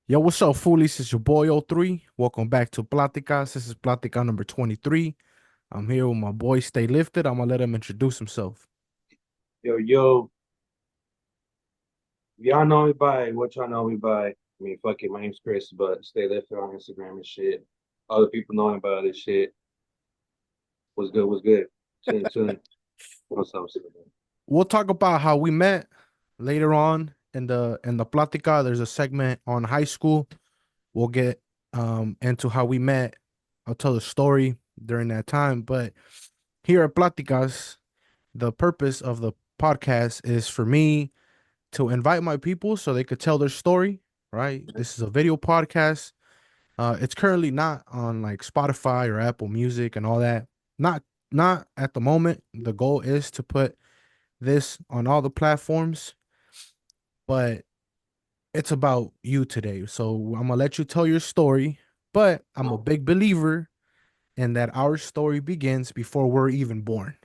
Yo, what's up, Foolys? It's your boy Othree. Welcome back to Platicas. This is Platica number 23. I'm here with my boy Stayliftd. I'm gonna let him introduce himself. Yo, y'all know me by what y'all know me by. I mean, fuck it, my name's Chris, but stay lifted on Instagram and shit. Other people know me by other shit. What's good? What's good? Chilling. What's up? What's up? We'll talk about how we met later on in the Platica. There's a segment on high school. We'll get into how we met. I'll tell the story during that time. But here at Platicas, the purpose of the podcast is for me to invite my people so they could tell their story, right? This is a video podcast. It's currently not on like Spotify or Apple Music and all that. Not not at the moment. The goal is to put this on all the platforms, but it's about you today. So I'm gonna let you tell your story, but I'm a big believer in that our story begins before we're even born,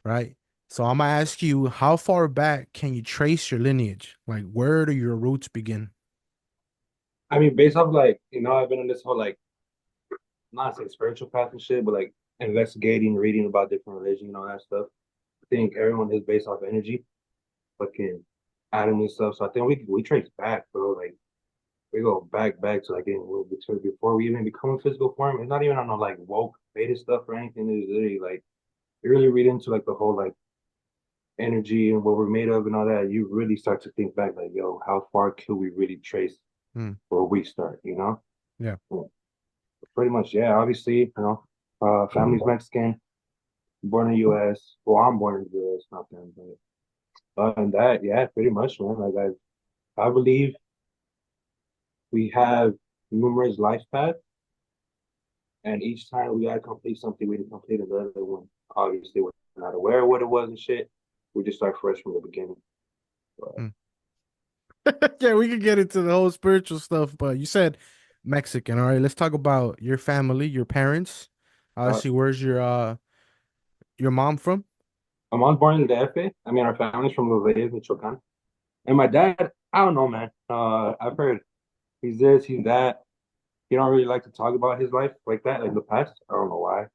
right? So I'm gonna ask you, how far back can you trace your lineage? Like, where do your roots begin? I mean, based off I've been on this whole not say spiritual path and shit, but like investigating, reading about different religions and all that stuff. I think everyone is based off energy, fucking Adam and stuff. So I think we trace back, bro. Like we go back to like in before we even become a physical form. It's not even on no like woke beta stuff or anything. It's literally like you really read into like the whole like energy and what we're made of and all that. You really start to think back like, yo, how far could we really trace Hmm. where we start? Yeah. Yeah, pretty much. Yeah, obviously, family's Mexican, born in the U.S. Well, I'm born in the U.S., not them, but other than that, yeah, pretty much, man. I believe we have numerous life paths. And each time we gotta complete something, we didn't complete another one. Obviously, we're not aware of what it was and shit. We just start fresh from the beginning. But Hmm. Yeah, we could get into the whole spiritual stuff, but you said Mexican. All right, let's talk about your family, your parents. uh, See, where's your mom from? my mom's born in the DF. I mean, our family's from Los Reyes, Michoacan. And my dad, I don't know, man. I've heard he's this, he's that. He don't really like to talk about his life like that, like the past. I don't know why.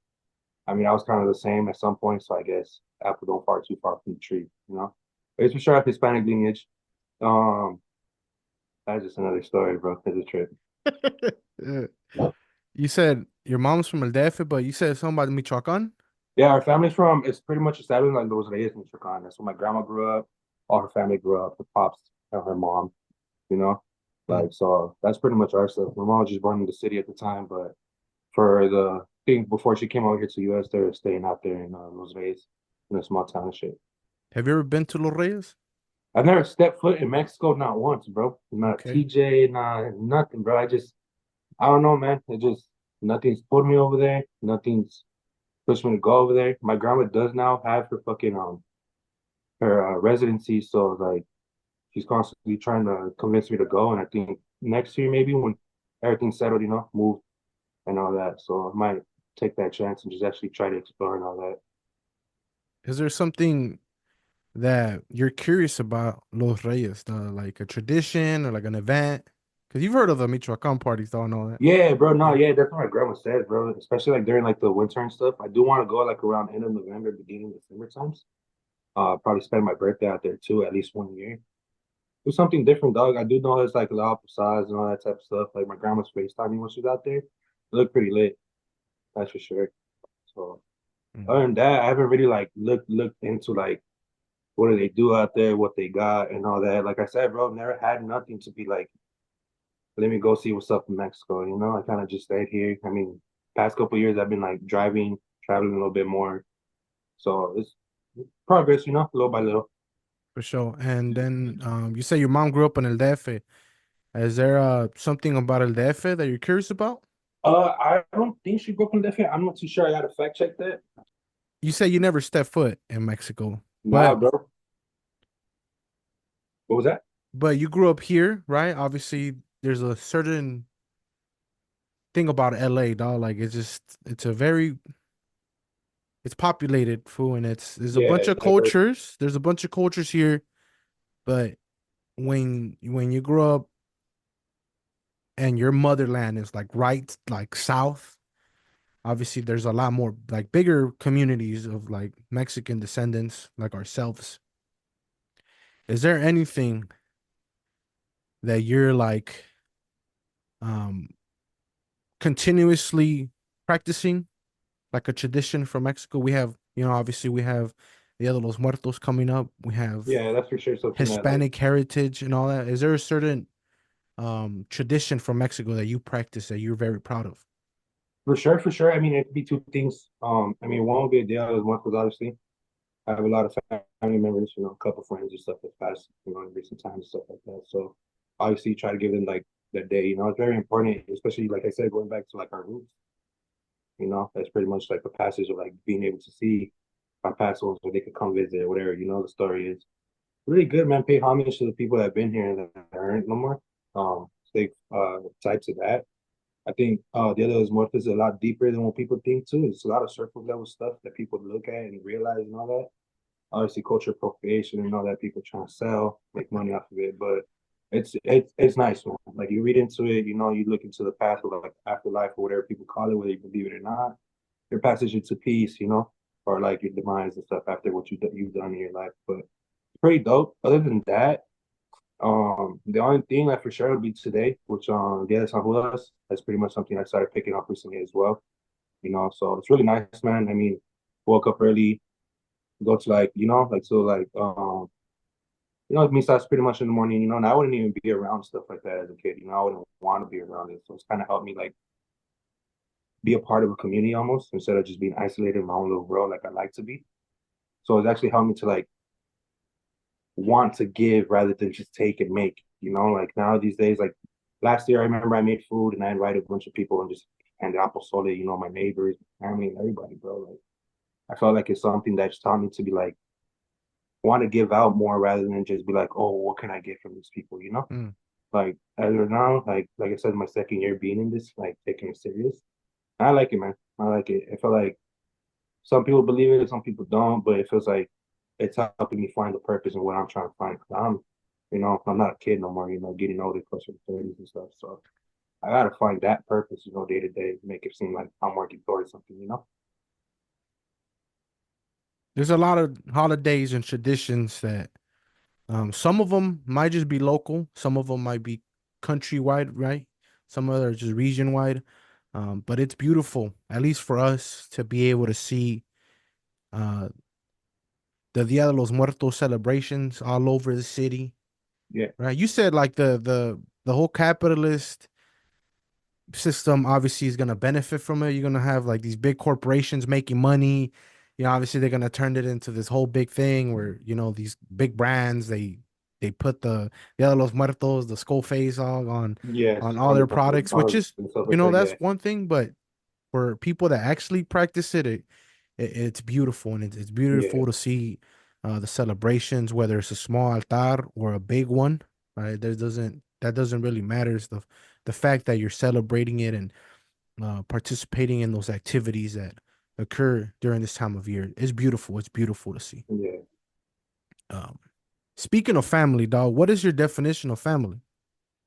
I mean, I was kind of the same at some point, so I guess apple don't fall too far from the tree. But it's for sure have Hispanic lineage. Um, that's just another story, bro. It's a trip. Uh, You said your mom's from El DF, but you said something about Michoacan. Yeah, our family's it's pretty much established like Los Reyes, Michoacan. That's where my grandma grew up. All her family grew up, her pops and her mom, you know? Hmm. So that's pretty much our stuff. My mom was just born in the city at the time, but for the thing before she came over here to the US, they were staying out there in Los Reyes in a small town and shit. Have you ever been to Los Reyes? I've never stepped foot in Mexico, not once, bro. Not a Okay. TJ, not nothing, bro. I don't know, man. Nothing's put me over there. Nothing's pushed me to go over there. My grandma does now have her fucking her residency. So like she's constantly trying to convince me to go. And I think next year maybe when everything's settled, move and all that. So I might take that chance and just actually try to explore and all that. Is there something that you're curious about Los Reyes, like a tradition or like an event? Because you've heard of the Michoacan parties, though, and all that. Yeah, bro. No, yeah, that's what my grandma said, bro. Especially like during like the winter and stuff. I do want to go like around end of November, beginning of December times. Probably spend my birthday out there too, at least 1 year. Do something different, dog. I do know there's like a lot of size and all that type of stuff. Like my grandma's FaceTiming when she's out there. It looked pretty lit, that's for sure. So other Mhm. than that, I haven't really like looked into like what do they do out there, what they got, and all that. Like I said, bro, I've never had nothing to be like, let me go see what's up in Mexico. I kind of just stayed here. I mean, past couple years I've been like driving, traveling a little bit more. So it's progress, little by little. For sure. And then you say your mom grew up in El DF. Is there something about El DF that you're curious about? I don't think she broke from that. I'm not too sure. I gotta fact check that. You say you never stepped foot in Mexico, Nah, but bro. What was that? you grew up here, right? Obviously, there's a certain thing about LA, dog. Like it's populated, fool, and there's a bunch Yeah, of diverse. cultures. There's a bunch of cultures here, but when you grow up and your motherland is like right like south, obviously there's a lot more like bigger communities of like Mexican descendants like ourselves. Is there anything that you're like um continuously practicing, like a tradition from Mexico? We have, obviously we have Dia de los Muertos coming up. We have Yeah, that's for sure something that like Hispanic heritage and all that. Is there a certain tradition from Mexico that you practice that you're very proud of? for sure, for sure. I mean, it could be two things. I mean, one would be a Dia de los Muertos, obviously. I have a lot of family members, a couple friends and stuff that passed, in recent times and stuff like that. So obviously try to give them like that day, it's very important, especially like I said, going back to like our roots, that's pretty much like a passage of like being able to see our past ones where they could come visit or whatever, the story is. Really good, man. Pay homage to the people that have been here and that aren't no more. Stay types of that. I think the other is more is a lot deeper than what people think too. It's a lot of surface level stuff that people look at and realize and all that. Obviously, culture appropriation and all that, people trying to sell, make money off of it. But it's nice, man. Like you read into it, you look into the past or like afterlife or whatever people call it, whether you believe it or not. Your passage into peace, or like your demise and stuff after what you've done in your life. But it's pretty dope. Other than that, the only thing that for sure would be today, which Dia de San Judas, that's pretty much something I started picking up recently as well. So it's really nice, man. I mean, woke up early, go to like, like so like misas pretty much in the morning, and I wouldn't even be around stuff like that as a kid. I wouldn't want to be around it. So it's kind of helped me like be a part of a community almost instead of just being isolated in my own little world like I like to be. So it's actually helped me to like want to give rather than just take and make, like now these days, like last year I remember I made food and I invited a bunch of people and just handed out pozole, my neighbors, family, and everybody, bro. Like I felt like it's something that just taught me to be like want to give out more rather than just be like, oh, what can I get from these people? Mm. Like as of now, like I said, my second year being in this, like taking it serious. I like it, man. I like it. I feel like some people believe it, some people don't, but it feels like it's helping me find the purpose in what I'm trying to find. I'm not a kid no more, getting older, closer to 30s and stuff. So I gotta find that purpose, day to day, make it seem like I'm working towards something. There's a lot of holidays and traditions that some of them might just be local, some of them might be countrywide, right? Some of them are just region wide. But it's beautiful, at least for us, to be able to see uh, the Dia de los Muertos celebrations all over the city, Yeah. right? You said like the whole capitalist system obviously is going to benefit from it. You're going to have like these big corporations making money. Obviously they're going to turn it into this whole big thing where, these big brands, they put the Dia de los Muertos, the skull face on Yes, all on their the products, which bottles is, and stuff like that. that's Yeah. one thing, but for people that actually practice it's beautiful, and it's Yeah. beautiful to see the celebrations, whether it's a small altar or a big one, right? That doesn't really matter. It's the fact that you're celebrating it and participating in those activities that occur during this time of year is beautiful. It's beautiful to see. Yeah. Um, Speaking of family, dog, what is your definition of family?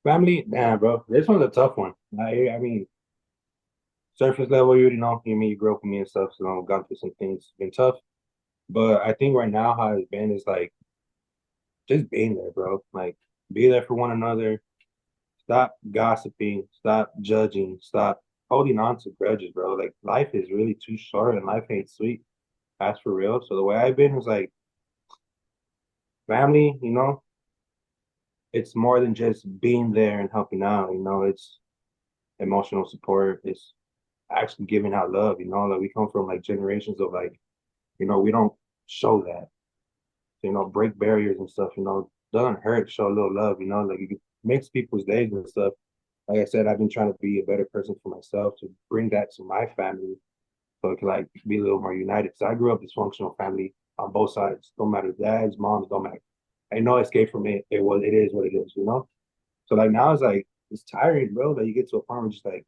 Family, nah, bro. This one's a tough one. I mean, surface level, you grew up with me and stuff, so I've gone through some things. It's been tough. But I think right now how it's been is like just being there, bro. Like be there for one another. Stop gossiping. Stop judging. Stop holding on to grudges, bro. Like life is really too short and life ain't sweet. That's for real. So the way I've been is like family, it's more than just being there and helping out, it's emotional support. It's actually giving out love, like we come from like generations of like, we don't show that. Break barriers and stuff, doesn't hurt, show a little love, like it makes people's days and stuff. Like I said, I've been trying to be a better person for myself to bring that to my family so it can like be a little more united. Because I grew up dysfunctional family on both sides. Don't matter dads, moms, don't matter. Ain't no escape from it. It is what it is. So like now it's like it's tiring, bro. That you get to a point where just like,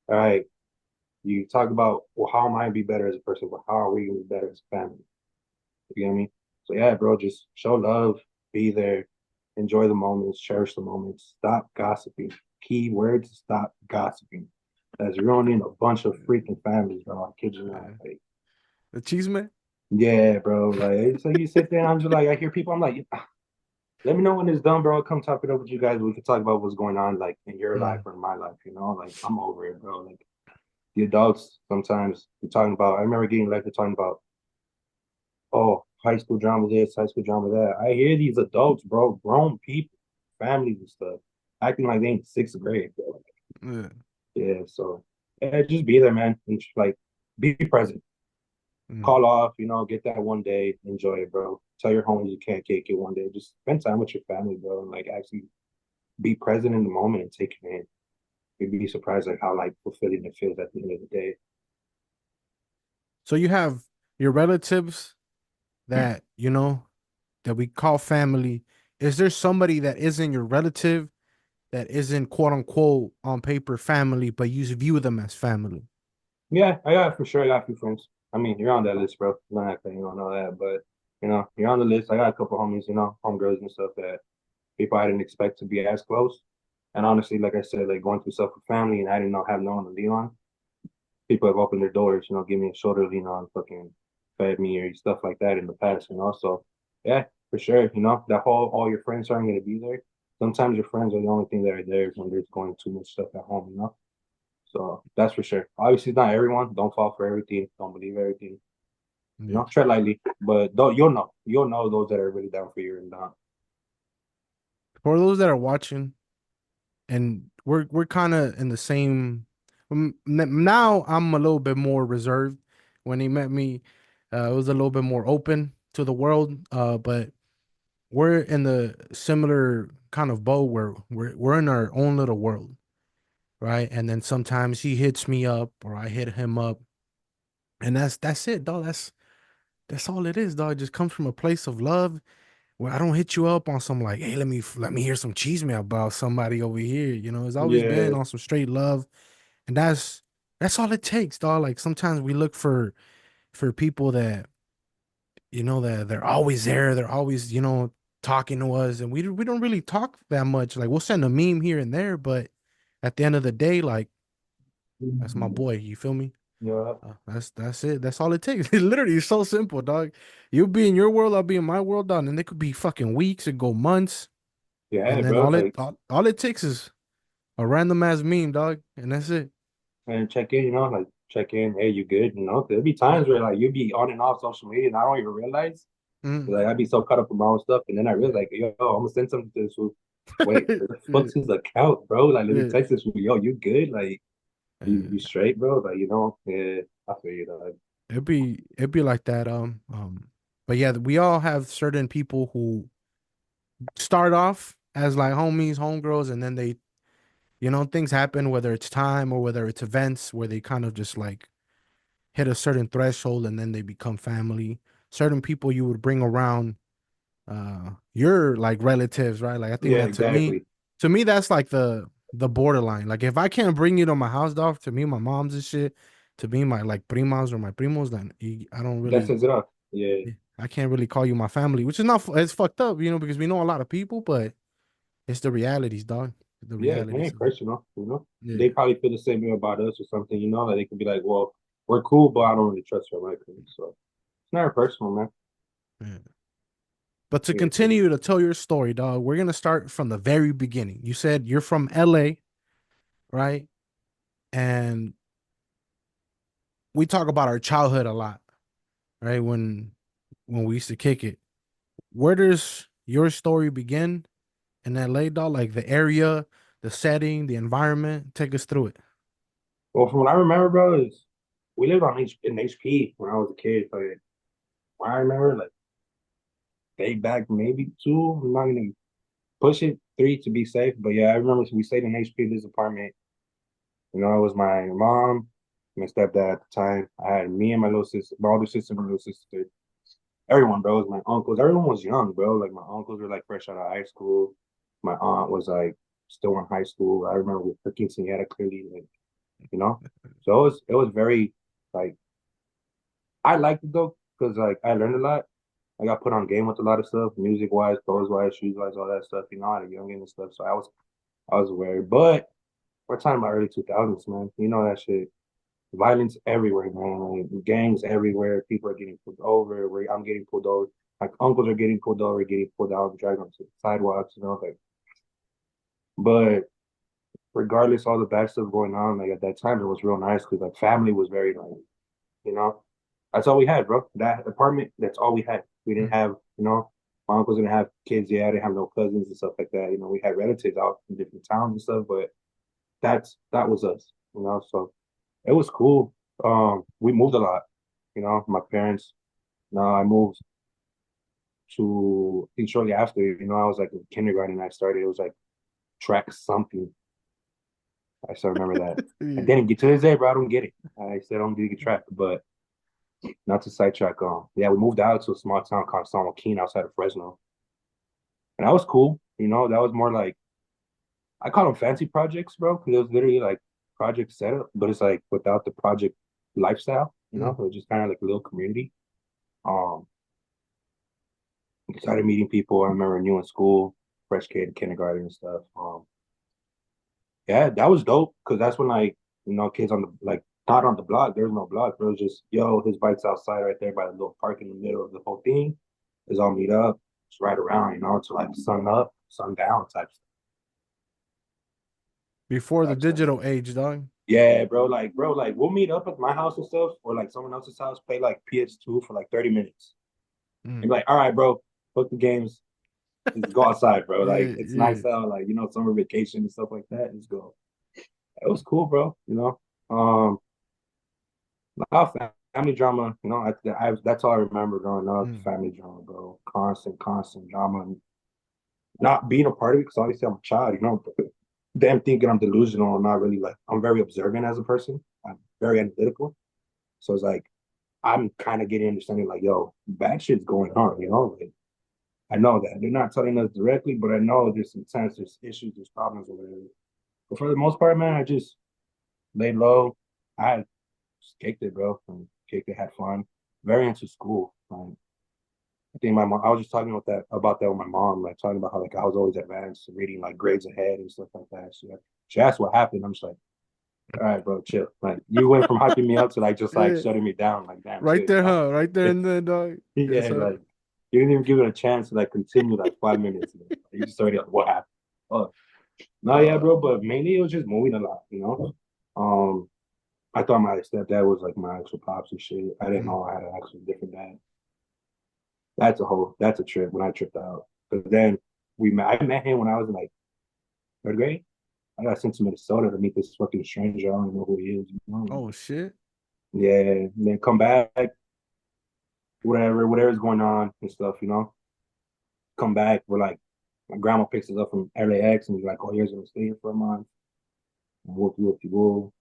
all right, you talk about well, how am I gonna be better as a person, but how are we gonna be better as a family? You get me? So yeah, bro, just show love, be there, enjoy the moments, cherish the moments, stop gossiping. key word to stop gossiping. That's ruining a bunch of freaking families, bro. I kid you not. Like, The cheese man. yeah, bro. Like, so you sit there and I'm just like, I hear people, I'm like, "Ah, let me know when it's done, bro. I'll come talk it up with you guys. We can talk about what's going on, like in your life Mm, or in my life, you know? Like, I'm over it, bro. Like, the adults sometimes you're talking about, I remember getting like, they're talking about, oh, high school drama this, high school drama that. I hear these adults, bro, grown people, families and stuff, acting like they ain't sixth grade, bro. yeah. Yeah, so yeah, just be there, man. And just, like, be present. Mm. Call off, get that one day, enjoy it, bro. Tell your homies you can't kick it one day. Just spend time with your family, bro, and like actually be present in the moment and take it in. You'd be surprised like how like fulfilling it feels at the end of the day. So you have your relatives that that we call family. Is there somebody that isn't your relative that isn't quote unquote on paper family, but you view them as family? Yeah, I got for sure. I got a few friends. I mean, you're on that list, bro. Not that you don't know that, but you're on the list. I got a couple homies, homegirls and stuff that people I didn't expect to be as close. And honestly, like I said, like going through stuff with family and I didn't know have no one to lean on. People have opened their doors, give me a shoulder to lean on, fucking fed me or stuff like that in the past. So yeah, for sure, that whole all your friends aren't gonna be there. Sometimes your friends are the only thing that are there when there's going too much stuff at home. So that's for sure. Obviously, not everyone. Don't fall for everything. Don't believe everything. Yeah. Tread lightly. But though you'll know. You'll know those that are really down for you and down. For those that are watching, and we're kind of in the same. Now I'm a little bit more reserved. When he met me, it was a little bit more open to the world. But we're in the similar kind of boat where we're in our own little world, right? And then sometimes he hits me up or I hit him up, and that's it, dog. That's all it is, dog. It just comes from a place of love where I don't hit you up on some like, hey, let me hear some cheese man about somebody over here. It's always been Yeah. on some straight love, and that's all it takes, dog. Like sometimes we look for people that that they're always there, they're always talking to us, and we don't really talk that much. Like we'll send a meme here and there, but at the end of the day, like that's my boy. You feel me? Yeah. That's it. That's all it takes. It literally is so simple, dog. You'll be in your world, I'll be in my world, dog, and it could be fucking weeks, it go months, Yeah, and then bro. Like, all it takes is a random ass meme, dog, and that's it. and check in, like check in. Hey, you good? There'll be times where like you'll be on and off social media and I don't even realize. Mm. Like I'd be so caught up in my own stuff, and then I realized like, yo, I'm gonna send something to this fool. Wait, where the Yeah, fuck's his account, bro? Like, let me yeah, text this fool. Yo, you good? Like, you yeah. straight, bro? Like, yeah, I feel you, dog. It'd be like that. But yeah, we all have certain people who start off as like homies, homegirls, and then they, things happen, whether it's time or whether it's events where they kind of just like hit a certain threshold and then they become family. Certain people you would bring around your like relatives, right? Like I think Yeah, that exactly. to me that's like the borderline. Like if I can't bring you to my house, dog, to me my mom's and shit, to me my like primas or my primos, then I don't That's really, his enough. Yeah. I can't really call you my family, which is not, it's fucked up, because we know a lot of people, but it's the realities, dog. The Yeah, it realities ain't of it. personal. Yeah. They probably feel the same way about us or something. Like they could be like, well, we're cool, but I don't really trust her like that. So it's not personal, man. Yeah. But to Yeah, so, continue to tell your story, dog, we're gonna start from the very beginning. You said you're from LA, right? And we talk about our childhood a lot, right? When we used to kick it. Where does your story begin in LA, dog? Like the area, the setting, the environment. Take us through it. well, from what I remember, bro, is we lived in HP when I was a kid. Like I remember, like day back maybe two. I'm not gonna push it three to be safe, but yeah, I remember we stayed in HP this apartment. It was my mom, my stepdad at the time. I had me and my little sister, my older sister, my little sister. Everyone, bro. It was my uncles. Everyone was young, bro. Like my uncles were like fresh out of high school. My aunt was like still in high school. I remember with her quinceañera clearly, like, you know. So it was very like I liked it though, because like I learned a lot. I got put on game with a lot of stuff, music wise, clothes wise, shoes wise, all that stuff, at a young age and stuff. So I was aware. But we're talking about early 2000s, man. You know that shit. Violence everywhere, man. Like gangs everywhere. People are getting pulled over. Where I'm getting pulled over. Like uncles are getting pulled over, getting pulled out, dragged onto the sidewalks, you know. Like, but regardless, all the bad stuff going on, like at that time, it was real nice because like family was very like, you know, that's all we had, bro. That apartment, that's all we had. We didn't Mm. have, you know, my uncles didn't have kids yet. I didn't have no cousins and stuff like that. You know, we had relatives out in different towns and stuff, but that was us, you know. So it was cool. We moved a lot, you know. My parents. No, I moved to I think shortly after. You know, I was like in kindergarten. I started. It was like track something. I still remember that. I Yeah. didn't get to this day, bro. I don't get it. I still don't get track, but not to sidetrack. Yeah, we moved out to a small town called San Joaquin outside of Fresno, and that was cool. You know, that was more like I call them fancy projects, bro, because it was literally like project setup, but it's like without the project lifestyle. You know, Mm. it was just kind of like a little community. Um, Started meeting people. I remember new in school, fresh kid, kindergarten and stuff. Yeah, that was dope because that's when like kids on the like not on the block. There was no block. There was just his bike's outside right there by the little park in the middle of the whole thing. Is all meet up, just ride around, to like sun up, sun down Before the type stuff. digital age, dog. Yeah, bro, like we'll meet up at my house and stuff, or like someone else's house, play like PS2 for like 30 minutes. Mm. And be like, all right, bro, book the games, just go outside, bro. Like Yeah, it's yeah. nice out, like summer vacation and stuff like that. Let's go. It was cool, bro. Now family drama, that's all I remember growing up. Mm. Family drama, bro. Constant drama. And not being a part of it because obviously I'm a child, but them thinking I'm delusional or not really like I'm very observant as a person. I'm very analytical. So it's like I'm kind of getting understanding like, yo, bad shit's going on, Like I know that. They're not telling us directly, but I know there's some times there's issues, there's problems or whatever. But for the most part, man, I just laid low. I just kicked it, bro. And kicked it, had fun. Very into school. I think my mom. I was just talking about that with my mom, like talking about how like I was always advanced, reading like grades ahead and stuff like that. She asked what happened. I'm just like, all right, bro, chill. Like you went from hyping me up to like just like Yeah. shutting me down. Like damn, Right chill, there, huh? Right there in the dog. Yes, yeah, sir. like you didn't even give it a chance to like continue like 5 minutes. You just started like, what happened? Oh, no, yeah, Uh, bro. But mainly it was just moving a lot. I thought my stepdad was like my actual pops and shit. I didn't mm. know I had an actually different dad. That's a trip when I tripped out. But then I met him when I was in like third grade. I got sent to Minnesota to meet this fucking stranger. I don't even know who he is. Oh shit. Yeah, and then come back, whatever's going on and stuff. Come back, we're like, my grandma picks us up from LAX and he's like, oh, here's gonna stay here for a month. And whoop.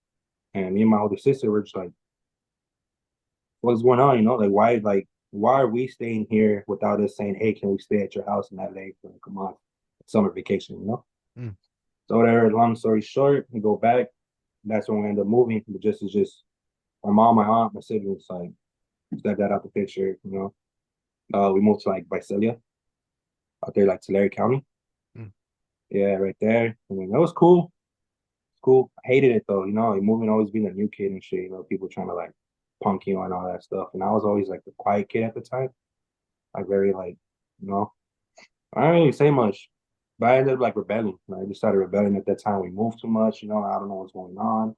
And me and my older sister were just like, what's going on? Like why are we staying here without us saying, hey, can we stay at your house in LA for like a month, summer vacation? Mm. So whatever, long story short, we go back. That's when we end up moving. But just is just my mom, my aunt, my siblings, like step that out the picture. We moved to like Visalia out there, like Tulare County. Mm. Yeah, right there. I mean, that was cool. Cool. I hated it though, like moving, always being a new kid and shit, people trying to like punk you and all that stuff. And I was always like the quiet kid at the time. Like very like, you know, I didn't really say much. But I ended up like rebelling. I just started rebelling at that time. We moved too much, I don't know what's going on.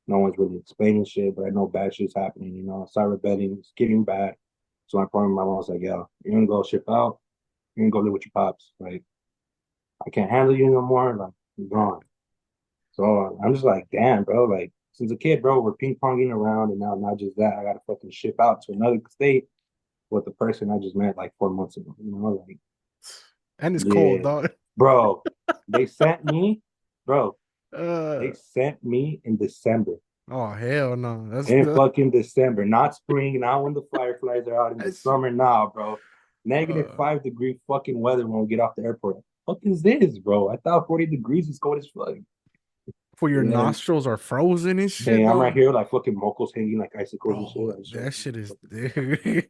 No one's really explaining shit, but I know bad shit's happening. I started rebelling, it's getting bad. So my point, my mom was like, yo, you're gonna go ship out, you're gonna go live with your pops. Like, I can't handle you no more. Like, you're gone. So I'm just like, damn, bro. Like, since a kid, bro, we're ping ponging around, and now not just that, I gotta fucking ship out to another state with the person I just met like 4 months ago. Like, And it's cold, yeah, dog. bro. They sent me, bro. Uh, They sent me in December. oh hell no. That's In the fucking December, not spring, not when the fireflies are out in the that's summer. Nah, bro. Negative uh 5 degree fucking weather when we get off the airport. What is this, bro? I thought 40 degrees is cold as fuck. for your Yeah, nostrils are frozen and shit, damn, I'm right dog. here like fucking mocos hanging like icicles and shit. Bro, I just that shit is fucking dude.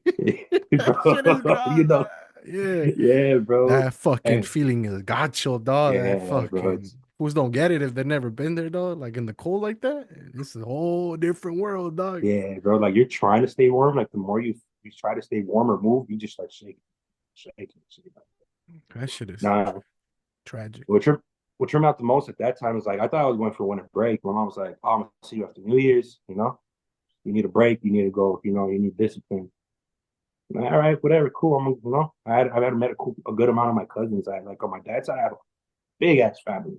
That shit is bro, god. Yeah. yeah, bro. That fucking And feeling is gacho, dog. That yeah, bro, fucking Fools don't get it if they've never been there, though. Like in the cold like that. This is a whole different world, dog. Yeah, bro. Like you're trying to stay warm. Like the more you try to stay warm or move, you just start shaking. That shit is Nah, tragic. what tripped what tripped me out the most at that time was like I thought I was going for winter break. My mom was like, "Oh, I'm gonna see you after New Year's. You need a break. You need to go. You need discipline." I'm like, all right, whatever, cool. I had met a good amount of my cousins. I like on my dad's side, I have a big ass family.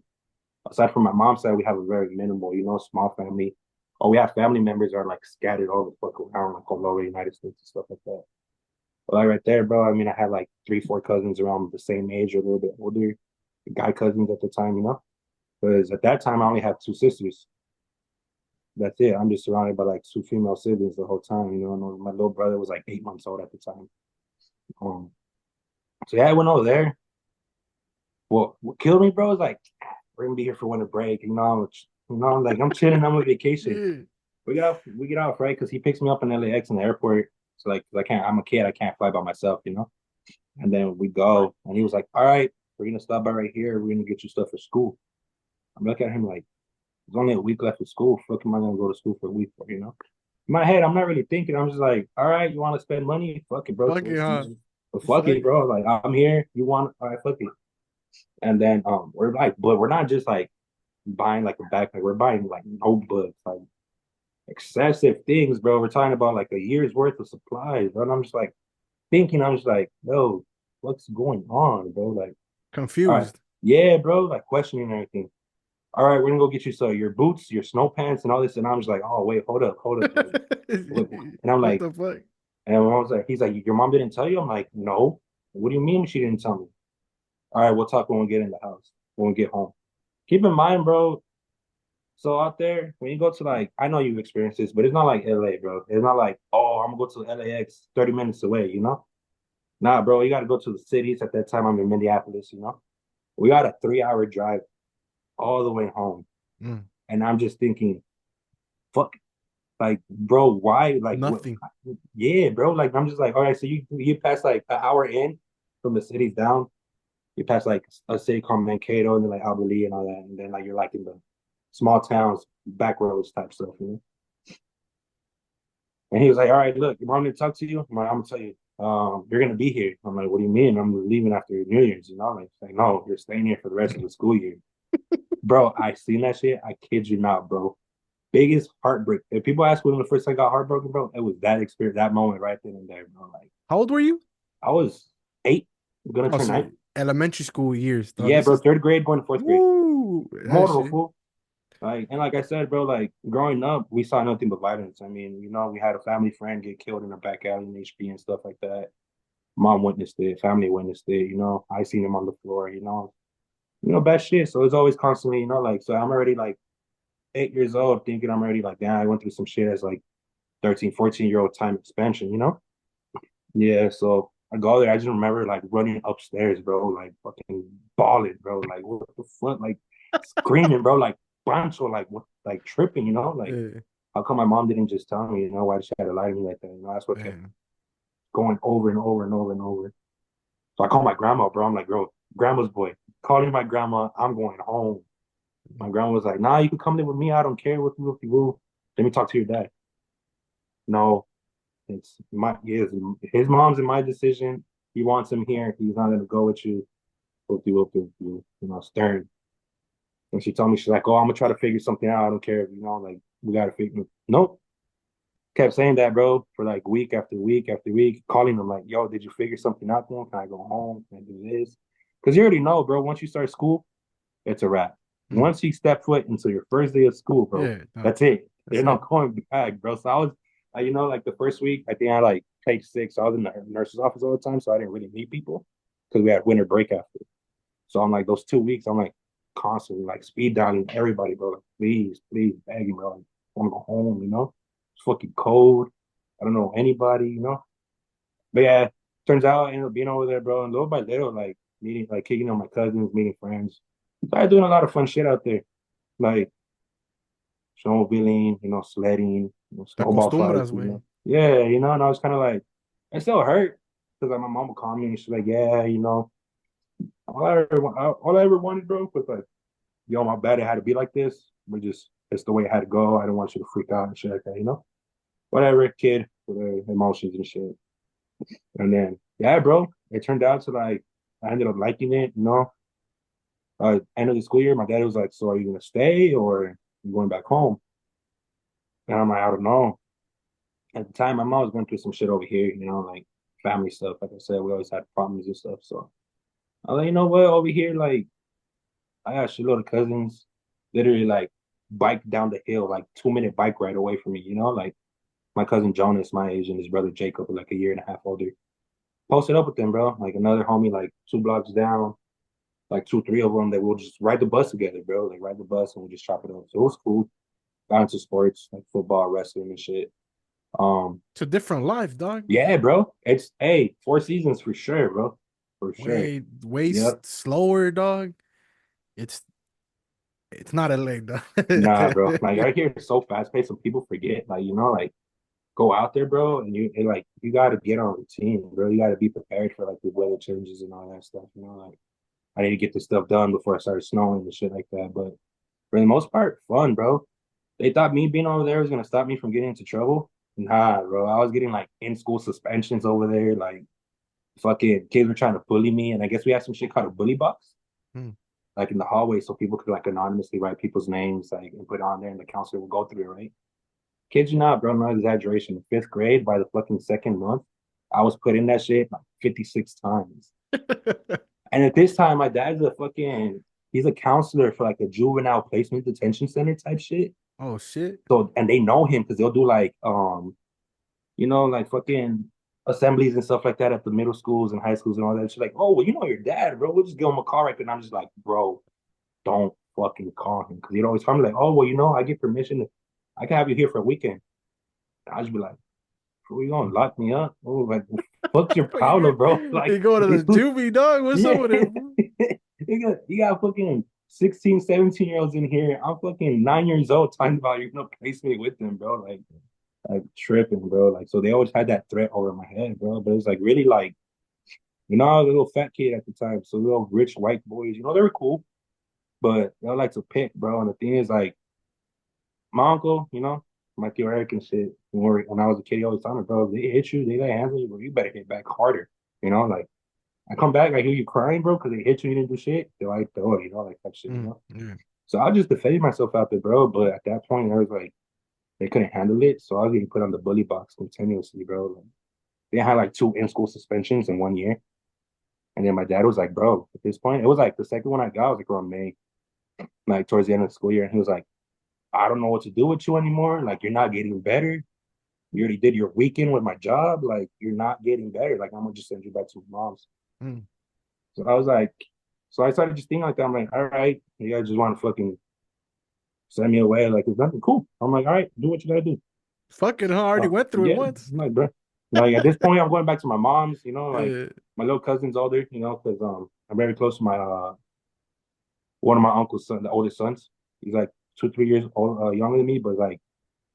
Aside from my mom's side, we have a very minimal, small family. Or we have family members that are like scattered all the fuck around, like all over the United States and stuff like that. But like right there, bro, I mean, I had like three, four cousins around the same age or a little bit older, guy cousins at the time. Because at that time, I only had two sisters. That's it. I'm just surrounded by like two female siblings the whole time. And my little brother was like 8 months old at the time. Um, so yeah, I went over there. Well, what killed me, bro, is like we're gonna be here for winter break. Like I'm chilling, I'm on vacation. Yeah. We get off right because he picks me up in LAX in the airport. So like, I can't. I'm a kid. I can't fly by myself. And then we go, and he was like, "All right, we're gonna stop by right here. We're gonna get you stuff for school." I'm looking at him like, "There's only a week left of school. Fuck, am I gonna go to school for a week for?" In my head, I'm not really thinking. I'm just like, "All right, you want to spend money? Fuck it, bro. Fuck it, Tuition, huh? man. But fuck Fuck it, it. bro. Like I'm here. You want? All right, fuck it." And then we're like, but we're not just like buying like a backpack. We're buying like notebooks, like excessive things, bro. We're talking about like a year's worth of supplies, bro. And I'm just like thinking, I'm just like, yo, what's going on, bro? Like, all right, Confused. yeah, bro, like questioning everything. All right, we're gonna go get you so your boots, your snow pants, and all this. And I'm just like, oh wait, hold up, like, and I'm What like, the fuck? and I was like, he's like, your mom didn't tell you? I'm like, no. What do you mean she didn't tell me? All right, we'll talk when we get in the house, when we get home. Keep in mind, bro, so out there, when you go to like, I know you've experienced this, but it's not like LA, bro. It's not like, oh, I'm gonna go to LAX 30 minutes away. Nah, bro, you gotta go to the cities. At that time, I'm in Minneapolis. We got a 3 hour drive all the way home. Mm, And I'm just thinking, fuck, like, bro, why? Like, what? nothing. Yeah, bro. Like, I'm just like, all right, so you pass like an hour in from the cities down. You pass like a city called Mankato and then like Alberta and all that. And then like you're like in the small towns, back roads type stuff. And he was like, all right, look, your mom didn't talk to you. I'm like, I'm gonna tell you, you're gonna be here. I'm like, what do you mean? I'm leaving after New Year's. Like, no, you're staying here for the rest of the school year. Bro, I seen that shit. I kid you not, bro. Biggest heartbreak. If people ask when the first time I got heartbroken, bro, it was that experience, that moment right then and there, bro. Like How old were you? I was 8, gonna Oh, turn so 9. elementary school years, though. Yeah, This bro, is third grade going to fourth grade. woo. That Mortal shit. fool. Like I said, bro, like growing up, we saw nothing but violence. I mean, we had a family friend get killed in a back alley in HP and stuff like that. Mom witnessed it, family witnessed it. I seen him on the floor. Bad shit. So it's always constantly, like, so I'm already like 8 years old thinking I'm already like, damn, I went through some shit as like 13, 14-year-old time expansion. Yeah, so I go there. I just remember like running upstairs, bro, like fucking bawling, bro. Like, what the fuck? Like screaming, bro, like Bancho, like what, like tripping. Like, Yeah, how come my mom didn't just tell me? Why she had to lie to me like that? That's what kept man. going over and over and over and over. So I call my grandma, bro. I'm like, bro, grandma's boy. Calling my grandma, I'm going home. My grandma was like, nah, you can come live with me. I don't care what you will. Let me talk to your dad. No, it's his mom's and my decision. He wants him here. He's not gonna go with you. Stern. And she told me, she's like, oh, I'm gonna try to figure something out. I don't care like we gotta figure. Nope. Kept saying that, bro, for like week after week after week, calling him like, yo, did you figure something out then? Can I go home? Can I do this? Because you already know, bro, once you start school, it's a wrap. Mm. Once you step foot into your first day of school, bro, Yeah, no, that's it. that's They're it. not going back, bro. So I was, like the first week, I think I like take 6. So I was in the nurse's office all the time, so I didn't really meet people because we had winter break after. So I'm like those 2 weeks, I'm like constantly like speed dialing everybody, bro. Like, please, please, begging, bro. Like, I want to go home. It's fucking cold. I don't know anybody. But yeah, turns out I ended up being over there, bro. And little by little, like meeting, like kicking on my cousins, meeting friends. Started doing a lot of fun shit out there, like snowmobiling, sledding, Te snowball acostumbras, fights. güey. Yeah, and I was kind of like, it still hurt because like my mom would call me and she's like, yeah, all I ever wanted, bro, was like yo, my bad, it had to be like this. We just, it's the way it had to go. I didn't want you to freak out and shit like that, you know? Whatever, kid, with their emotions and shit. And then, yeah, bro, it turned out to like, I ended up liking it, you know? End of the school year, my dad was like, so are you gonna stay or you going back home? And I'm like, I don't know. At the time, my mom was going through some shit over here, you know, like family stuff. Like I said, we always had problems and stuff. So I was like, you know what, over here, like I got a shitload of cousins, literally like bike down the hill, like 2 minute bike ride away from me, you know, like my cousin Jonas, my age, and his brother Jacob, like a year and a half older. Posted up with them, bro. Like another homie, like 2 blocks down, like two, three of them that we'll just ride the bus together, bro. Like ride the bus and we'll just chop it up. So it was cool. Got into sports like football, wrestling, and shit. It's a different life, dog. Yeah, bro. It's 4 seasons for sure, bro. For sure. Way Yep. slower, dog. It's it's not LA, dog. Nah, bro. Like I hear it's so fast paced, and people forget. Like you know, like go out there, bro, and like you got to get on routine, bro. You got to be prepared for like the weather changes and all that stuff. You know, like I need to get this stuff done before it started snowing and shit like that. But for the most part, fun, bro. They thought me being over there was gonna stop me from getting into trouble. Nah, bro. I was getting like in school suspensions over there. Like fucking kids were trying to bully me, and I guess we had some shit called a bully box, Hmm. like in the hallway, so people could like anonymously write people's names, like and put it on there, and the counselor would go through it, right? Kids you not, bro, no exaggeration. In fifth grade, by the fucking second month, I was put in that shit like 56 times. And at this time, my dad's a fucking he's a counselor for like a juvenile placement detention center type shit. Oh shit. So and they know him because they'll do like you know, like fucking assemblies and stuff like that at the middle schools and high schools and all that. She's like, oh, well, you know your dad, bro. We'll just give him a call right there. And I'm just like, bro, don't fucking call him. Because he'd always tell me, like, oh, well, you know, I get permission. I can have you here for a weekend. And I'd just be like, bro, you gonna lock me up? Oh, like, what's your problem, bro? You Like, going to the juvie, dog? What's up yeah. with it, bro? You got fucking 16, 17-year-olds in here. I'm fucking 9 years old talking about you're gonna place me with them, bro. Like tripping, bro. Like, so they always had that threat over my head, bro. But it's like really like, you know, I was a little fat kid at the time. So little rich white boys, you know, they were cool, but they like to pick, bro. And the thing is, like, my uncle, you know, my Theo Eric and shit, when I was a kid, he always told me, bro, if they hit you, they lay hands on you, bro, you better hit back harder. You know, like I come back, I hear you crying, bro, because they hit you, you didn't do shit. They're like, oh, you know, like that shit, you know. Yeah. So I just defended myself out there, bro. But at that point, I was like, they couldn't handle it. So I was getting put on the bully box continuously, bro. Like, they had like two in-school suspensions in 1 year. And then my dad was like, bro, at this point, it was like the second one I got was like around May, like towards the end of the school year. And he was like, I don't know what to do with you anymore. Like, you're not getting better. You already did your weekend with my job. Like, you're not getting better. Like, I'm gonna just send you back to my mom's. Mm. So I was like, so I started just thinking like that. I'm like, all right, you guys just want to fucking send me away. Like, it's nothing cool. I'm like, all right, do what you gotta do. Fucking, huh? I already went through it Yeah, once. I'm like, bro. Like at this point, I'm going back to my mom's. You know, like Yeah. my little cousin's older. You know, because I'm very close to my one of my uncle's son, the oldest sons. He's like 2, 3 years old, younger than me, but like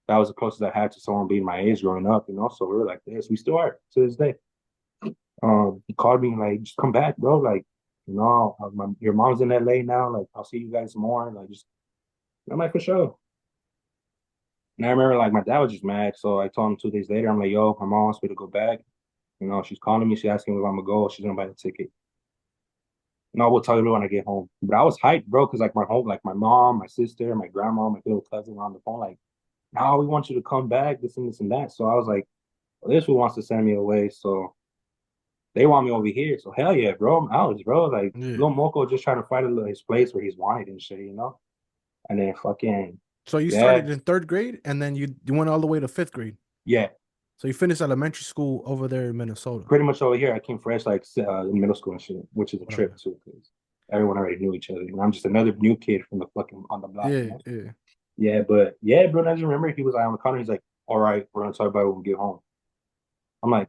that was the closest I had to someone being my age growing up. You know, so we were like this. We still are to this day. He called me like, just come back, bro. Like, you know, your mom's in LA now. Like, I'll see you guys more. Like, just I'm like for sure. And I remember like my dad was just mad. So I told him 2 days later, I'm like, yo, my mom wants me to go back. You know, she's calling me. She's asking me if I'm gonna go. She's gonna buy the ticket. No, we'll tell you when I get home. But I was hyped, bro, because like my home, like my mom, my sister, my grandma, my little cousin were on the phone, like, now we want you to come back, this and that. So I was like, well, this one wants to send me away. So they want me over here. So hell yeah, bro. I'm out, bro. Like Yeah. little Moco just trying to find his place where he's wanted and shit, you know? And then fucking So you yeah, started in third grade and then you went all the way to fifth grade. yeah. So you finished elementary school over there in Minnesota. Pretty much over here. I came fresh like in middle school and shit, which is a Okay. trip too, because everyone already knew each other. And I'm just another new kid from the fucking on the block, you Yeah, know? yeah. Yeah, but yeah, bro, I just remember he was like on the corner. He's like, all right, we're gonna talk about it when we get home. I'm like,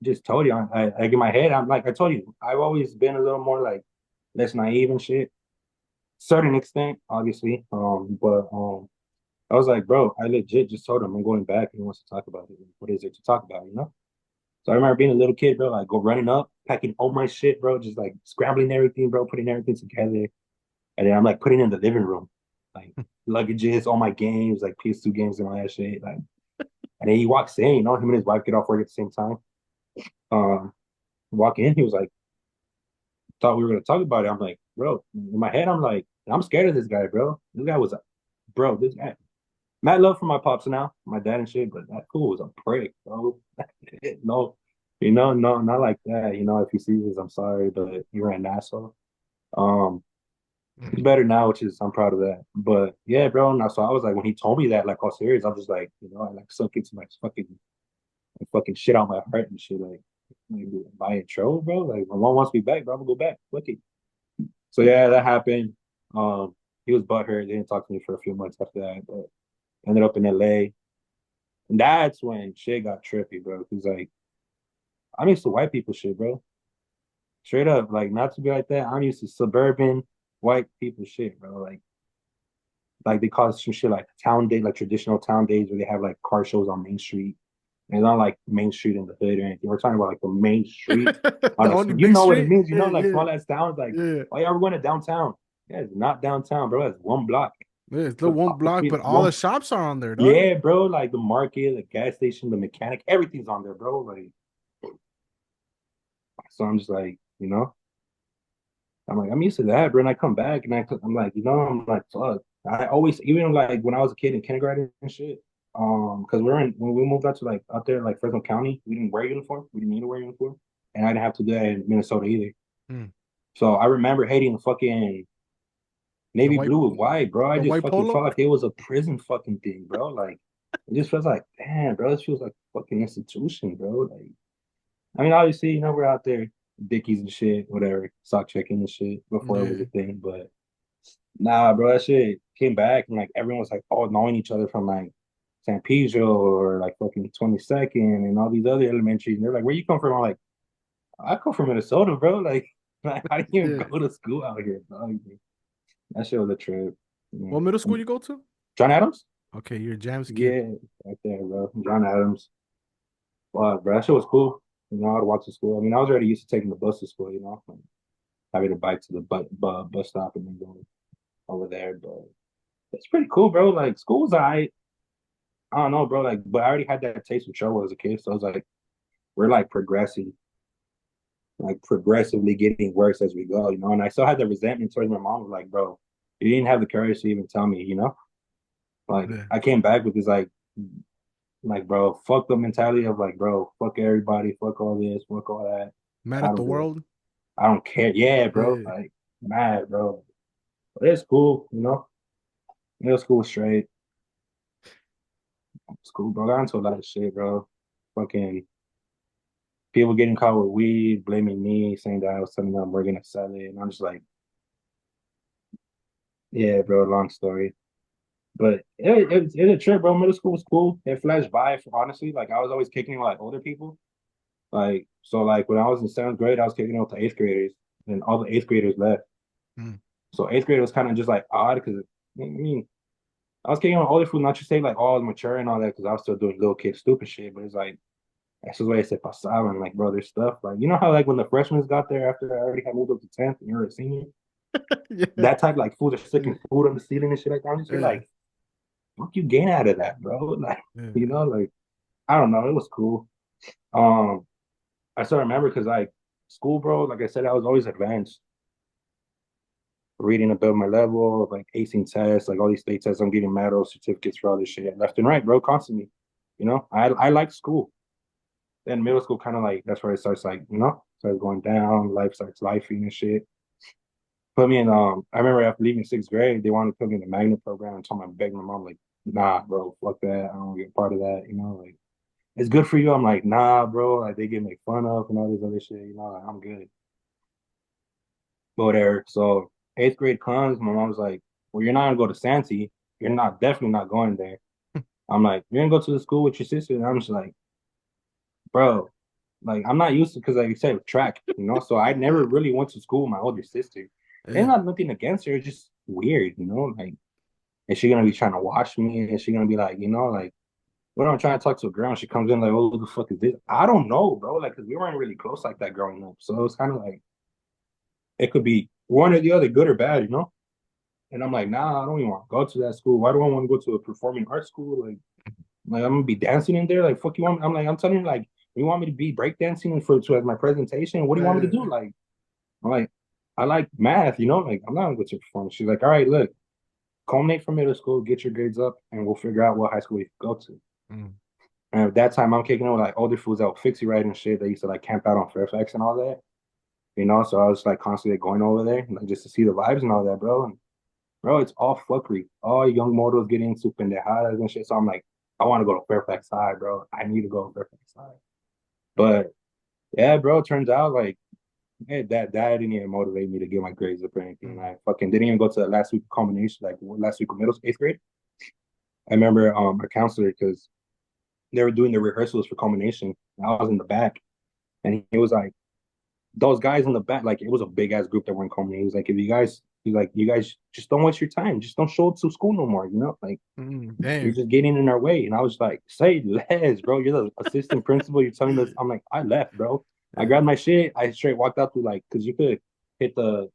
just told you. I get my head. I'm like, I told you, I've always been a little more like less naive and shit. Certain extent, obviously. But I was like, bro, I legit just told him I'm going back and he wants to talk about it. What is it to talk about, you know? So I remember being a little kid, bro, like go running up, packing all my shit, bro, just like scrambling everything, bro, putting everything together. And then I'm like putting it in the living room, like luggages, all my games, like PS2 games and all that shit. Like, and then he walks in, you know, him and his wife get off work at the same time. Um, walk in, he was like, thought we were gonna talk about it. I'm like, bro, in my head, I'm like, I'm scared of this guy, bro. This guy was, bro, this guy. Mad love for my pops now, my dad and shit, but that fool was a prick, bro. No, no, not like that. You know, if he sees this, I'm sorry, but you're an asshole. Um, he's better now, which is I'm proud of that. But yeah, bro. Now, so I was like, when he told me that, like all serious, I'm just like, you know, I like sunk into my fucking shit out my heart and shit. Like by intro, bro. Like my mom wants me back, bro. I'm gonna go back. Fuck it. So yeah, that happened. He was butthurt. They didn't talk to me for a few months after that, but ended up in LA. And that's when shit got trippy, bro. Cause like I'm used to white people shit, bro. Straight up, like not to be like that. I'm used to suburban white people shit, bro. Like they call it some shit like town day, like traditional town days where they have like car shows on Main Street. And it's not like Main Street in the hood or anything. We're talking about like the main street The on a, only you big know what it street? means, you Yeah, know, like yeah, small ass towns, like, yeah. oh yeah, we're going to downtown. Yeah, it's not downtown, bro. It's one block. Yeah, it's the But one block, between but all the one, shops are on there, dog. yeah, bro, like the market, the gas station, the mechanic, everything's on there, bro. Like, so I'm just like, you know, I'm like, I'm used to that, bro. And I come back and I'm like, you know, I'm like, fuck. I always, even like when I was a kid in kindergarten and shit, because when we moved out to like out there, like Fresno County, we didn't wear uniform. We didn't need to wear uniform, and I didn't have to do that in Minnesota either. Hmm. So I remember hating the fucking The navy white, blue with white, bro. I the just white fucking polo. felt like it was a prison fucking thing, bro. Like it just feels like, damn, bro, this feels like a fucking institution, bro. Like, I mean, obviously, you know, we're out there, dickies and shit, whatever, sock checking and shit before it was Yeah, a thing, but. Nah, bro, that shit came back and like everyone was like all knowing each other from like San Pedro or like fucking 22nd and all these other elementaries. And they're like, where you come from? I'm like, I come from Minnesota, bro. Like, I didn't even yeah. go to school out here, dog. That shit was a trip. What Yeah. middle school you go to? John Adams? Okay, you're a Jams kid. Yeah, right there, bro. John Adams. Wow, bro, that shit was cool. You know, I'd walk to school. I mean, I was already used to taking the bus to school, you know, like, having a bike to the bus stop and then going over there. But it's pretty cool, bro. Like, school's all right. I don't know, bro. Like, but I already had that taste of trouble as a kid, so I was like, we're like progressing, like progressively getting worse as we go, you know. And I still had the resentment towards my mom. Like, bro, you didn't have the courage to even tell me, you know. Like, Yeah. I came back with this like, bro, fuck the mentality of like, bro, fuck everybody, fuck all this, fuck all that. Mad I at the don't give world. I don't care. Yeah, bro. Yeah. Like, mad, bro. But it's cool, you know. Middle school was straight. It's cool, bro. Got into a lot of shit, bro. Fucking people getting caught with weed, blaming me, saying that I was telling them we're gonna sell it, and I'm just like, yeah, bro, long story. But it's a trip, bro. Middle school was cool. It flashed by, honestly. Like I was always kicking with like older people. Like so, like when I was in seventh grade, I was kicking with the eighth graders, and all the eighth graders left. Mm. So eighth grade was kind of just like odd because I mean I was kicking with older people, not to say like all mature and all that, because I was still doing little kid stupid shit. But it's like that's just the way I said pasaba and like bro, there's stuff like you know how like when the freshmen got there after I already had moved up to 10th and you were a senior, Yeah. that type like fools are Yeah. sticking food on the ceiling and shit like that. I'm just Yeah. like, what you gain out of that, bro? Like, you Yeah. know, like I don't know, it was cool. Um, I still remember because like school, bro, like I said, I was always advanced, reading above my level, like acing tests, like all these state tests. I'm getting medals, certificates for all this shit left and right, bro, constantly. You know, I like school. Then middle school kind of like that's where it starts like, you know, starts going down, life starts lifing and shit. Put me in I remember after leaving sixth grade, they wanted to put me in the magnet program and told me begging my mom, like, nah, bro, fuck that. I don't get part of that, you know, like it's good for you. I'm like, nah, bro, like they get made fun of and all this other shit, you know, like I'm good. Go there. So eighth grade comes, my mom's like, well, you're not gonna go to Santee. You're not definitely not going there. I'm like, you're gonna go to the school with your sister, and I'm just like, bro, like I'm not used to because like you said track, you know. So I never really went to school with my older sister. And Yeah. not nothing against her, it's just weird, you know. Like, is she gonna be trying to watch me? Is she gonna be like, you know, like when I'm trying to talk to a girl, and she comes in like, oh, who the fuck is this? I don't know, bro. Like, cause we weren't really close like that growing up, so it's kind of like it could be one or the other, good or bad, you know. And I'm like, nah, I don't even want to go to that school. Why do I want to go to a performing arts school? Like I'm gonna be dancing in there. Like, fuck you want me? I'm like, I'm telling you, like, you want me to be breakdancing for to as my presentation? What do you want me to do? Like, I'm like, I like math, you know? Like, I'm not gonna go to perform. She's like, all right, look, culminate from middle school, get your grades up, and we'll figure out what high school you can go to. Mm. And at that time, I'm kicking it with like older fools out fixie right and shit. They used to like camp out on Fairfax and all that, you know. So I was like constantly going over there, like just to see the vibes and all that, bro. And bro, it's all fuckery. All young models getting into pendejadas and shit. So I'm like, I want to go to Fairfax High, bro. I need to go to Fairfax High. But yeah, bro, it turns out like that didn't even motivate me to get my grades up or anything. Mm. I fucking didn't even go to the last week of combination, like last week of eighth grade. I remember a counselor because they were doing the rehearsals for combination. And I was in the back, and he was like, those guys in the back, like it was a big ass group that were in combination. He was like, if you guys, he's like, you guys just don't waste your time. Just don't show up to school no more. You know, like Mm. you're Damn. just getting in our way. And I was like, say less, bro. You're the assistant principal. You're telling us. I'm like, I left, bro. I Yeah. grabbed my shit. I straight walked out through like, cause you could hit the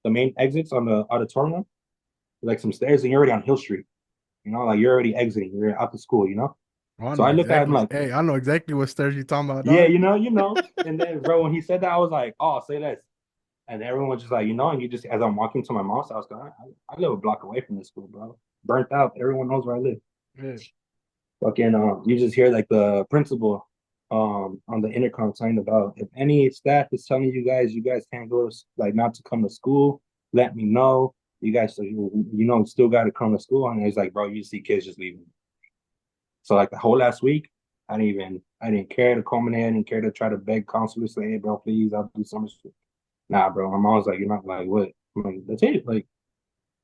main exits on the auditorium, like some stairs, and you're already on Hill Street. You know, like you're already exiting. You're out the school. You know. Oh, I So know I look at him exactly. like, Hey, I know exactly what stairs you talking about, yeah, dog. you know. And then, bro, when he said that, I was like, oh, say less. And everyone was just like, you know, and you just, as I'm walking to my mom's house, I live a block away from this school, bro. Burnt out. Everyone knows where I live. Yeah. Fucking, you just hear like the principal, on the intercom saying about if any staff is telling you guys can't go to, like, not to come to school, let me know. You guys, so you know, still got to come to school. And it's like, bro, you see kids just leaving. So like the whole last week, I didn't care to come in here. I didn't care to try to beg counselors, say, hey, bro, please, I'll do summer school. Nah, bro. My mom was like, you're not like what? I'm like, that's it. Like,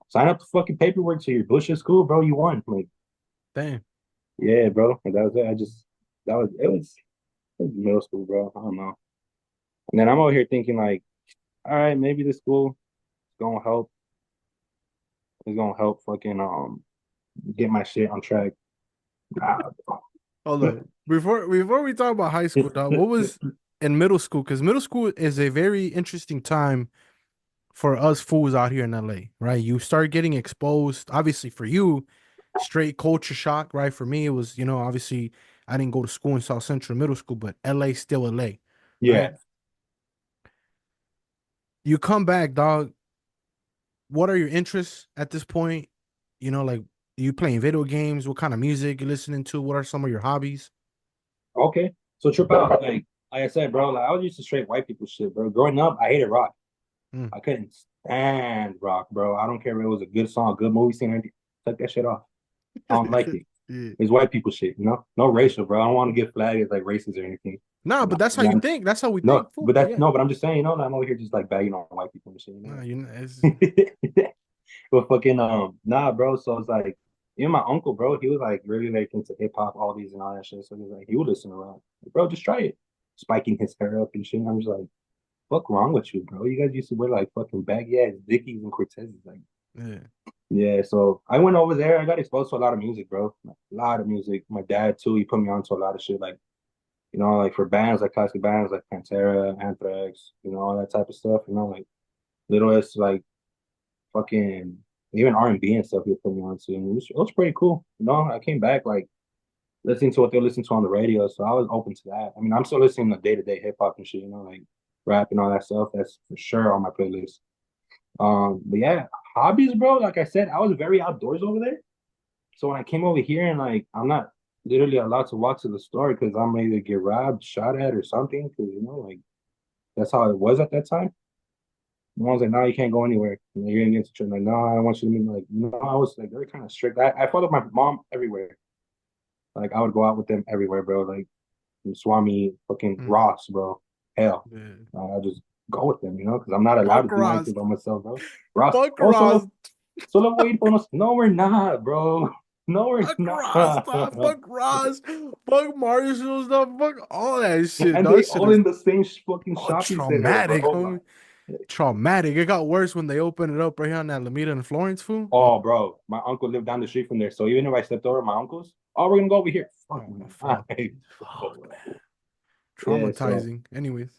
sign up the fucking paperwork to your bullshit school, bro. You won. Like, Damn. yeah, bro. And that was it. It was middle school, bro. I don't know. And then I'm over here thinking like, all right, maybe this school is gonna help. It's gonna help fucking get my shit on track. Nah, Hold bro. on. Before we talk about high school, dog, what was in middle school? Because middle school is a very interesting time for us fools out here in LA, right? You start getting exposed. Obviously, for you, straight culture shock, right? For me, it was, obviously I didn't go to school in South Central Middle School, but LA still LA, right? Yeah. You come back, dog. What are your interests at this point? Like you playing video games? What kind of music you listening to? What are some of your hobbies? Okay. So trip out. Like I said, bro, like I was used to straight white people shit, bro. Growing up, I hated rock. Mm. I couldn't stand rock, bro. I don't care if it was a good song, a good movie scene, anything. Take that shit off. I don't like it. Yeah. It's white people shit, you know? No racial, bro. I don't want to get flagged as like racist or anything. Nah, but No, that's how you think. That's how we no, think, fool. Yeah. but I'm just saying, you know, I'm over here just like bagging on white people and shit, Nah, you it's know? But fucking nah, bro. So it's like even my uncle, bro, he was like really like into hip hop, all these and all that shit. So he was like, he would listen around. Like, bro, just try it. Spiking his hair up and shit. And I'm just like, fuck wrong with you, bro? You guys used to wear like fucking baggy ass Dickies and Cortezes. Like, yeah. yeah. So I went over there. I got exposed to a lot of music, bro. Like, a lot of music. My dad too. He put me onto a lot of shit. Like, you know, like for bands, like classic bands, like Pantera, Anthrax, you know, all that type of stuff. You know, like Little S, like fucking even R&B and stuff. He put me onto, and it was pretty cool. You know, I came back like listening to what they're listening to on the radio, so I was open to that. I mean, I'm still listening to day to day hip hop and shit. You know, like rap and all that stuff. That's for sure on my playlist. But yeah, hobbies, bro. Like I said, I was very outdoors over there. So when I came over here and like I'm not literally allowed to walk to the store because I'm either get robbed, shot at, or something. Because you know, like that's how it was at that time. And I was like, no, you can't go anywhere. You're gonna get to church. Like, no, I don't want you to meet. Like, no, I was like, they're kind of strict. I followed my mom everywhere. Like, I would go out with them everywhere, bro. Like, Swami, fucking Mm. Ross, bro. Hell, Yeah. I just go with them, you know, because I'm not allowed to Fuck do Ross. anything by myself, bro. Ross, Fuck oh, Ross. solo voy a ir por unos. No, we're not, bro. No, we're Fuck Ross, dog. not. Fuck Ross. Fuck Marshall stuff. Fuck all that shit. And Dog. they That shit all is in the same fucking shopping center, traumatic, bro. homie. Traumatic. It got worse when they opened it up right here on that Alameda in Florence, fool. Oh, Oh, bro, my uncle lived down the street from there. So even if I stepped over my uncle's, oh, we're gonna go over here. Fuck oh me. fuck. Fuck, man. Yeah, so Traumatizing. Anyways.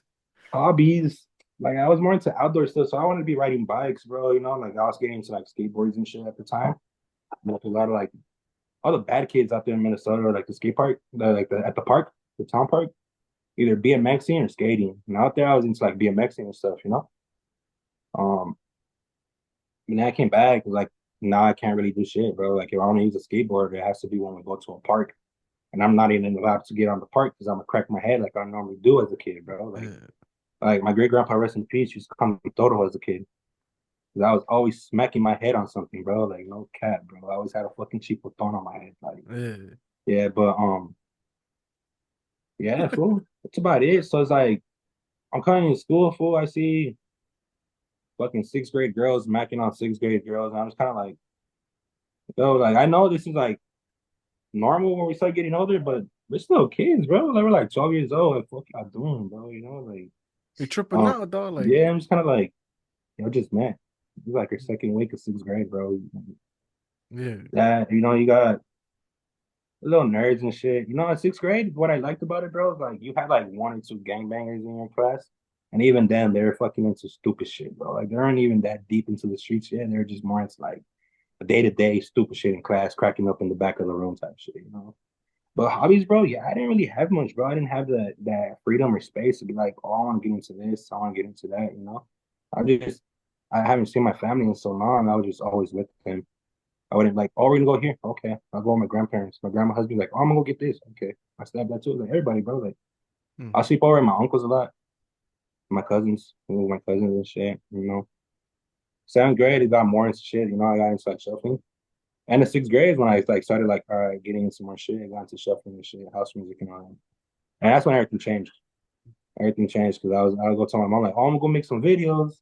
hobbies. like I was more into outdoor stuff, so I wanted to be riding bikes, bro. You know, like I was getting into like skateboards and shit at the time. Like a lot of like all the bad kids out there in Minnesota, like the skate park, at the park, the town park, either BMXing or skating. And out there, I was into like BMXing and stuff, you know. Um, and then I came back, like now I can't really do shit, bro. Like if I want to use a skateboard, it has to be when we go to a park, and I'm not even allowed to get on the park because I'm gonna crack my head like I normally do as a kid, bro. Yeah. Like my great grandpa, rest in peace, used to call me Toro as a kid. Cause I was always smacking my head on something, bro. Like no cap, bro. I always had a fucking cheapo thorn on my head. Like, Yeah. yeah, but yeah, fool. That's about it. So it's like I'm coming to school, fool. I see fucking sixth grade girls macking on sixth grade girls. And I'm just kind of like, yo, like I know this is like normal when we start getting older, but we're still kids, bro. Like we're like 12 years old. Like, fuck y'all doing, bro? You know, like, You're tripping um, out, dog. Like, yeah, I'm just kind of like, just met. It's like your second week of sixth grade, bro. yeah. That you know, you got little nerds and shit. You know, in sixth grade, what I liked about it, bro, is like you had like one or two gangbangers in your class, and even then, they're fucking into stupid shit, bro. Like they aren't even that deep into the streets yet. They're just more into like day to day stupid shit in class, cracking up in the back of the room type shit, you know. But hobbies, bro, yeah, I didn't really have much, bro. I didn't have that freedom or space to be like, oh, I want to get into this, I want to get into that, you know. I just I haven't seen my family in so long. I was just always with them. I wouldn't like, oh, we're gonna go here. Okay. I'll go with my grandparents. My grandma husband like, oh, I'm gonna go get this. Okay. I stab that too. Like everybody, bro. Like Hmm. I sleep over at my uncle's a lot, my cousins, my cousins and shit, you know. Seventh grade, it got more into shit, you know, I got into like shuffling. And the sixth grade is when I like started like, all right, getting into more shit, I got into shuffling and shit, house music and all that. And that's when everything changed. Everything changed because I would go tell my mom like, oh, I'm gonna go make some videos,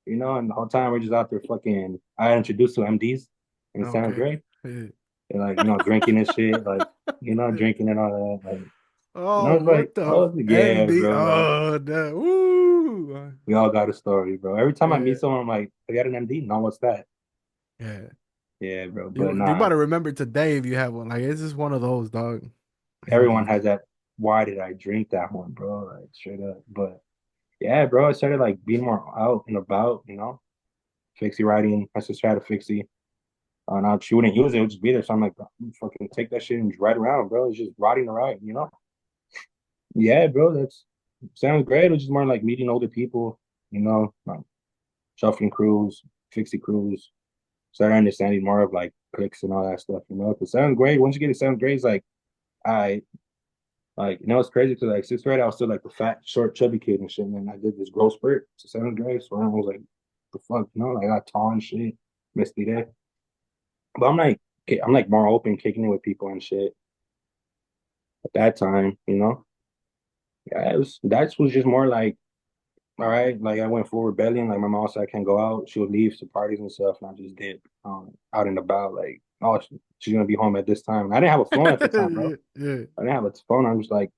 you know, and the whole time we're just out there fucking I got introduced to MDs in seventh Okay. grade. Yeah. And like, you know, drinking and shit, like, you know, drinking and all that. Like, you know, Oh, it's like, what the oh, yeah, MD? bro. Like, Oh, that. Woo. we all got a story, bro. Every time I Yeah. meet someone, I'm like, I got an MD? No, what's that? Yeah. Yeah, bro. But You nah, about to remember today if you have one. Like, it's just one of those, dog. everyone MD. has that. Why did I drink that one, bro? Like, straight up. But yeah, bro, I started like being more out and about, you know, fixie riding. My sister had a fixie. Now she wouldn't use it, it would just be there. So I'm like, fucking take that shit and just ride around, bro. It's just riding around, you know? Yeah, bro, that's sounds great. It was just more like meeting older people, you know, like shuffling crews, fixie crews, started understanding more of like clicks and all that stuff, you know. Because sounds great. Once you get to sounds great, it's like I like you know it's crazy because like sixth grade I was still like the fat, short, chubby kid and shit. And then I did this growth spurt to seventh grade, so I was like, the fuck, you know, like I got tall and shit, misty there. But I'm like more open, kicking it with people and shit at that time, you know. Yeah, that was just more like all right, like I went full rebellion. Like my mom said I can't go out. She would leave to parties and stuff, and I just did out and about. Like, oh, she's gonna be home at this time. And I didn't have a phone at the time, bro. Yeah. Yeah. I didn't have a phone. I'm just like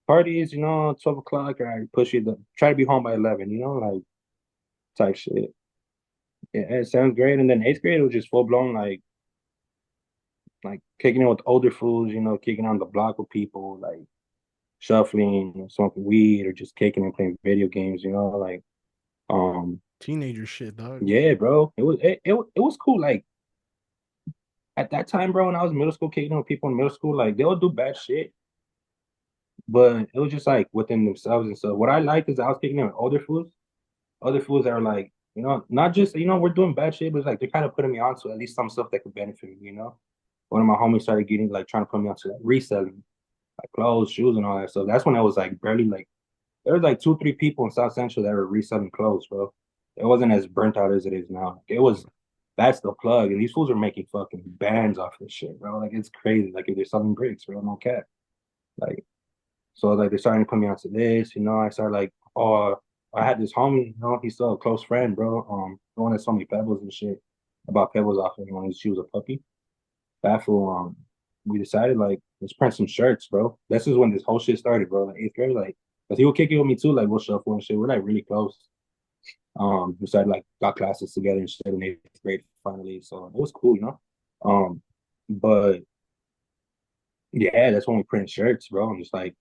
parties, you know, 12 o'clock. Or I push you to try to be home by 11. You know, like type shit. Yeah, it sounds great. And then eighth grade it was just full blown like kicking it with older fools. You know, kicking on the block with people, like shuffling, smoking weed, or just kicking and playing video games. You know, like um. Teenager shit, dog. Yeah, bro. It was cool. Like at that time, bro, when I was middle school, kicking with people in middle school, like they would do bad shit, but it was just like within themselves and stuff. What I liked is I was kicking in with older fools that are like, you know, not just we're doing bad shit, but it's like they're kind of putting me on to at least some stuff that could benefit me. You know, one of my homies started getting like trying to put me onto like reselling, like clothes, shoes, and all that stuff. That's when I was like barely like there was like two, three people in South Central that were reselling clothes, bro. It wasn't as burnt out as it is now. It was that's the plug, and these fools are making fucking bands off this shit, bro. Like it's crazy. Like if they're selling bricks, bro, no cap. Like so, like they're starting to put me onto this. You know, I started like, oh, I had this homie. You know, he's still a close friend, bro. The one that sold me pebbles and shit. I bought pebbles off him when she was a puppy. That fool, we decided like let's print some shirts, bro. This is when this whole shit started, bro. Like eighth grade, like, cause he would kick it with me too, like we'll shuffle and shit. We're like really close. We started like got classes together and shit in eighth grade finally, so it was cool, you know. But yeah, that's when we print shirts, bro. And just like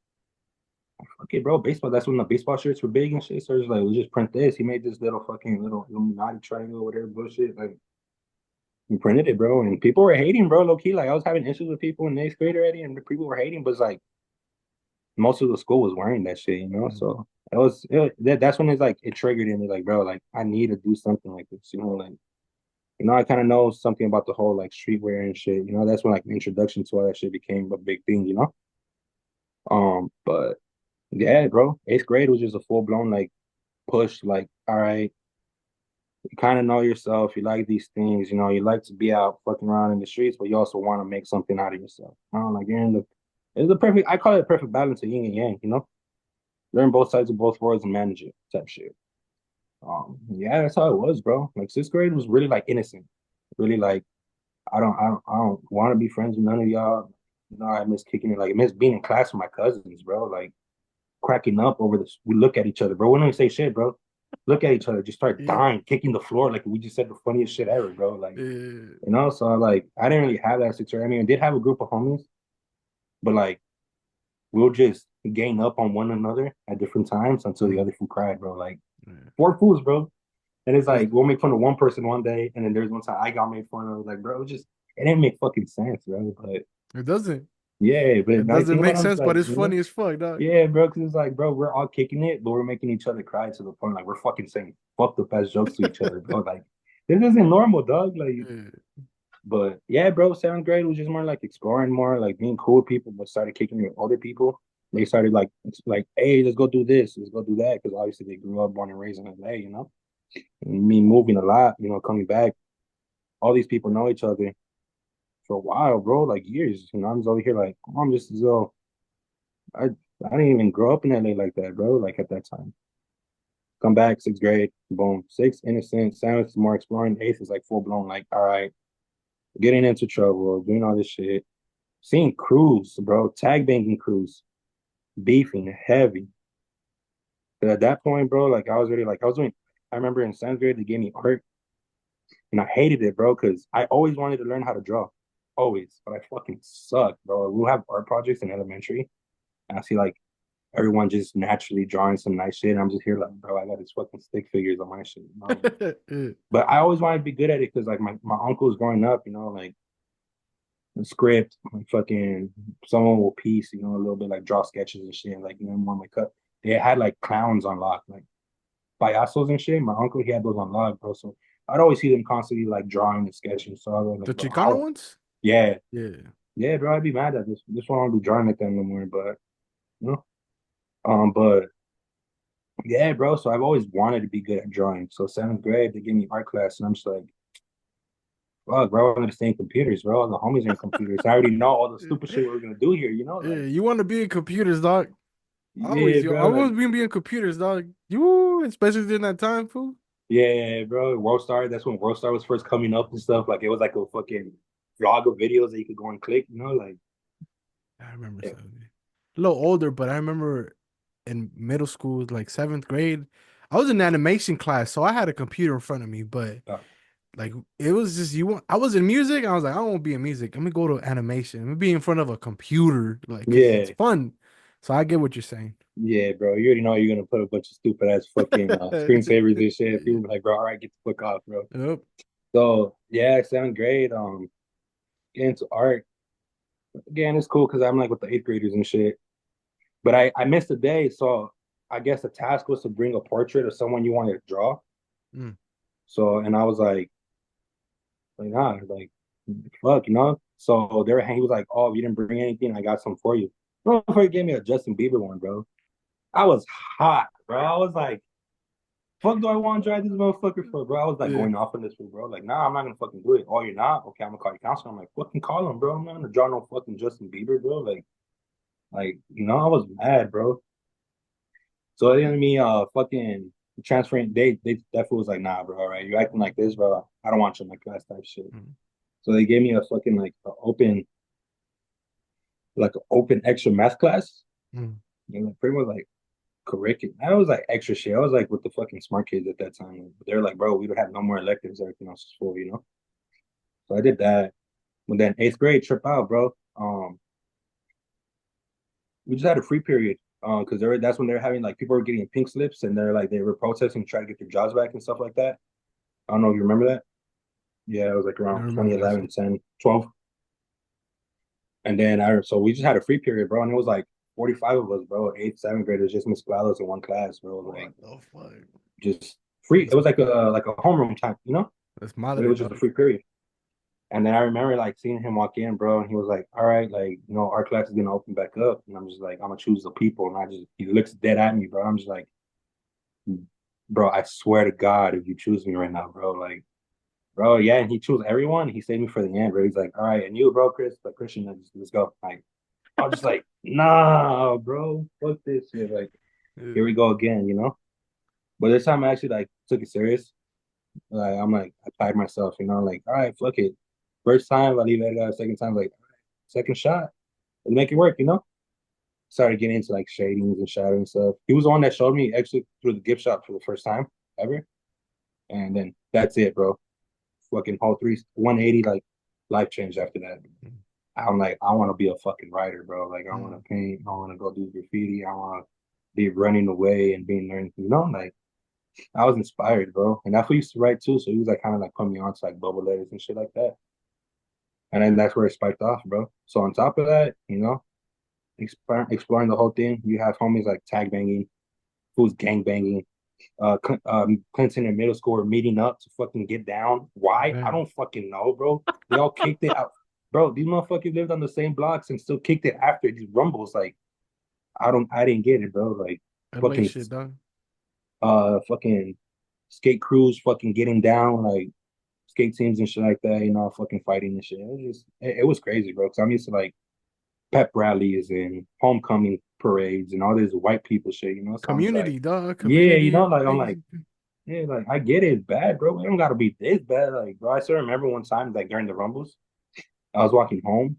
Okay, bro, baseball. That's when the baseball shirts were big and shit. So it's like, we'll just print this. He made this little fucking little Illuminati triangle, whatever bullshit. Like, he printed it, bro. And people were hating, bro, low key. Like, I was having issues with people in eighth grade already, and the people were hating, but it's like, most of the school was wearing that shit, you know? Mm. So that's when it's like, it triggered in me, like, bro, like, I need to do something like this, you know? Like, I kind of know something about the whole like streetwear and shit, you know? That's when like the introduction to all that shit became a big thing, you know? But yeah, bro, eighth grade was just a full blown like push, like, all right, you kind of know yourself, you like these things, you know, you like to be out fucking around in the streets, but you also want to make something out of yourself. I don't know, like you're in the it's the perfect I call it a perfect balance of yin and yang, you know? Learn both sides of both worlds and manage it type shit. Yeah, that's how it was, bro. Like sixth grade was really like innocent. Really like I don't want to be friends with none of y'all. You know, I miss kicking it. Like I miss being in class with my cousins, bro. Like cracking up over this. We look at each other, bro. We don't even say shit, bro. Look at each other, just start Yeah. dying, kicking the floor like we just said the funniest shit ever, bro. Like, Yeah. so like I didn't really have that situation. I mean, I did have a group of homies, but like we'll just gang up on one another at different times until the Mm. other fool cried, bro. Like Yeah. four fools, bro. And it's That's like we'll make fun of one person one day, and then there's one time I got made fun of. Like, bro, it didn't make fucking sense, bro. But it doesn't. yeah, but It I doesn't think about make it, I'm sense, just like, but it's funny as fuck, dog. yeah, bro, because it's like, bro, we're all kicking it, but we're making each other cry to the point like we're fucking saying fucked up ass jokes to each other, bro. Like, this isn't normal, dog. Like, Yeah. but yeah, bro, seventh grade was just more like exploring more, like being cool with people, but started kicking it with older people. They started like, it's like, hey, let's go do this, let's go do that, because obviously they grew up, born and raised in LA, you know. And me moving a lot, you know, coming back, all these people know each other for a while, bro, like years. And I'm just over here like, oh, I'm just as though I I didn't even grow up in LA like that, bro. Like at that time. Come back, sixth grade, boom. Sixth, innocent. Seventh is more exploring. Eighth is like full blown, like, all right, getting into trouble, doing all this shit. Seeing crews, bro, tag banging crews, beefing heavy. But at that point, bro, like I was really like I was doing I remember in seventh grade they gave me art and I hated it, bro, because I always wanted to learn how to draw. Always. But I fucking suck, bro. We'll have art projects in elementary. And I see like everyone just naturally drawing some nice shit. And I'm just here like, bro, I got these fucking stick figures on my shit. You know? Like, Yeah. but I always wanted to be good at it because like my uncles growing up, you know, like the script, like fucking someone will piece, you know, a little bit like draw sketches and shit. Like, you know, more my cut. They had like clowns on lock, like payasos and shit. My uncle, he had those on lock, bro. So I'd always see them constantly like drawing and sketching. So I was The like, bro, Chicano how? ones? Yeah, Yeah. yeah, bro. I'd be mad at this. This one I'll be drawing at them no more, but you know. But yeah, bro. So I've always wanted to be good at drawing. So seventh grade, they gave me art class, and I'm just like, fuck, bro, I'm gonna stay in computers, bro. All the homies are in computers. I already know all the stupid shit we're gonna do here, you know? Yeah, Like, you want to be in computers, dog. yeah, I bro. Like, always been being computers, dog. You, especially during that time, fool. yeah, bro. World Star. That's when World Star was first coming up and stuff. Like, it was like a fucking vlog of videos that you could go and click, you know? Like, I remember yeah, something. A little older, but I remember in middle school, like seventh grade, I was in animation class, so I had a computer in front of me, but uh, like it was just you want I was in music, I was like, I don't want to be in music. Let me go to animation. Let me be in front of a computer, like because it's yeah, fun. So I get what you're saying. yeah, bro. You already know you're gonna put a bunch of stupid ass fucking screensavers and shit. People be like, bro, all right, get the fuck off, bro. Yep. So yeah, seventh grade, get into art. Again, it's cool because I'm like with the eighth graders and shit. But I missed a day, so I guess the task was to bring a portrait of someone you wanted to draw. Mm. So and I was like nah, like fuck, you know. So they were he was like, oh, if you didn't bring anything, I got some for you. Bro, before he gave me a Justin Bieber one, bro. I was hot, bro. I was like, fuck, do I want to drive this motherfucker for, bro? I was like Yeah. going off on this one, bro. Like, nah, I'm not gonna fucking do it. Oh, you're not? Okay, I'm gonna call your counselor. I'm like, fucking call him, bro. I'm not gonna draw no fucking Justin Bieber, bro. Like, you know, I was mad, bro. So they ended me fucking transferring. They that fool was like, nah, bro. All right, you acting like this, bro. I don't want you in my class type shit. Mm. So they gave me a fucking like an open extra math class. Mm. You know, pretty much like curriculum. I was like extra shit. I was like with the fucking smart kids at that time. But they're like, bro, we don't have no more electives. Everything else is full, you know. So I did that. And then eighth grade trip out, bro. We just had a free period. Because that's when they're having like people were getting pink slips and they were protesting to try to get their jobs back and stuff like that. I don't know if you remember that. Yeah, it was like I around remember that. 2011, 10, 12. And then so we just had a free period, bro, and it was like 45 of us, bro, eighth, seventh graders, just mezclados in one class, bro. Like What the fuck? just free. It That's was like a homeroom time, that's but it madre, was just a dog. free period. And then I remember like seeing him walk in, bro, and he was like, "All right, like our class is gonna open back up," and I'm just like, "I'm gonna choose the people," and he looks dead at me, bro. I'm just like, "Bro, I swear to God, if you choose me right now, bro, like." Bro, yeah, and he chose everyone. He saved me for the end, bro. He's like, all right, and you, bro, Chris, like Christian, let's go. Like, I was just like, nah, bro, fuck this shit. Like, here we go again. But this time I actually like took it serious. Like, I'm like, I tied myself, like, all right, fuck it. First time, I leave it out. Second time, like, all right, second shot, let's make it work. Started getting into like shadings and shadowing stuff. He was the one that showed me actually through the gift shop for the first time ever. And then that's it, bro. Fucking whole 180, like, life changed after that. I'm like, I want to be a fucking writer, bro. Like, I want to paint. I want to go do graffiti. I want to be running away and being learning. Like, I was inspired, bro. And that's what he used to write too. So he was like kind of like putting me on to like bubble letters and shit like that. And then that's where it spiked off, bro. So on top of that, exploring the whole thing, you have homies like tag banging, who's gang banging. Clinton and middle school were meeting up to fucking get down. Why? I Man, don't fucking know, bro. They all kicked it out. Bro, these motherfuckers lived on the same blocks and still kicked it after these rumbles. Like, I didn't get it, bro. Like, LA fucking, shit, dog. fucking skate crews fucking getting down, like, skate teams and shit like that, fucking fighting and shit. It was crazy, bro. Cause I'm used to like pep rallies and homecoming parades and all this white people shit. So I'm just like, Community, dog. yeah, Community is like, I'm big. like, yeah, like I get it, it's bad, bro. It don't gotta be this bad. Like, bro, I still remember one time, like during the rumbles, I was walking home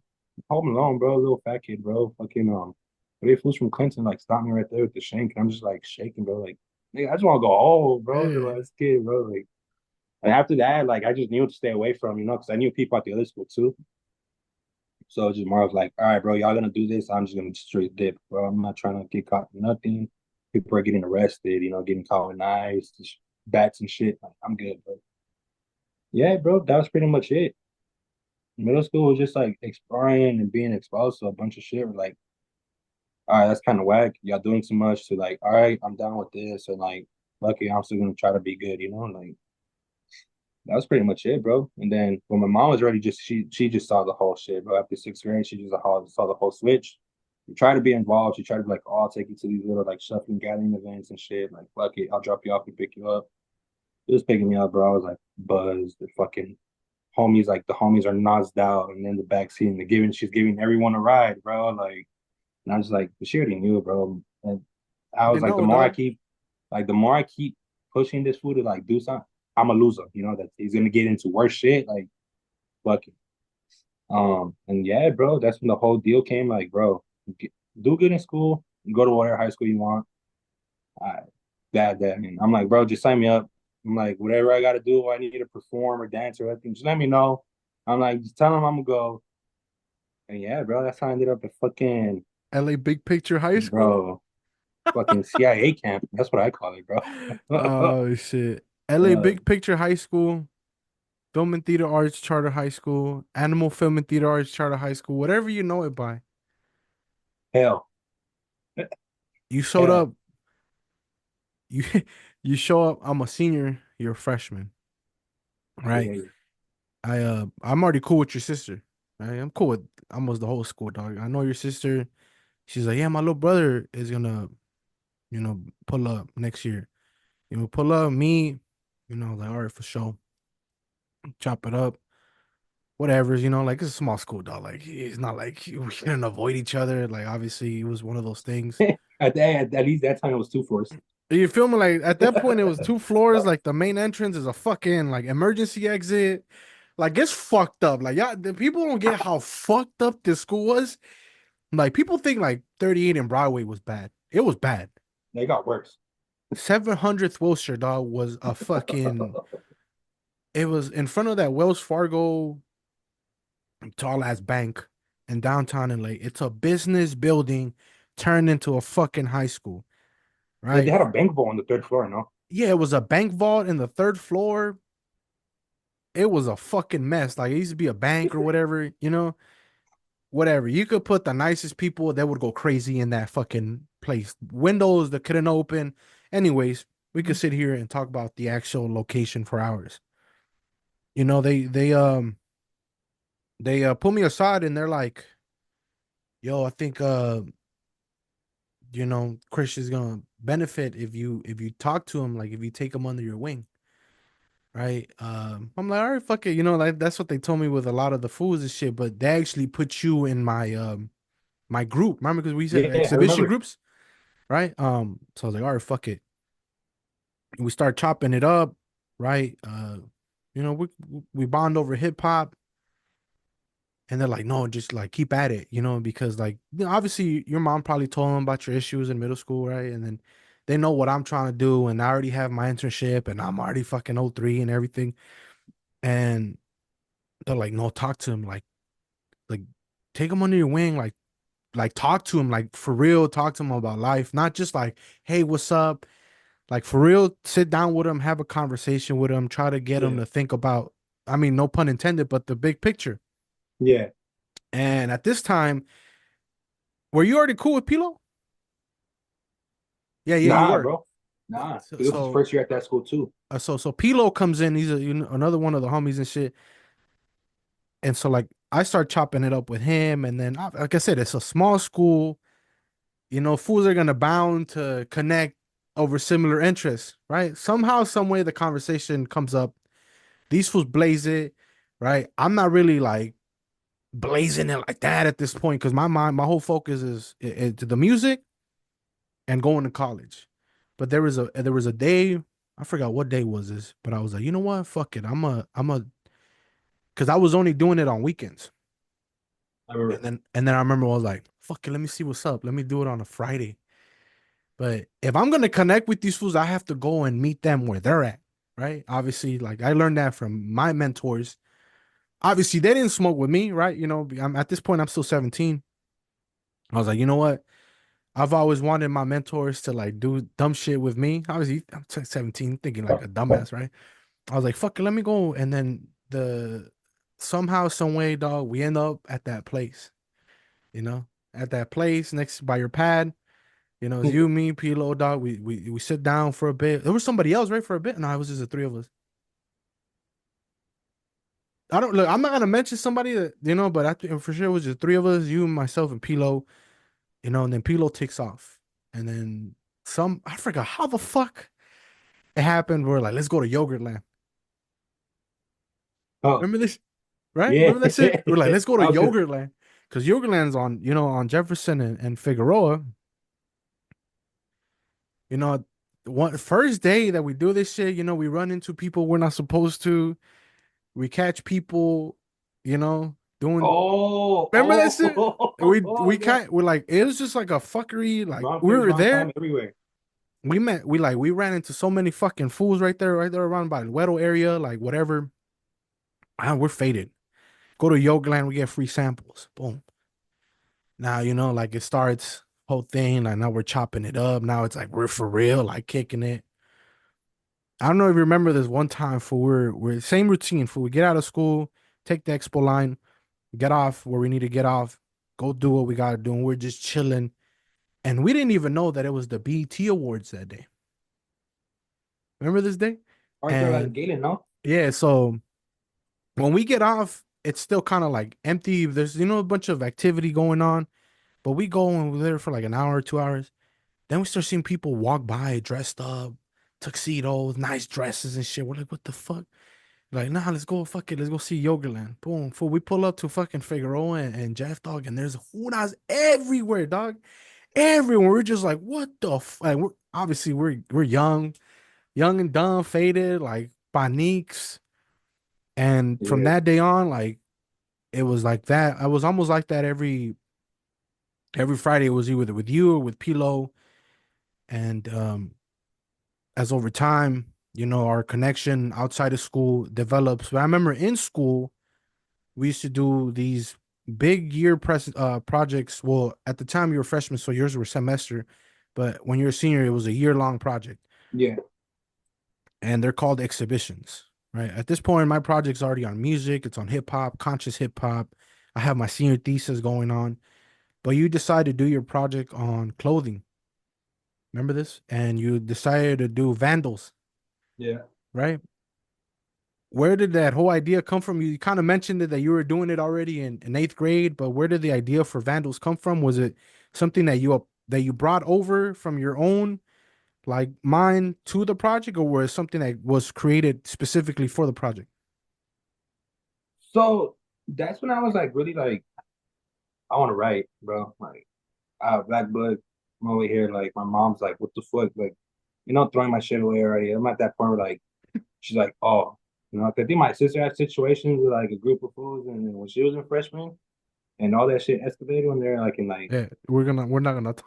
alone, bro, little fat kid, bro. Fucking they fools from Clinton like stopped me right there with the shank, and I'm just like shaking, bro. Like, nigga, I just want to go home, bro. The Yeah. last kid, bro. Like, and after that, like, I just knew to stay away from, because I knew people at the other school too. So it's just more of like, all right, bro, y'all gonna do this. I'm just gonna straight dip, bro. I'm not trying to get caught in nothing. People are getting arrested, getting caught with knives, bats and shit. Like, I'm good, bro. Yeah, bro, that was pretty much it. Middle school was just like exploring and being exposed to a bunch of shit. We're like, all right, that's kind of whack. Y'all doing too much to like, all right, I'm down with this. And like, lucky, I'm still gonna try to be good. Like, that was pretty much it, bro. And then when my mom was ready, she just saw the whole shit, bro. After sixth grade, she just saw the whole switch. She tried to be involved. She tried to be like, oh, I'll take you to these little like shuffling gathering events and shit. Like, fuck it, I'll drop you off and pick you up. It was picking me up, bro. I was like, buzz. The fucking homies, like the homies are nozzed out and in the backseat and she's giving everyone a ride, bro. Like, and I was like, she already knew, bro. And I They was like, know, dog. the more I keep pushing this fool to like do something, I'm a loser. That he's gonna get into worse shit. Like, fuck it. And yeah, bro, that's when the whole deal came. Like, bro, do good in school, go to whatever high school you want. I, that, and I'm like, bro, just sign me up. I'm like, whatever I gotta do, I need to perform or dance or anything, just let me know. I'm like, just tell them I'm gonna go. And yeah, bro, that's how I ended up at fucking, LA Big Picture High School. bro, fucking CIA camp. That's what I call it, bro. Oh shit. LA uh, Big Picture High School, Film and Theater Arts Charter High School, Animal Film and Theater Arts Charter High School, whatever you know it by. hell, You showed hell, up, you you show up, I'm a senior, you're a freshman, right? yeah, I'm already cool with your sister. Right? I'm cool with almost the whole school, dog. I know your sister. She's like, yeah, my little brother is gonna, pull up next year. Pull up me, like, all right, for sure. Chop it up. Whatever, like it's a small school, dog. Like it's not like we couldn't avoid each other. Like obviously it was one of those things. yeah. At least that time it was two floors. You feel me? Like at that point it was two floors. Like the main entrance is a fucking like emergency exit. Like it's fucked up. Like yeah, the people don't get how fucked up this school was. Like people think like 38 and Broadway was bad. It was bad. They got worse. 700th Wilshire, dog, was a fucking. It was in front of that Wells Fargo tall ass bank in downtown LA. It's a business building turned into a fucking high school, They right? had a bank vault on the third floor, no? Yeah, it was a bank vault in the third floor. It was a fucking mess. Like it used to be a bank or whatever, whatever. You could put the nicest people that would go crazy in that fucking place. Windows that couldn't open. Anyways, we could sit here and talk about the actual location for hours. You know, they pull me aside and they're like, "Yo, I think Chris is gonna benefit if you talk to him, like if you take him under your wing." Right. I'm like, all right, fuck it. Like that's what they told me with a lot of the fools and shit, but they actually put you in my group. Remember, because we said Yeah, I exhibition remember. groups, right? So I was like, all right, fuck it. And we start chopping it up, right? We bond over hip hop, and they're like, no, just like keep at it, because like obviously your mom probably told them about your issues in middle school, right? And then they know what I'm trying to do, and I already have my internship, and I'm already fucking O3 and everything, and they're like, no, talk to him, like take him under your wing, like talk to him, like for real, talk to him about life, not just like, hey, what's up? Like for real, sit down with him, have a conversation with him, try to get him Yeah. to think about, I mean, no pun intended, but the big picture. Yeah. And at this time, were you already cool with Pilo? Yeah, yeah, you Nah, were. bro. Nah. So This was his so first year at that school too. so Pilo comes in. He's another one of the homies and shit. And so like I start chopping it up with him, and then like I said, it's a small school. Fools are gonna bound to connect over similar interests, right? Somehow, some way, the conversation comes up. These fools blaze it, right? I'm not really like blazing it like that at this point because my whole focus is to the music and going to college. But there was a day, I forgot what day was this, but I was like, you know what, fuck it, I'm a because I was only doing it on weekends, I and remember. then I remember I was like, fuck it, let me see what's up, let me do it on a Friday. But if I'm gonna connect with these fools, I have to go and meet them where they're at, right? Obviously, like I learned that from my mentors. Obviously, they didn't smoke with me, right? I'm at this point, I'm still 17. I was like, you know what? I've always wanted my mentors to like do dumb shit with me. Obviously, I'm 17, thinking like a dumbass, right? I was like, fuck it, let me go. And then the somehow, some way, dog, we end up at that place, you know, at that place next by your pad. It's you, me, Pilo, dog. We sit down for a bit. There was somebody else, right, for a bit. No, it was just the three of us. I don't look. I'm not gonna mention somebody that but I think for sure it was just three of us, you, myself, and Pilo. And then Pilo takes off, and then I forgot how the fuck it happened. We're like, let's go to Yogurtland. Oh, Remember this, right? yeah. Remember that shit? We're like, let's go to I was gonna, Yogurtland because Yogurtland's on Jefferson and Figueroa. You know, one first day that we do this shit, we run into people we're not supposed to. We catch people, doing. oh, Remember that shit? We yeah. can't. We're like, it was just like a fuckery. Like Wrong we place, were wrong there. time, everywhere. We ran into so many fucking fools right there around by the Weddle area, like whatever. We're faded. Go to Yogaland, we get free samples. Boom. Now like it starts whole thing. Like now we're chopping it up. Now it's like we're for real, like kicking it. I don't know if you remember this one time for we're same routine for we get out of school, take the expo line, get off where we need to get off, go do what we gotta do, and we're just chilling. And we didn't even know that it was the BET Awards that day. Remember this day? Right there, like And Galen, no? yeah, so when we get off, it's still kind of like empty. There's a bunch of activity going on, but we go and we're there for like an hour, 2 hours. Then we start seeing people walk by dressed up, tuxedos, nice dresses and shit. We're like, what the fuck? Like, nah, let's go, fuck it, let's go see Yogaland. Boom. Before we pull up to fucking Figueroa and Jeff, dog, and there's Hunas everywhere, dog. Everywhere. We're just like, what the like, we're young and dumb, faded, like paniques. And from Yeah. that day on, like it was like that. I was almost like that every Friday. It was either with you or with Pilo. And as over time, our connection outside of school develops. But I remember in school, we used to do these. big year press projects. Well, at the time you were freshman, so yours were semester, but when you're a senior, it was a year-long project, Yeah, and they're called exhibitions. Right. At this point, my project's already on music. It's on hip hop, conscious hip hop. I have my senior thesis going on, but you decide to do your project on clothing. Remember this? And you decided to do vandals, yeah. right? Where did that whole idea come from? You kind of mentioned it that you were doing it already in eighth grade, but where did the idea for vandals come from? Was it something that you brought over from your own like mind to the project, or was it something that was created specifically for the project? So that's when I was like really like I want to write, bro. Like I have a black book. I'm over here like my mom's like, what the fuck? Like, throwing my shit away already. I'm at that point where like she's like, oh, 'cause I think my sister had situations with like a group of fools, and then when she was in freshman, and all that shit escalated when they're like in like Yeah, we're not gonna talk.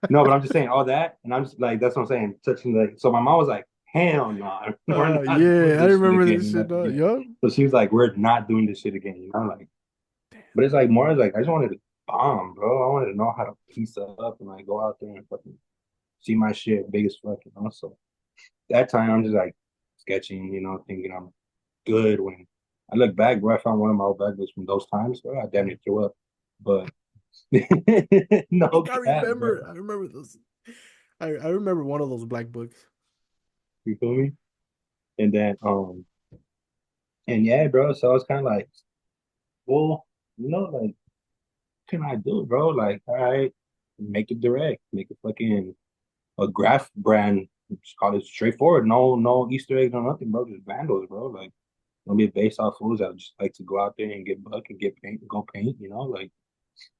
no, but I'm just saying all that, and I'm just like that's what I'm saying, touching the. So my mom was like, hell no, we're not doing Yeah, I this shit remember again. this shit. Yeah. Yup. So she was like, we're not doing this shit again. Like, but it's like more like I just wanted to bomb, bro. I wanted to know how to piece up and like go out there and fucking see my shit big as fuck, So that time I'm just like sketching, thinking I'm good. When I look back, bro, I found one of my old back books from those times, bro. I damn near threw up, but no I cap, bro. remember. I remember those. I remember one of those black books. You feel me? And then and yeah, bro. So I was kind of like, well, like, what can I do, bro? Like, all right, make it direct, make it fucking a graph brand. Just call it straightforward. No Easter eggs or nothing, bro. Just vandals, bro. Like, don't be based off fools that just like to go out there and get buck and get paint, go paint. Like,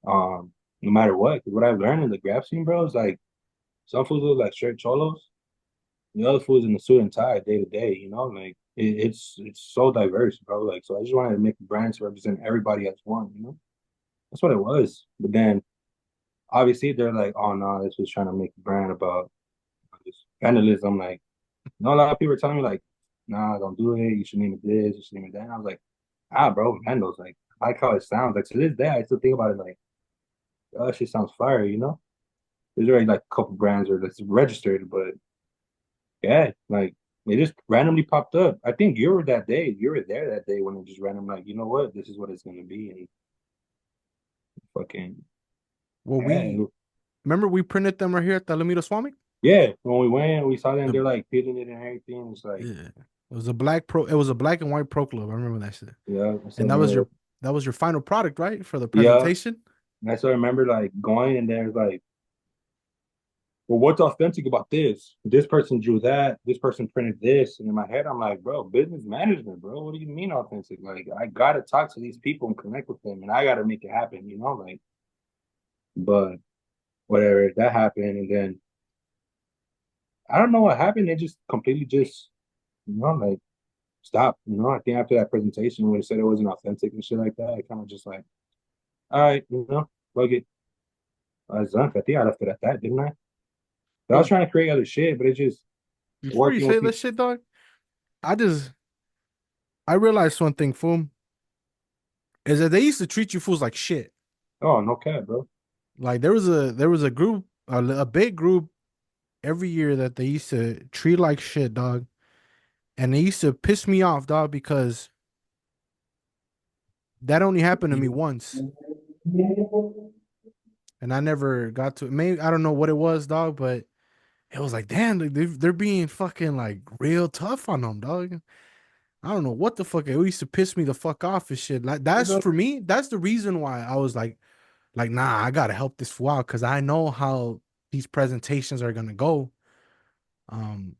no matter what. 'Cause what I've learned in the graph scene, bro, is like some fools look like straight cholos. The other fools in the suit and tie day to day. Like it's so diverse, bro. Like, so I just wanted to make brands to represent everybody as one. That's what it was. But then obviously they're like, oh no, this was trying to make a brand about this vandalism. Like, a lot of people are telling me like, nah, don't do it. You should name it this. You should name it that. And I was like, bro, vandals. Like, I like how it sounds. Like to this day, I still think about it like, oh, shit sounds fire. There's already like a couple brands or that's registered, but yeah, like it just randomly popped up. I think you were that day. You were there that day when it just randomly like, you know what, this is what it's gonna be, and fucking Well, yeah, we remember we printed them right here at the Alameda Swami. yeah. When we went, we saw them. The They're like peeling it and everything. It's like, Yeah, it was a black pro. It was a black and white pro club. I remember that shit. yeah, I still And remember. that was your final product, right, for the Yeah, presentation. and I still remember like going and there's like, well, what's authentic about this? This person drew that. This person printed this, and in my head, I'm like, bro, business management, bro. What do you mean authentic? Like, I gotta talk to these people and connect with them, and I gotta make it happen. Like, but whatever that happened, and then I don't know what happened. They just completely just, like stopped. I think after that presentation when they said it wasn't authentic and shit like that, I kind of just like, all right, plug it. I was done. I think I left it at that, didn't I? But I was Well, trying to create other shit, but it just before you working with say that people. shit, dog, I just I realized one thing, fool, is that they used to treat you fools like shit. Oh, no cap, bro. Like there was a group, a big group every year that they used to treat like shit, dog. And they used to piss me off, dog, because that only happened to me once. And I never got to maybe I don't know what it was, dog, but it was like, damn, like, they're being fucking like real tough on them, dog. I don't know what the fuck. It used to piss me the fuck off and shit. Like that's for me. That's the reason why I was like, nah, I gotta help this fool out because I know how these presentations are gonna go. Um,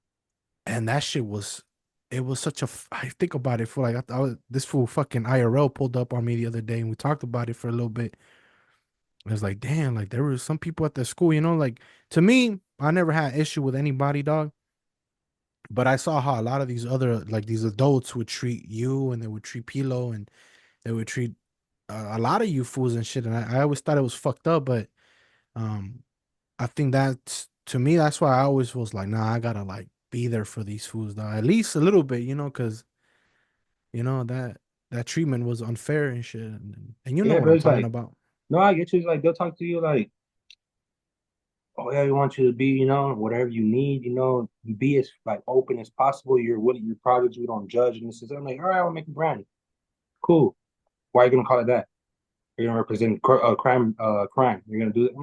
and that shit was, it was such a. I think about it for like this fool fucking IRL pulled up on me the other day and we talked about it for a little bit. It was like, damn, like there were some people at the school, like to me, I never had issue with anybody, dog. But I saw how a lot of these other like these adults would treat you and they would treat Pilo and they would treat a lot of you fools and shit. And I always thought it was fucked up, but um, I think that's to me, that's why I always was like, nah, I gotta like be there for these fools, though, at least a little bit, because that. that treatment was unfair and shit. And you know Yeah, what bro. I'm It's talking like, about. no, I get you. It's like they'll talk to you like, oh yeah, we want you to be, whatever you need, be as like open as possible. You're willing, your projects, we don't judge. And this is, I'm like, all right, I'll make a brand. Cool. Why are you gonna call it that? You're gonna represent crime. You're gonna do it.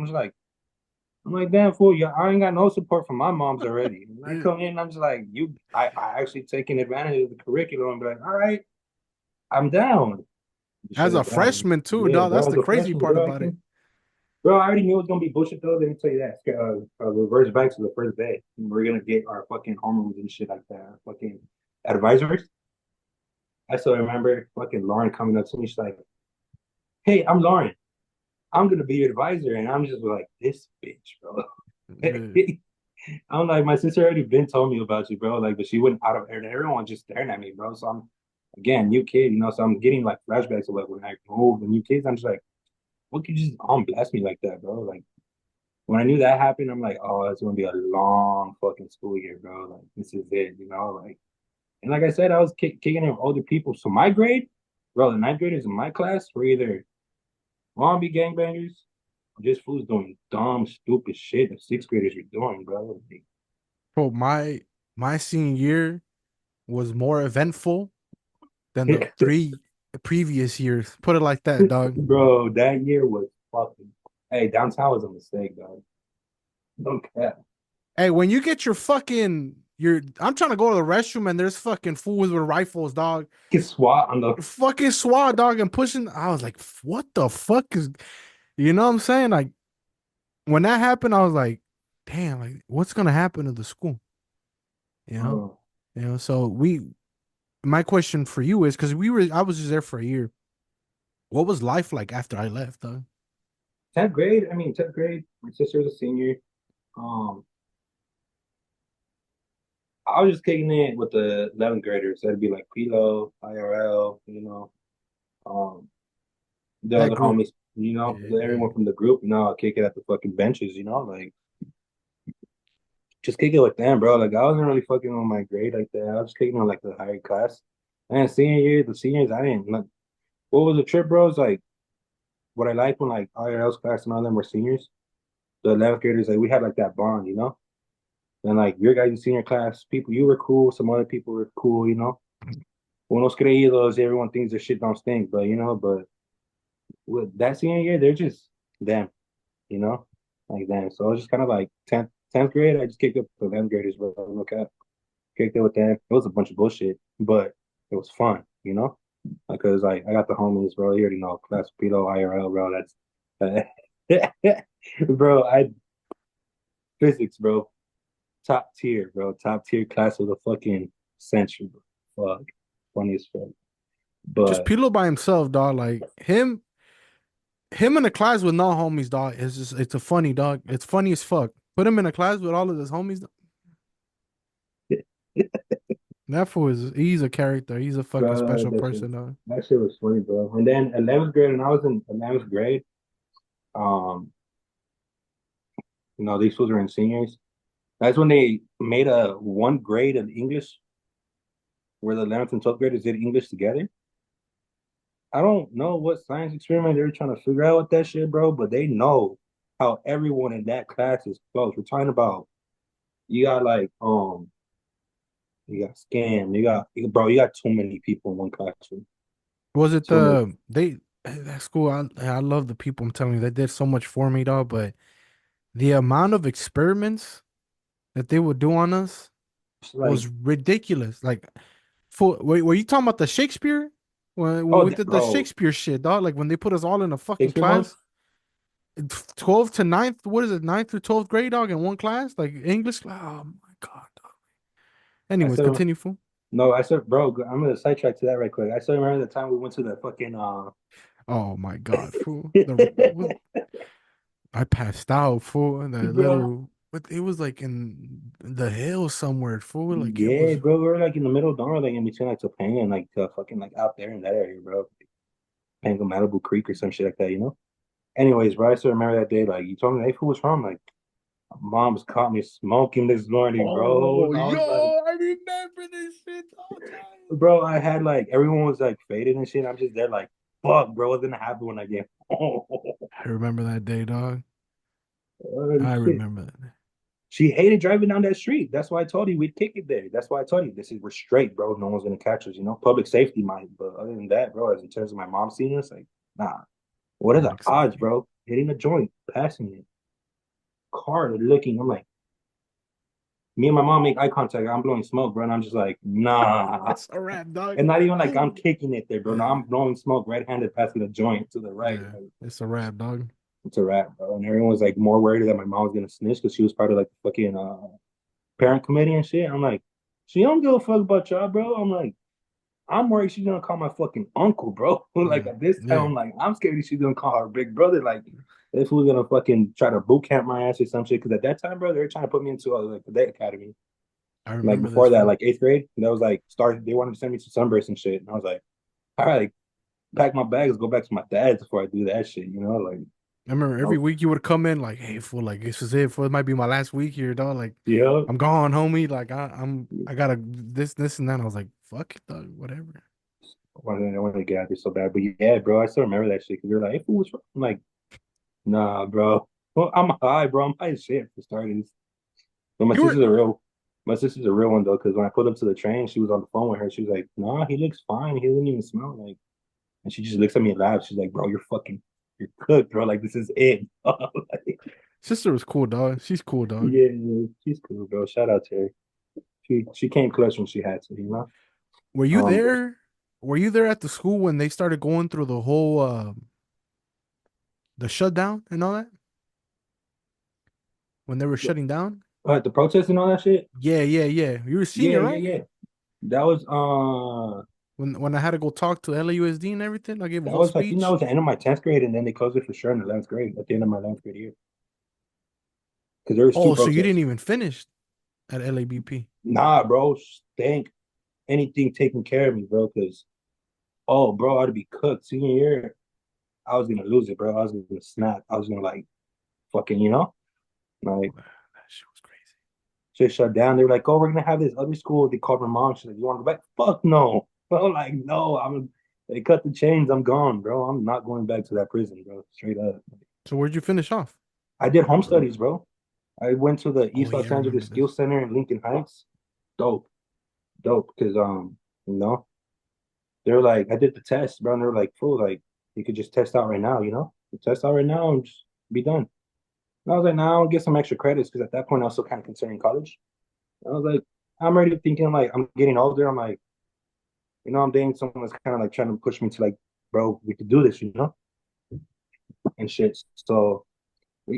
I'm like, damn fool, yeah, I ain't got no support from my moms already. And I Yeah. come in, I'm just like, I actually taking advantage of the curriculum and be like, all right, I'm down. Just shut As a it down. freshman too, Yeah, dog. That's bro, as the a crazy freshman, part bro, I about it. can, bro, I already knew it was gonna be bullshit though. Let me tell you that. Reverse back to the first day. We're gonna get our fucking homerooms and shit like that. Our fucking advisors. I still remember fucking Lauren coming up to me. She's like, "Hey, I'm Lauren. I'm gonna be your advisor," and I'm just like, "This bitch, bro." Yeah. I'm like, my sister already been told me about you, bro. Like, but she went out of her, and everyone just staring at me, bro. So I'm again new kid, so I'm getting like flashbacks of like when I moved and new kids. I'm just like, what could you just blast me like that, bro? Like when I knew that happened, I'm like, oh, it's gonna be a long fucking school year, bro. Like this is it, like. And like I said, I was kicking it with older people. So my grade, bro, the ninth graders in my class were either wannabe gangbangers or just fools doing dumb, stupid shit that sixth graders were doing, bro. Bro, my senior year was more eventful than the Like, 3 previous years. Put it like that, dog. bro, that year was fucking. Hey, downtown was a mistake, dog. Don't care. Hey, when you get I'm trying to go to the restroom and there's fucking fools with rifles, dog. Get SWAT on the. Fucking SWAT, dog, and pushing. I was like, what the fuck is, you know what I'm saying? Like, when that happened, I was like, damn, like, what's gonna happen to the school? You know? Bro, So my question for you is because I was just there for a year. What was life like after I left, dog? 10th grade. I mean, 10th grade. My sister was a senior. Um, I was just kicking it with the 11th graders. That'd be like Pilo, IRL, um, the That other group. homies, Yeah. everyone from the group, I'll kick it at the fucking benches, like just kick it with them, bro. Like I wasn't really fucking on my grade like that. I was kicking on like the higher class. And senior year, the seniors, I didn't like what was the trip, bro? It's like what I liked when like IRL's class and all them were seniors. The 11th graders, like we had like that bond. And like your guys' senior class, people, you were cool. Some other people were cool. Unos creídos, everyone thinks their shit don't stink, but with that senior year, they're just them, you know, like them. So I was just kind of like 10th grade. I just kicked up the 11th graders, bro. Look at kicked it with them. It was a bunch of bullshit, but it was fun. Because like I got the homies, bro. You already know, class pedo IRL, bro. Bro. I physics, bro. Top tier, bro. Top tier class of the fucking century, bro. Fuck, funny as fuck. Just But Pilo by himself, dog. Like him in a class with no homies, dog. It's a funny dog. It's funny as fuck. Put him in a class with all of his homies. That fool he's a character. He's a fucking bro, special person, dog. that shit was funny, bro. And then 11th grade, and I was in 11th grade. Um, these fools were in seniors. That's when they made a one grade of English where the 11th and 12th graders did English together. I don't know what science experiment they were trying to figure out with that shit, bro, but they know how everyone in that class is close. We're talking about you got like you got scam, bro, you got too many people in one classroom. Was it Too many. that school? I love the people. I'm telling you, they did so much for me, dog. But the amount of experiments that they would do on us It's like, was ridiculous. Like, wait, were you talking about the Shakespeare? When oh, we did the bro, Shakespeare shit, dog. Like when they put us all in a fucking Shakespeare month. class, 12th to ninth. What is it, ninth through 12th grade, dog, in one class, like English. Oh my god, dog. I Anyways, still continue, fool. no, I said, bro, I'm gonna sidetrack to that right quick. I still remember the time we went to the fucking Oh my god, fool. I passed out, fool. And the bro. little, but it was like in the hills somewhere, fool. Like it Yeah, was. bro, we were like in the middle of nowhere, like in between like Topanga and like fucking like out there in that area, bro. Topanga Malibu Creek or some shit like that. Anyways, bro, I still remember that day. Like you told me, hey, who was from? Like, mom's caught me smoking this morning, bro. Oh, I was like, yo! remember this shit the whole time. Bro, I had like everyone was like faded and shit. I'm just there like, fuck, bro, what's gonna happen when I get home? I remember that day, dog. Oh, I shit. remember that. She hated driving down that street. That's why I told you we'd kick it there. That's why I told you we're straight, bro. No one's gonna catch us, Public safety might, but other than that, bro, as in terms of my mom seeing us, like, nah. What are the Public odds, safety. bro? Hitting a joint, passing it, car looking. I'm like, me and my mom make eye contact. I'm blowing smoke, bro, and I'm just like, nah. It's a wrap, dog. And not even like I'm kicking it there, bro. No, Yeah, I'm blowing smoke right-handed, passing a joint to the right. yeah. Like, It's a wrap, dog. it's a wrap, bro. And everyone was like more worried that my mom was gonna snitch because she was part of like the fucking parent committee and shit. I'm like, she don't give a fuck about y'all, bro. I'm like, I'm worried she's gonna call my fucking uncle, bro. Like Mm. at this time, Yeah, I'm like, I'm scared she's gonna call her big brother. Like, if we're gonna fucking try to boot camp my ass or some shit. Because at that time, bro, they were trying to put me into like the day academy. I Like remember this, before that, fool. like eighth grade, and that was like start. They wanted to send me to Sunburst and shit, and I was like, all right, like, pack my bags, go back to my dad's before I do that shit. Like, I remember I every was, week you would come in like, "Hey, fool, like this is it. Fool, it might be my last week here, dog. Like, yeah. I'm gone, homie. Like, I gotta this, and that." I was like, "Fuck it, dog. Whatever." I wanted to get out there so bad, but yeah, bro, I still remember that shit because they're like, "Hey, fool, what's wrong?" I'm like, "Nah, bro. Well, I'm high, bro. I'm high as shit for starters." But You were my sister's a real one though, because when I pulled up to the train, she was on the phone with her. She was like, "Nah, he looks fine. He doesn't even smell like." And she just looks at me and laughs. She's like, "Bro, you're cooked, bro. Like this is it." Like, sister was cool, dog. She's cool, dog. yeah, she's cool, bro. Shout out to her. She came clutch when she had to. Were you Um, there? Were you there at the school when they started going through the whole the shutdown and all that? When they were shutting down? the protests and all that shit. Yeah, yeah, yeah. You were a Yeah, senior, yeah, right? yeah. That was When I had to go talk to LAUSD and everything, I gave a that whole was I think that speech. was the end of my 10th grade, and then they closed it for sure in the 11th grade at the end of my 11th grade year because there was two Oh, so you didn't protests. even finish at LABP. Nah, bro, thank anything taking care of me, bro. Because bro, I'd be cooked senior year. I was gonna lose it, bro. I was gonna snap. I was gonna like fucking, like That shit was crazy. shit shut down. They were like, "Oh, we're gonna have this other school." They called my mom. She's like, "You want to go back?" Fuck no. Bro, like no. They cut the chains. I'm gone, bro. I'm not going back to that prison, bro. Straight up. So where'd you finish off? I did home studies, bro. I went to the Oh East yeah, Los I remember Angeles this. Skill Center in Lincoln Heights. Dope, dope. Because you know, they were like, I did the test, bro. And they were like, "Fool, like you could just test out right now, You test out right now and just be done." And I was like, "Nah, I'll get some extra credits," because at that point I was still kind of considering college. I was like, I'm already thinking like I'm getting older. I'm like, I'm dating someone that's kind of like trying to push me to like, bro, we could do this, and shit. So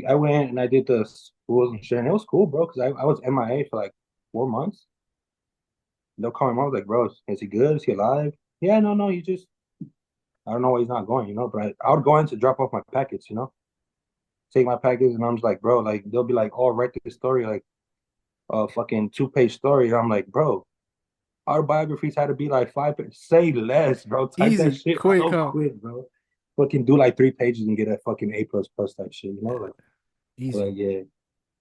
I went and I did the schools and shit, and it was cool, bro, because I was MIA for like 4 months. They'll call my mom like, bro, is he good? Is he alive? Yeah, no, no, he just I don't know why he's not going. But I would go in to drop off my packets, take my packets, and I'm just like, bro, like they'll be like, oh, write this story, like a fucking 2-page story. And I'm like, bro, our biographies had to be like 5 pages. Say less, bro. Type that Easy, shit quick, out huh? quick, bro. Fucking do like 3 pages and get a fucking A++ type shit. Like Easy, yeah,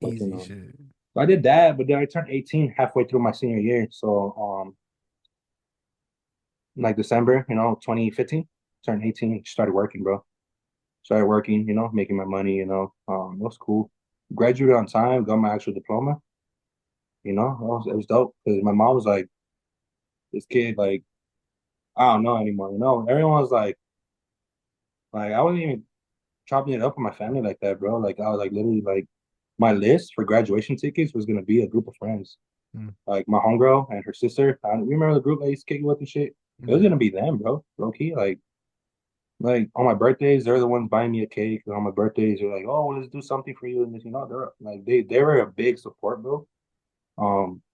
fucking easy shit. I did that, but then I turned 18 halfway through my senior year. So like December, 2015, turned 18, started working, bro. Started working, making my money. It was cool. Graduated on time, got my actual diploma. It was dope because my mom was like, this kid, like, I don't know anymore. Everyone was like I wasn't even chopping it up with my family like that, bro. Like I was like literally like my list for graduation tickets was gonna be a group of friends, Mm, like my homegirl and her sister. You remember the group I used to kick it with and shit? It was yeah. gonna be them, bro. Low key, like on my birthdays, they're the ones buying me a cake. And on my birthdays, they're like, "Oh, let's do something for you." And they're like they were a big support, bro.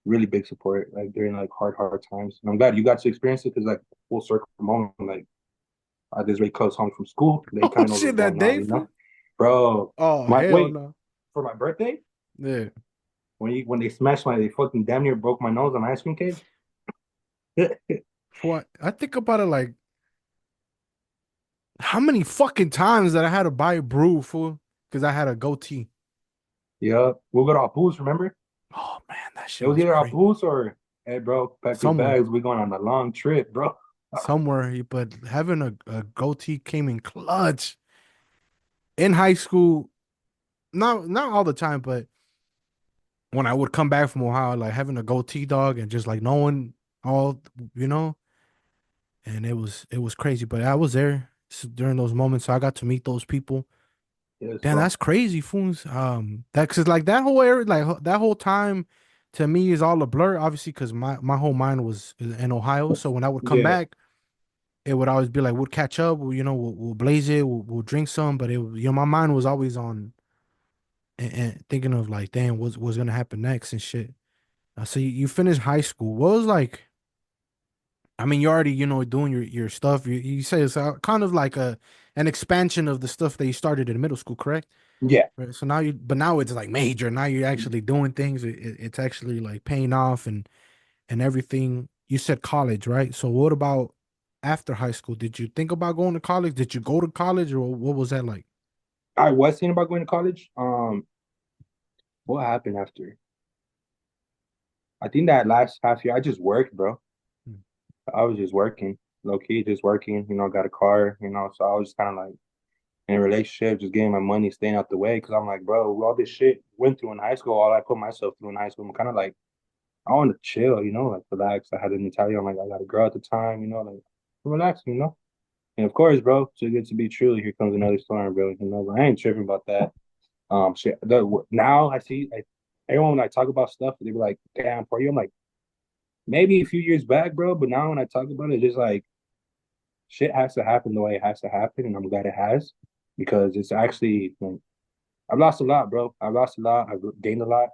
Really big support, like during like hard times. And I'm glad you got to experience it because like full circle moment, like I just really close home from school. They Oh kind of know shit, what's that going on, day, fool? bro. Oh My hell wait no. for my birthday Yeah. when they smashed they fucking damn near broke my nose on ice cream cake. For I think about it like how many fucking times that I had to buy a brew for because I had a goatee. Yeah, we'll go to our booths. Remember, Oh man, that it shit was was either our great. booths or Hey, bro, pack your somewhere, bags. We're going on a long trip, bro. somewhere. But having a goatee came in clutch in high school. Not all the time, but when I would come back from Ohio, like having a goatee dog and just like knowing all, you know, and it was crazy. But I was there during those moments, so I got to meet those people. Yes, Damn, bro. that's crazy, fools. That cause like that whole area, like that whole time, to me is all a blur. Obviously, cause my whole mind was in Ohio. So when I would come Yeah, back, it would always be like we'll catch up. We'll blaze it. We'll drink some. But my mind was always on and thinking of like, damn, what's gonna happen next and shit. So you finished high school. What was like? I mean, you're already doing your stuff. You say it's kind of like an expansion of the stuff that you started in middle school, correct? yeah. Right. So but now it's like major. Now you're actually doing things. It's actually like paying off and everything. You said college, right? So what about after high school? Did you think about going to college? Did you go to college, or what was that like? I was thinking about going to college. What happened after? I think that last half year I just worked, bro. Hmm. I was just working, low key, just working. Got a car. So I was just kind of like in a relationship, just getting my money, staying out the way. Because I'm like, bro, all this shit went through in high school, all I put myself through in high school. I'm kind of like, I want to chill, like relax. I had an Italian, I'm like, I got a girl at the time, like relax. And of course, bro, too good to be true. Here comes another storm, bro. But I ain't tripping about that. Shit. Now I see, everyone when I talk about stuff, they be like, "Damn, for you." I'm like, maybe a few years back, bro. But now when I talk about it, it's like shit has to happen the way it has to happen, and I'm glad it has because it's actually like I've lost a lot, bro. I've lost a lot. I've gained a lot,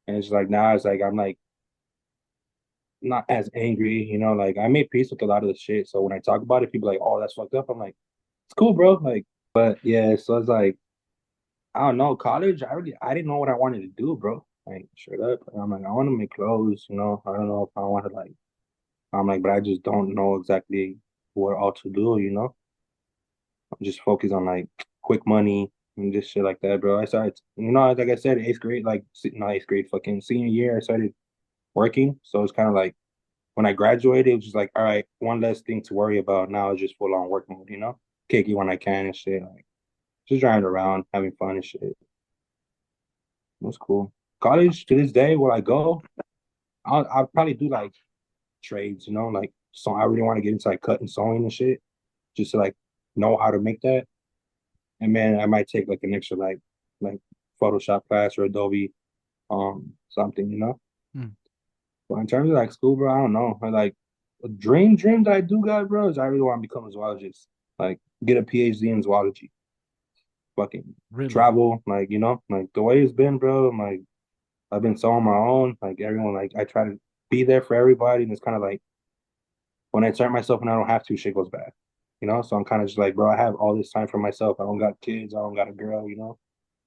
and it's like now it's like I'm like not as angry, Like I made peace with a lot of the shit. So when I talk about it, people are like, "Oh, that's fucked up." I'm like, "It's cool, bro." Like, but yeah, so it's like I don't know. College, I didn't know what I wanted to do, bro. Like straight up, I'm like I want to make clothes. I don't know if I want to like. I'm like, but I just don't know exactly what all to do. I'm just focused on like quick money and just shit like that, bro. I started, like I said, eighth grade, like not eighth grade, fucking senior year, I started working. So it's kind of like when I graduated, it was just like, all right, one less thing to worry about. Now it's just full on work mode. Kick it when I can and shit. Like just driving around, having fun and shit. It was cool. College to this day, will I go? I'll probably do like trades, like so I really want to get into like cutting sewing and shit, just to like know how to make that. And man, I might take like an extra like Photoshop class or Adobe something. Hmm. But in terms of like school, bro, I don't know. I like a dream that I do got, bro, is I really want to become a zoologist. Like get a PhD in zoology. Fucking Really? travel, like the way it's been, bro. I'm like I've been so on my own. Like everyone, like I try to be there for everybody, and it's kind of like when I insert myself and I don't have to, shit goes bad. So I'm kind of just like, bro, I have all this time for myself. I don't got kids. I don't got a girl.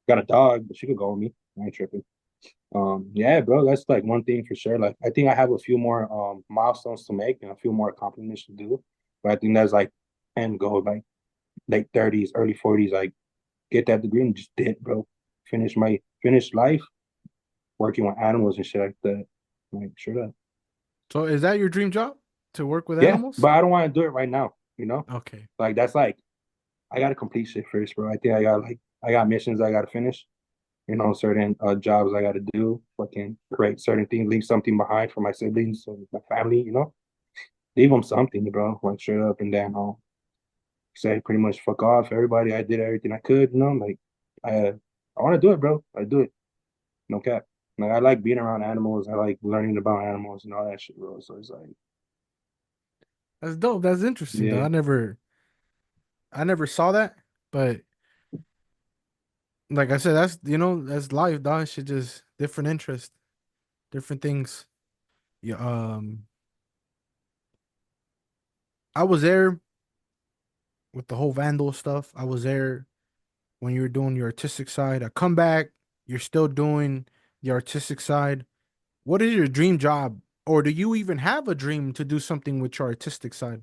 Got a dog, but she could go with me. I ain't tripping. Yeah, bro, that's like one thing for sure. Like, I think I have a few more milestones to make and a few more accomplishments to do. But I think that's like end goal, like late 30s, early 40s, like get that degree and just did, bro. Finish life working with animals and shit like that. Like, sure that. So is that your dream job to work with Yeah, animals? but I don't want to do it right now. Okay. Like that's like I gotta complete shit first, bro. I think I got missions I gotta finish. Certain jobs I got to do, fucking create certain things, leave something behind for my siblings and my family. Leave them something, bro. Like straight up and down. Say pretty much fuck off, everybody. I did everything I could. Like I want to do it, bro. I do it, no cap. Like I like being around animals. I like learning about animals and all that shit, bro. So it's like, That's dope. That's interesting though. yeah, I never saw that, but like I said, that's life, dog. Shit, just different interests, different things. Yeah. I was there with the whole Vandal stuff. I was there when you were doing your artistic side. I come back, you're still doing the artistic side. What is your dream job? Or do you even have a dream to do something with your artistic side?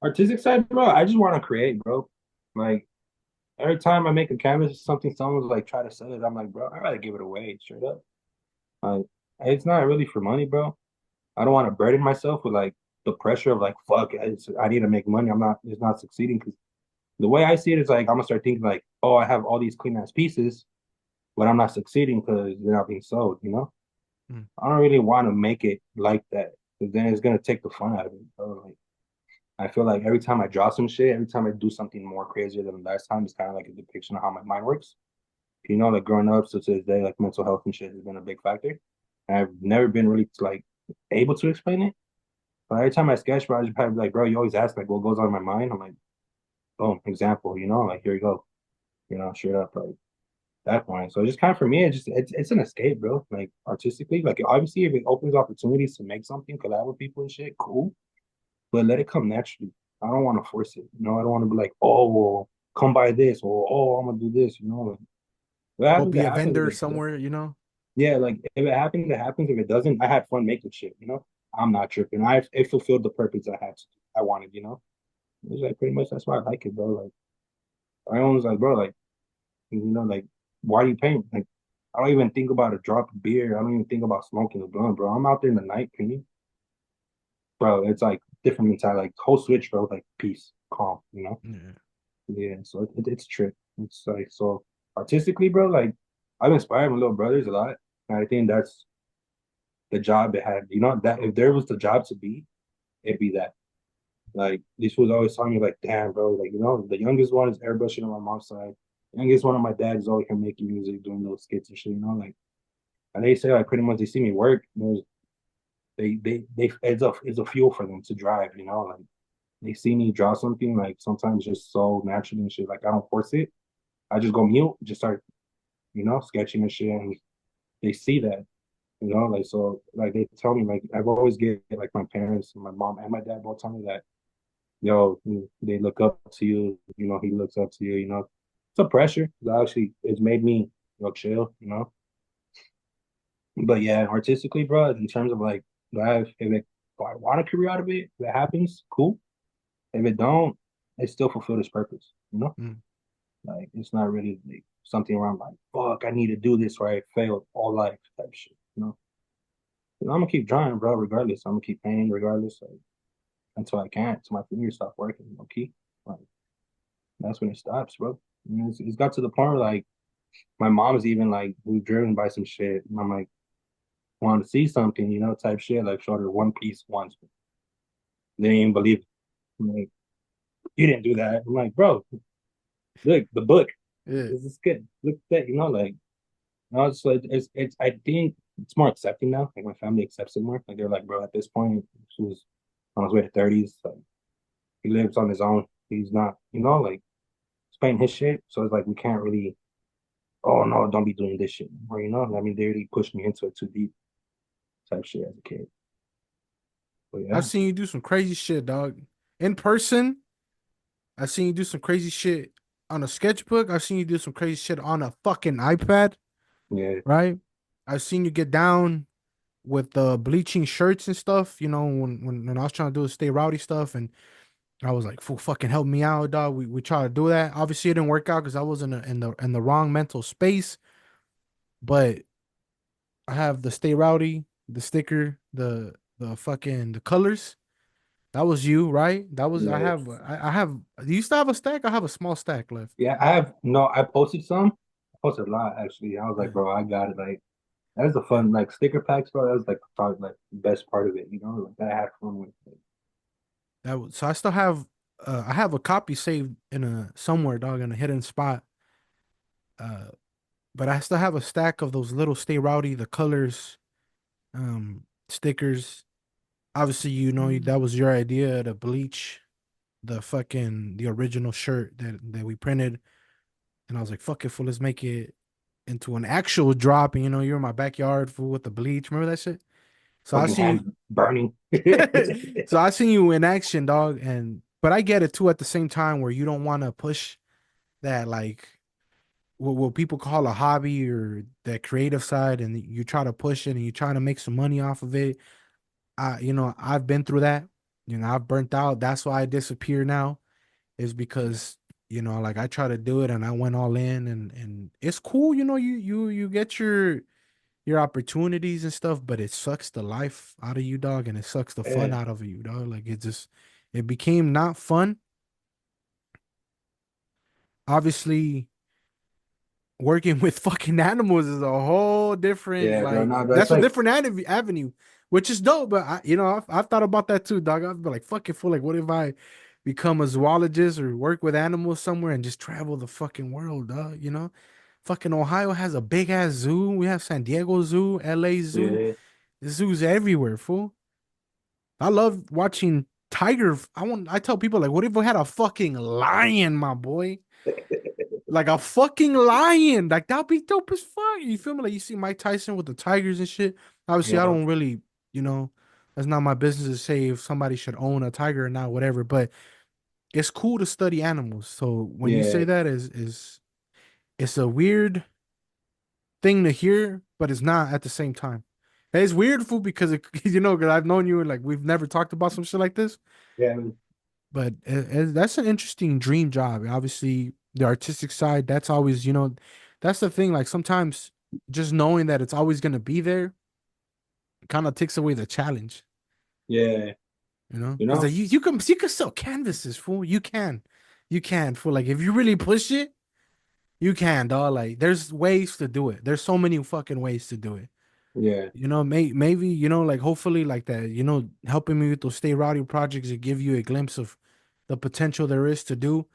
artistic side, bro. I just want to create, bro. Like every time I make a canvas or something, someone's like try to sell it. I'm like, bro, I gotta give it away straight up. Like it's not really for money, bro. I don't want to burden myself with like the pressure of like, fuck, I need to make money. It's not succeeding because the way I see it is like, I'm gonna start thinking like, oh, I have all these clean ass pieces, but I'm not succeeding because they're not being sold, you know? Mm. I don't really want to make it like that because then it's gonna take the fun out of it, bro. Like, I feel like every time I draw some shit, every time I do something more crazier than the last time, it's kind of like a depiction of how my mind works. You know, like growing up, so to this day, like mental health and shit has been a big factor. And I've never been really like able to explain it. But every time I sketch, bro, I just probably be like, bro, you always ask like what goes on in my mind. I'm like, boom, example, you know, like here you go, you know, straight up like that point. So just kind of for me, it's an escape, bro. Like artistically, like obviously if it opens opportunities to make something, collab with people and shit, cool. But let it come naturally. I don't want to force it. You know, I don't want to be like, oh, well, come buy this, or oh, I'm gonna do this. You know, like, if it Go happens, it be a happens. vendor If it, somewhere, you know? yeah, like if it happens, it happens. If it doesn't, I had fun making shit. You know, I'm not tripping. It fulfilled the purpose I had to. I wanted. You know, it's like pretty much that's why I like it, bro. Like I always like, bro, like you know, like why do you paint? Like I don't even think about a drop of beer. I don't even think about smoking a blunt, bro. I'm out there in the night painting, bro. It's like different mentality, like whole switch, bro. Like peace, calm. You know. Yeah. Yeah, so it's trip. It's like so artistically, bro. Like I've inspired my little brothers a lot, and I think that's the job it had. You know that if there was the job to be, it'd be that. Like this was always telling me, like, damn, bro. Like you know, the youngest one is airbrushing on my mom's side. The youngest one of my dad is always here making music, doing those skits and shit. You know, like and they say like pretty much they see me work. You know, they it's a fuel for them to drive. You know, like they see me draw something like sometimes just so naturally and shit. Like I don't force it. I just go mute, just start, you know, sketching and shit, and they see that, you know, like so, like they tell me, like I've always get like my parents, my mom and my dad both tell me that, yo, they look up to you, you know, he looks up to you, you know, it's a pressure. Actually, it's made me, you know, chill, you know, but yeah, artistically, bro, in terms of like, if I want a career out of it, if it happens, cool. If it don't, it still fulfill its purpose, you know. Mm. Like it's not really like something around like fuck, I need to do this or I failed all life type shit. You know, 'cause I'm gonna keep trying, bro. Regardless, I'm gonna keep painting regardless, like until I can't, until my fingers stop working. Okay, like that's when it stops, bro. You know, it's got to the point where like my mom's even like we driven by some shit, and I'm like wanting to see something, you know, type shit. Like showed her one piece once, they didn't even believe it. I'm like, you didn't do that. I'm like, bro, look the book. Yeah. This is good. Look at that, you know, like. No, it's I think it's more accepting now. Like my family accepts it more. Like they're like, bro, at this point, he was on his way to 30s. Like he lives on his own. He's not, you know, like he's paying his shit. So it's like we can't really, oh no, don't be doing this shit. Or you know, I mean they really pushed me into it too deep type shit as a kid. But I've yeah, seen you do some crazy shit, dog. In person, I've seen you do some crazy shit on a sketchbook. I've seen you do some crazy shit on a fucking iPad, yeah, right? I've seen you get down with the bleaching shirts and stuff, you know, when I was trying to do the stay rowdy stuff and I was like, "Fool, fucking help me out, dog." We tried to do that. Obviously, it didn't work out because I was in the wrong mental space. But I have the stay rowdy, the sticker, the fucking the colors. That was you, right? That was I yeah, have I have. Do you still have a stack? I have a small stack left. yeah. I have no. I posted some. I posted a lot actually. I was like, Yeah, bro, I got it. Like that was the yeah. fun. Like sticker packs, bro. That was like probably like the best part of it. You know, like that I had fun with. Like, That was so. I still have. I have a copy saved in a somewhere, dog, in a hidden spot. Uh, but I still have a stack of those little stay rowdy, the colors, stickers. Obviously, you know that was your idea to bleach the original shirt that we printed, and I was like, "Fuck it, fool, let's make it into an actual drop." And you're in my backyard, fool, with the bleach. Remember that shit? So I fucking seen hands burning. you. So I seen you in action, dog. And but I get it too. At the same time, where you don't want to push that, like what people call a hobby or that creative side, and you try to push it and you try to make some money off of it. I've been through that. I've burnt out. That's why I disappear now. Is because like I try to do it and I went all in and it's cool. You get your opportunities and stuff, but it sucks the life out of you, dog, and it sucks the fun Yeah, out of you, dog. Like it became not fun. Obviously, working with fucking animals is a whole different, yeah, bro. like, No, that's that's a like, different avenue, which is dope. But I've thought about that too, dog. I've been like, fucking fool. Like, what if I become a zoologist or work with animals somewhere and just travel the fucking world, dog? Fucking Ohio has a big ass zoo. We have San Diego Zoo, LA Zoo. yeah, The zoos everywhere, fool. I love watching tiger. I tell people like, what if we had a fucking lion, my boy? Like a fucking lion. Like that'd be dope as fuck. You feel me? Like you see Mike Tyson with the tigers and shit. Obviously, I yeah, don't really, you know, that's not my business to say if somebody should own a tiger or not, whatever. But it's cool to study animals. So when you yeah, say that is it's a weird thing to hear, but it's not at the same time. It's weird, fool, because because I've known you and like we've never talked about some shit like this. yeah, But that's an interesting dream job. Obviously, the artistic side, that's always, that's the thing. Like sometimes just knowing that it's always gonna be there kind of takes away the challenge, yeah. You because know? you can sell canvases, fool. You can, fool. Like if you really push it, you can, dog. Like there's ways to do it. There's so many fucking ways to do it. Yeah, Maybe, like hopefully like that, helping me with those Stay Rowdy projects to give you a glimpse of the potential there is to do.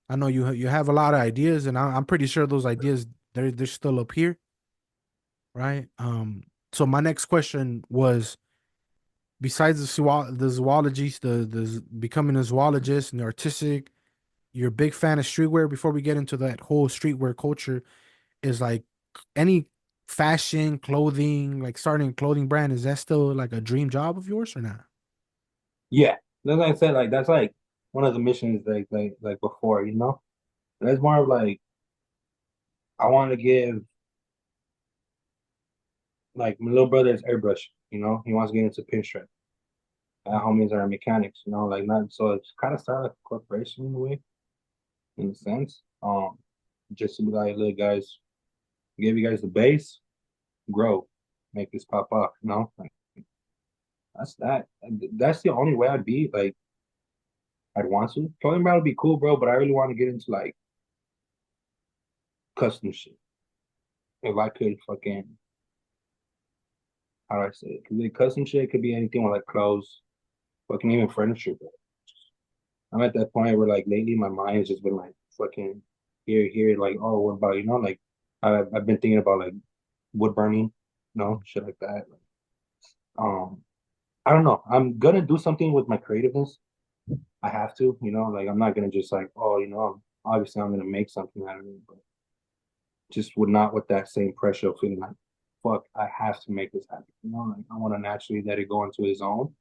I know you have a lot of ideas, and I'm pretty sure those ideas they're still up here, right? So my next question was, besides the zoologies, becoming a zoologist and the artistic, you're a big fan of streetwear. Before we get into that whole streetwear culture, is like any fashion, clothing, like starting a clothing brand, is that still like a dream job of yours or not? yeah. That's like I said, like that's like one of the missions like before, you know? That's more of like I want to give like my little brother is airbrush, you know? He wants to get into pinstripe. My homies are mechanics, you know, like not so it's kind of started like a corporation in a way, in a sense. Just to be like, look, guys, give you guys the base, grow, make this pop off, you know? Like that's that. That's the only way I'd be like I'd want to. Clothing brand would be cool, bro, but I really want to get into like custom shit. If I could fucking how do I say it? Because the custom shit could be anything with like clothes, fucking even furniture, bro. I'm at that point where like lately my mind has just been like fucking here, like, oh, what about, like I've been thinking about like wood burning, shit like that. Um, I don't know. I'm gonna do something with my creativeness. I have to, like I'm not gonna just like, oh, obviously I'm gonna make something out of it, but just would not with that same pressure of feeling like, fuck, I have to make this happen. Like I want to naturally let it go into his own.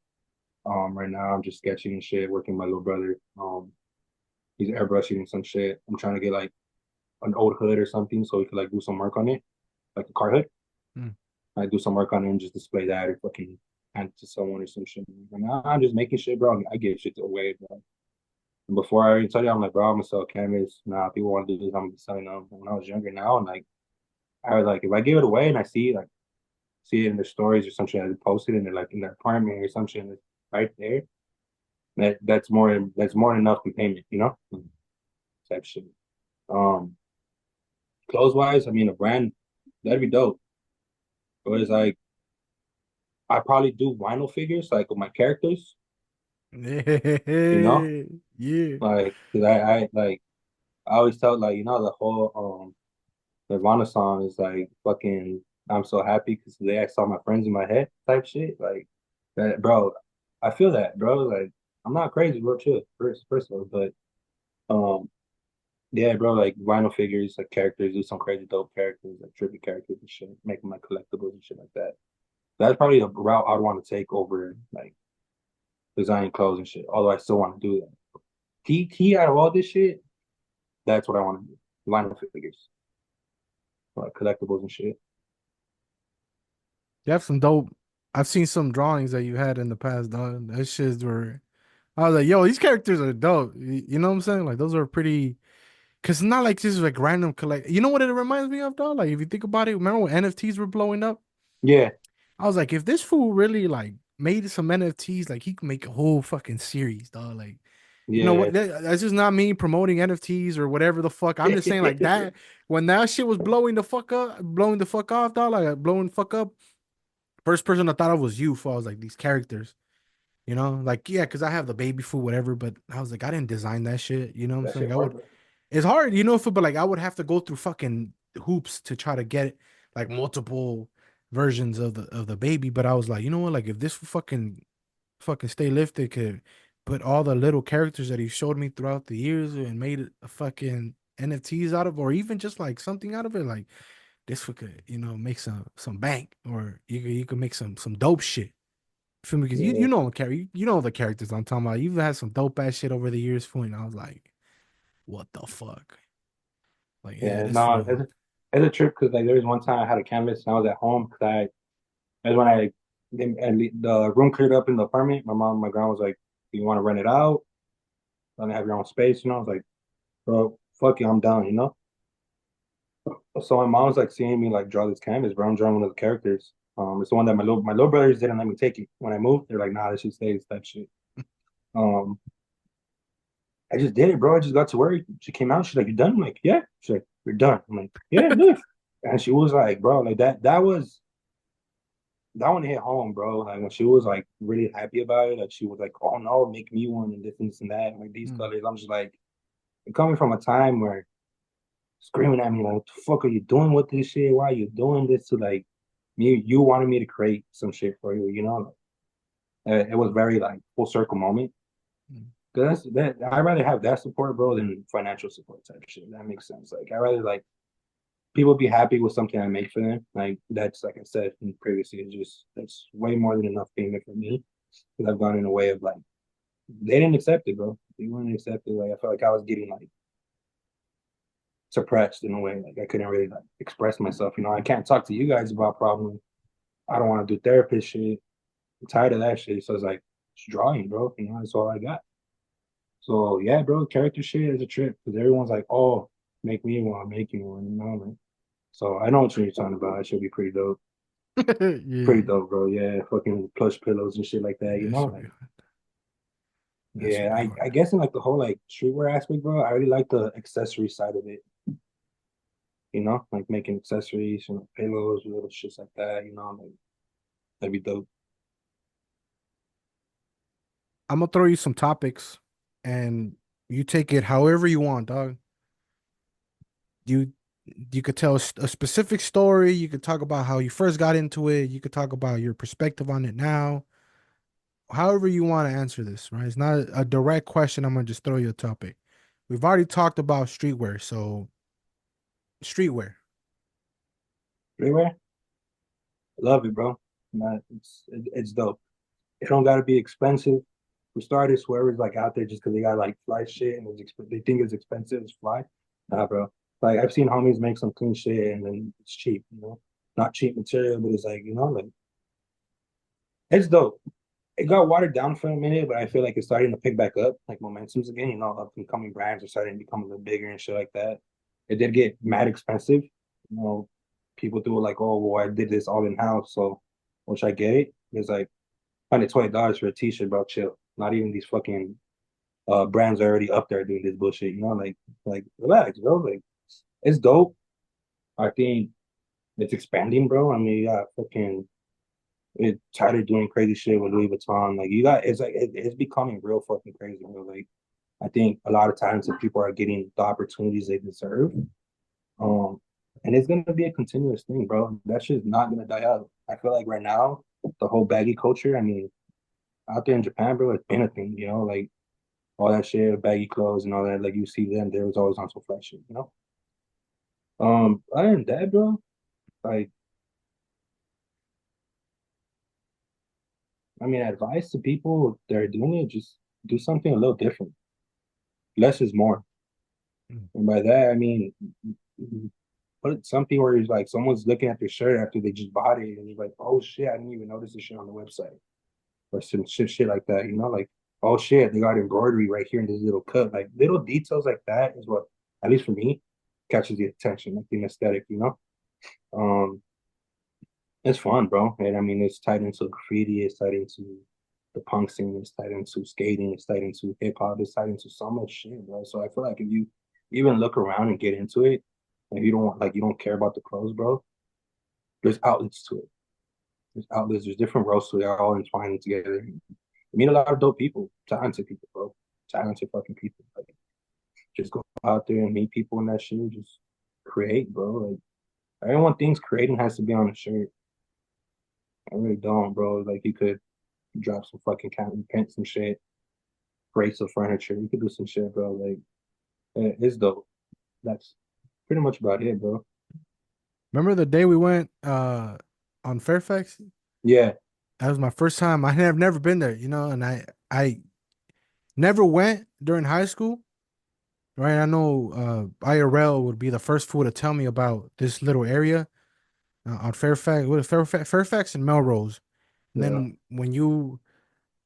Right now I'm just sketching and shit, working with my little brother. He's airbrushing and some shit. I'm trying to get like an old hood or something so we could like do some work on it, like a car hood. Hmm. I do some work on it and just display that or fucking hand it to someone or some shit. And I'm just making shit, bro. I give shit away, bro. And before I already tell you, I'm like, bro, I'm gonna sell canvas. Nah, people want to do this. I'm gonna be selling them. When I was younger now, and like, I was like, if I give it away and I see it in their stories or something, I posted in their like in their apartment or something that's right there. That's more than enough in payment, type shit. Um, Clothes wise, I mean, a brand that'd be dope. But it's like I probably do vinyl figures like with my characters, you know, Yeah. like 'cause I like I always tell like the whole Nirvana song is like fucking I'm so happy because today I saw my friends in my head type shit like that, bro. I feel that, bro. Like I'm not crazy, bro. Chill, first of all, but um, yeah, bro. Like vinyl figures, like characters, do some crazy dope characters, like trippy characters and shit, making like collectibles and shit like that. That's probably the route I'd want to take over like designing clothes and shit. Although I still want to do that. Key out of all this shit, that's what I want to do. Vinyl figures, like collectibles and shit. You have some dope. I've seen some drawings that you had in the past, dog. That shits were. I was like, yo, these characters are dope. You know what I'm saying? Like those are pretty. Cause it's not like just like random collect. You know what it reminds me of, dog? Like if you think about it, remember when NFTs were blowing up? Yeah, I was like, if this fool really like made some NFTs, like he could make a whole fucking series, dog. Like, you know yeah. what? That's just not me promoting NFTs or whatever the fuck. I'm just saying like that when that shit was blowing the fuck up, blowing the fuck off, dog, like blowing the fuck up. First person I thought of was you. For I was like these characters, like yeah, because I have the baby food, whatever. But I was like, I didn't design that shit. You know what I'm That saying? shit I hard, would. bro. It's hard, but like I would have to go through fucking hoops to try to get like multiple versions of the baby. But I was like, you know what? Like if this fucking stay lifted could put all the little characters that he showed me throughout the years and made a fucking NFTs out of, or even just like something out of it, like this could make some bank, or you could make some dope shit. Feel me? Because you Yeah, you know you know the characters I'm talking about. You've had some dope ass shit over the years, fool. And I was like, what the fuck? Like, yeah, yeah. this No, fool. it's a trip because like there was one time I had a canvas and I was at home because that's when and the room cleared up in the apartment. My mom, my grandma was like, "Do you want to rent it out? Want to have your own space?" I was like, "Bro, fuck you, I'm down." So my mom was like seeing me like draw this canvas, bro. I'm drawing one of the characters. It's the one that my little brothers didn't let me take it when I moved. They're like, "Nah, this should stay type shit." Um, I just did it, bro. I just got to work. She came out. She's like, "You done?" I'm like, "Yeah." She's like, "You're done." I'm like, "Yeah, look." And she was like, "Bro, like that one hit home, bro." Like when she was like really happy about it, like she was like, "Oh no, make me one and this and that, like these Mm, colors." I'm just like, coming from a time where screaming at me like, "What the fuck are you doing with this shit? Why are you doing this?" To like me, you wanted me to create some shit for you, you know? It was very like full circle moment. mm, Cause that I'd rather have that support, bro, than financial support type shit. That makes sense. Like I rather like people be happy with something I make for them. Like that's like I said previously, it's just that's way more than enough payment for me. Because I've gone in a way of like they didn't accept it, bro. They wouldn't accept it. Like I felt like I was getting like suppressed in a way. Like I couldn't really like express myself. I can't talk to you guys about problems. I don't want to do therapist shit. I'm tired of that shit. So it's like it's drawing, bro. That's all I got. So yeah, bro, character shit is a trip because everyone's like, "Oh, make me one, make you one," man. So I know what you're talking about. It should be pretty yeah, dope, bro. Yeah, fucking plush pillows and shit like that. that should be Like that should yeah, be I hard. guess in like the whole like streetwear aspect, bro. I really like the accessory side of it. Like making accessories and pillows, little shits like that. Like that'd be dope. I'm gonna throw you some topics, and you take it however you want, dog. You you could tell a specific story. You could talk about how you first got into it. You could talk about your perspective on it now. However you want to answer this, right? It's not a direct question. I'm gonna just throw you a topic. We've already talked about streetwear, so streetwear. Streetwear, love it, bro. Nah, it's dope. It don't gotta be expensive. For starters, whoever's like out there just because they got like fly shit and they think it's expensive, it's fly. Nah, bro. Like I've seen homies make some clean shit and then it's cheap. Not cheap material, but it's like like it's dope. It got watered down for a minute, but I feel like it's starting to pick back up, like momentum's again. Up and coming brands are starting to become a little bigger and shit like that. It did get mad expensive. People do it like, "Oh, well, I did this all in house," so which I get it. It's like $120 for a t-shirt, bro. Chill. Not even these fucking brands are already up there doing this bullshit. Like relax, bro. Like it's dope. I think it's expanding, bro. I mean, you got fucking it tired doing crazy shit with Louis Vuitton. Like you got it's like it's becoming real fucking crazy, bro. Like I think a lot of times if people are getting the opportunities they deserve, um, and it's gonna be a continuous thing, bro. That shit's not gonna die out. I feel like right now the whole baggy culture. I mean, out there in Japan, bro, it's been a thing. Like all that shit, baggy clothes and all that. Like you see them, there was always on some flat shit. Other than that, bro, like I mean, advice to people that are doing it, just do something a little different. Less is more. Mm. And by that, I mean, put something where it's like someone's looking at their shirt after they just bought it, and you're like, "Oh shit, I didn't even notice this shit on the website," or some shit like that. Like, "Oh shit, they got embroidery right here in this little cut." Like little details like that is what, at least for me, catches the attention, like the aesthetic. Um, It's fun, bro. And I mean, it's tied into graffiti, it's tied into the punk scene, it's tied into skating, it's tied into hip hop, it's tied into so much shit, bro. So I feel like if you even look around and get into it, and if you don't like you don't care about the clothes, bro, there's outlets to it. There's outlets, there's different roasts to it, they're all entwined together. You meet a lot of dope people, talented people, bro. Talented fucking people. Like just go out there and meet people in that shit, just create, bro. Like everyone thinks creating has to be on a shirt. I really don't, bro. Like you could drop some fucking counting paint some shit, break some furniture. You could do some shit, bro. Like it's dope. That's pretty much about it, bro. Remember the day we went on Fairfax? Yeah, That was my first time. I have never been there, and I never went during high school, right? I know IRL would be the first fool to tell me about this little area on Fairfax, Fairfax and Melrose. And yeah. then when you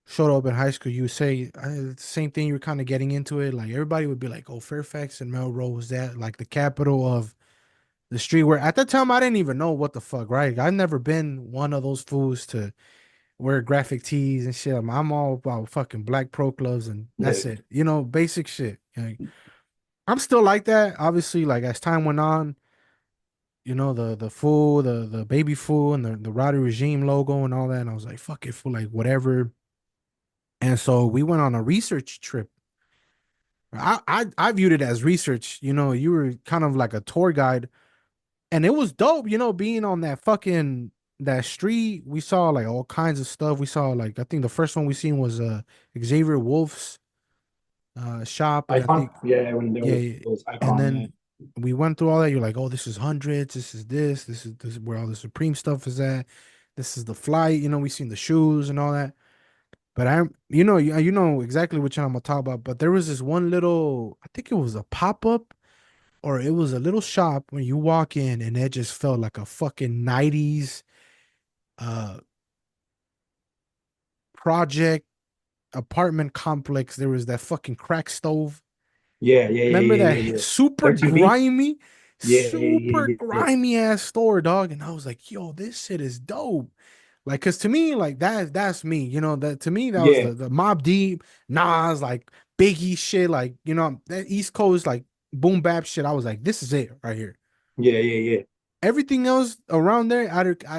showed up in high school, you say the same thing. You're kind of getting into it. Like everybody would be like, "Oh, Fairfax and Melrose, that like the capital of the streetwear." At that time, I didn't even know what the fuck, right? I've never been one of those fools to wear graphic tees and shit. I'm all about fucking black pro gloves and Yeah. that's it. Basic shit. Like, I'm still like that. Obviously, like as time went on, the fool, the baby fool, and the Rowdy Regime logo and all that. And I was like, fuck it, for like whatever. And so we went on a research trip. I viewed it as research. You were kind of like a tour guide, and it was dope. Being on that street, we saw like all kinds of stuff. We saw like I think the first one we seen was Xavier Wolf's shop, and I Icon. think Yeah, when there yeah, was yeah. those And icon, yeah. then we went through all that. You're like, oh, this is hundreds. This is where all the Supreme stuff is at. This is the flight. We seen the shoes and all that. But you know exactly which one I'm gonna talk about. But there was this one little, I think it was a pop up or it was a little shop when you walk in and it just felt like a fucking 90s uh project apartment complex. There was that fucking crack stove. Yeah, yeah, yeah, Remember yeah, that yeah, yeah. super 13B? grimy, Yeah, yeah, super yeah, yeah, grimy ass store, dog? And I was like, yo, this shit is dope. Like, cause to me, like that's me. That to me, that was yeah. the Mob Deep, Nas, like Biggie shit, like, that East Coast, like boom bap shit. I was like, this is it right here. Yeah, yeah, yeah. Everything else around there,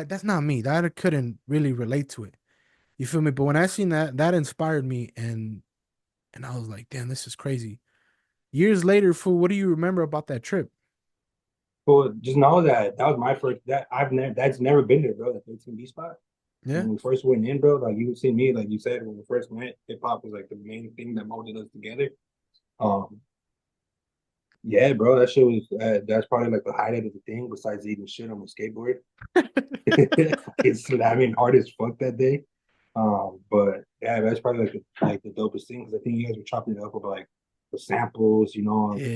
that's not me. That I couldn't really relate to it. You feel me? But when I seen that inspired me, and I was like, damn, this is crazy. Years later, fool, what do you remember about that trip? But just know that that was my first that I've never that's never been there, bro. The 13B spot. Yeah. When we first went in, bro, like you would see me, like you said, when we first went, hip hop was like the main thing that molded us together. Um, yeah, bro, that shit was that's probably like the highlight of the thing, besides eating shit on the skateboard. Fucking slamming hard as fuck that day. But yeah, that's probably like the dopest thing because I think you guys were chopping it up with like the samples, the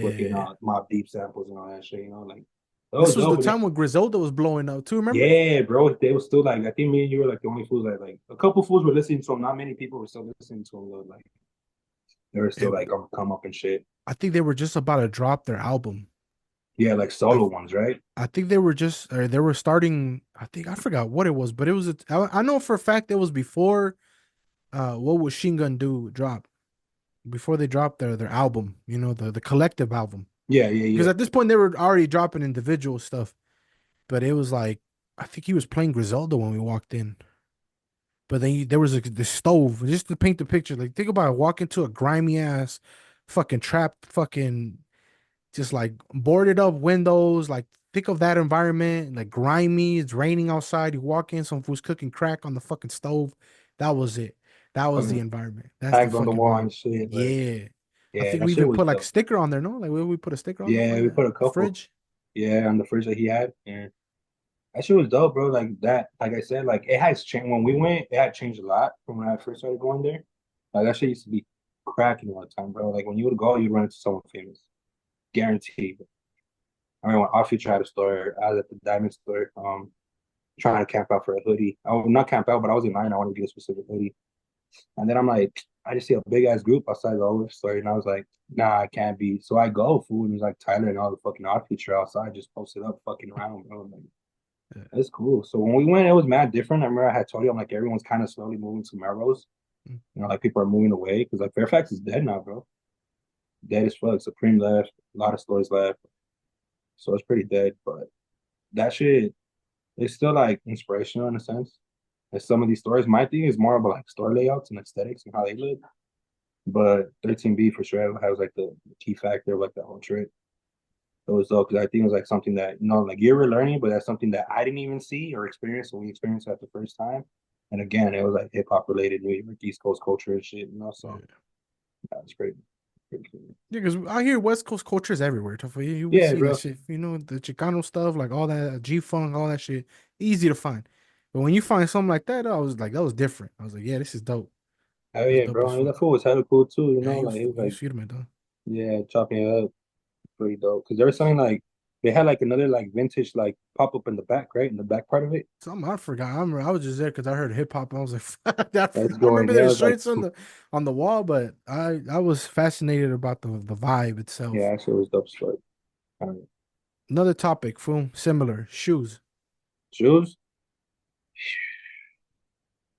fucking Yeah. Mob Deep samples and all that shit, like that This was was the dope. And time when Griselda was blowing up too, remember? yeah, bro, they were still like I think me and you were like the only fools that like a couple fools were listening to him. Not many people were still listening to him though. Like they were still It, like on come up and shit. I think they were just about to drop their album. Yeah, like I solo ones, right? I think they were just or they were starting. I think I forgot what it was, but it was. I know for a fact it was before. What would Shin Gun Do drop before they dropped their album? The collective album. Yeah, yeah, Because yeah. at this point they were already dropping individual stuff, but it was like I think he was playing Griselda when we walked in. But then there was the stove, just to paint the picture. Like think about it, walk into a grimy ass, fucking trap, fucking just like boarded up windows. Like think of that environment, like grimy. It's raining outside. You walk in, some fool's cooking crack on the fucking stove. That was it. That was the Fucking environment. That's the tags on the fucking wall vibe. and shit. Like, Yeah. I yeah, think that we shit even was put like a dope. sticker on there, no? Like where we put a sticker on Yeah, we put a the couple. fridge. Yeah, on the fridge that he had. And that shit was dope, bro. Like that, like I said, like it has changed when we went, it had changed a lot from when I first started going there. Like that shit used to be cracking all the time, bro. Like when you would go, you'd run into someone famous. Guaranteed. I mean, when our future had a store, I was at the diamond store, trying to camp out for a hoodie. I would not camp out, but I was in line. I wanted to get a specific hoodie. And then I'm like, I just see a big ass group outside the Olive store, and I was like, nah, I can't be. So I go, food, and it's like Tyler and all the fucking odd future outside just posted up fucking around, bro. Like, Yeah. It's cool. So when we went, it was mad different. I remember I had told you, I'm like, everyone's kind of slowly moving to Melrose. Mm. Like people are moving away because like Fairfax is dead now, bro. Dead as fuck. Supreme left, a lot of stores left. So it's pretty dead. But that shit is still like inspirational in a sense. And some of these stores, my thing is more about like store layouts and aesthetics and how they look. But 13B for sure has like the key factor of like the whole trip. It was dope because I think it was like something that, like you were learning, but that's something that I didn't even see or experience. So we experienced that the first time. And again, it was like hip hop related, New York, East Coast culture and shit. So Yeah. that was great. Pretty cool. Yeah, because I hear West Coast culture is everywhere. Tough. We Yeah, see that bro. shit. The Chicano stuff, like all that G Funk, all that shit, easy to find. But when you find something like that, I was like, that was different. I was like, yeah, this is dope. Oh That's yeah, dope bro. as I mean, fuck. that fool was hella cool too, Yeah, like he was he was like, firme, though. yeah, chopping it up. Pretty dope. Because there was something like they had like another like vintage like pop up in the back, right? In the back part of it. Something I forgot. I was just there because I heard hip hop. I was like, That's I going, remember yeah, it there's was like shirts on the wall, but I was fascinated about the vibe itself. yeah, that shit was dope as fuck. Um, Another topic, boom, similar shoes. shoes.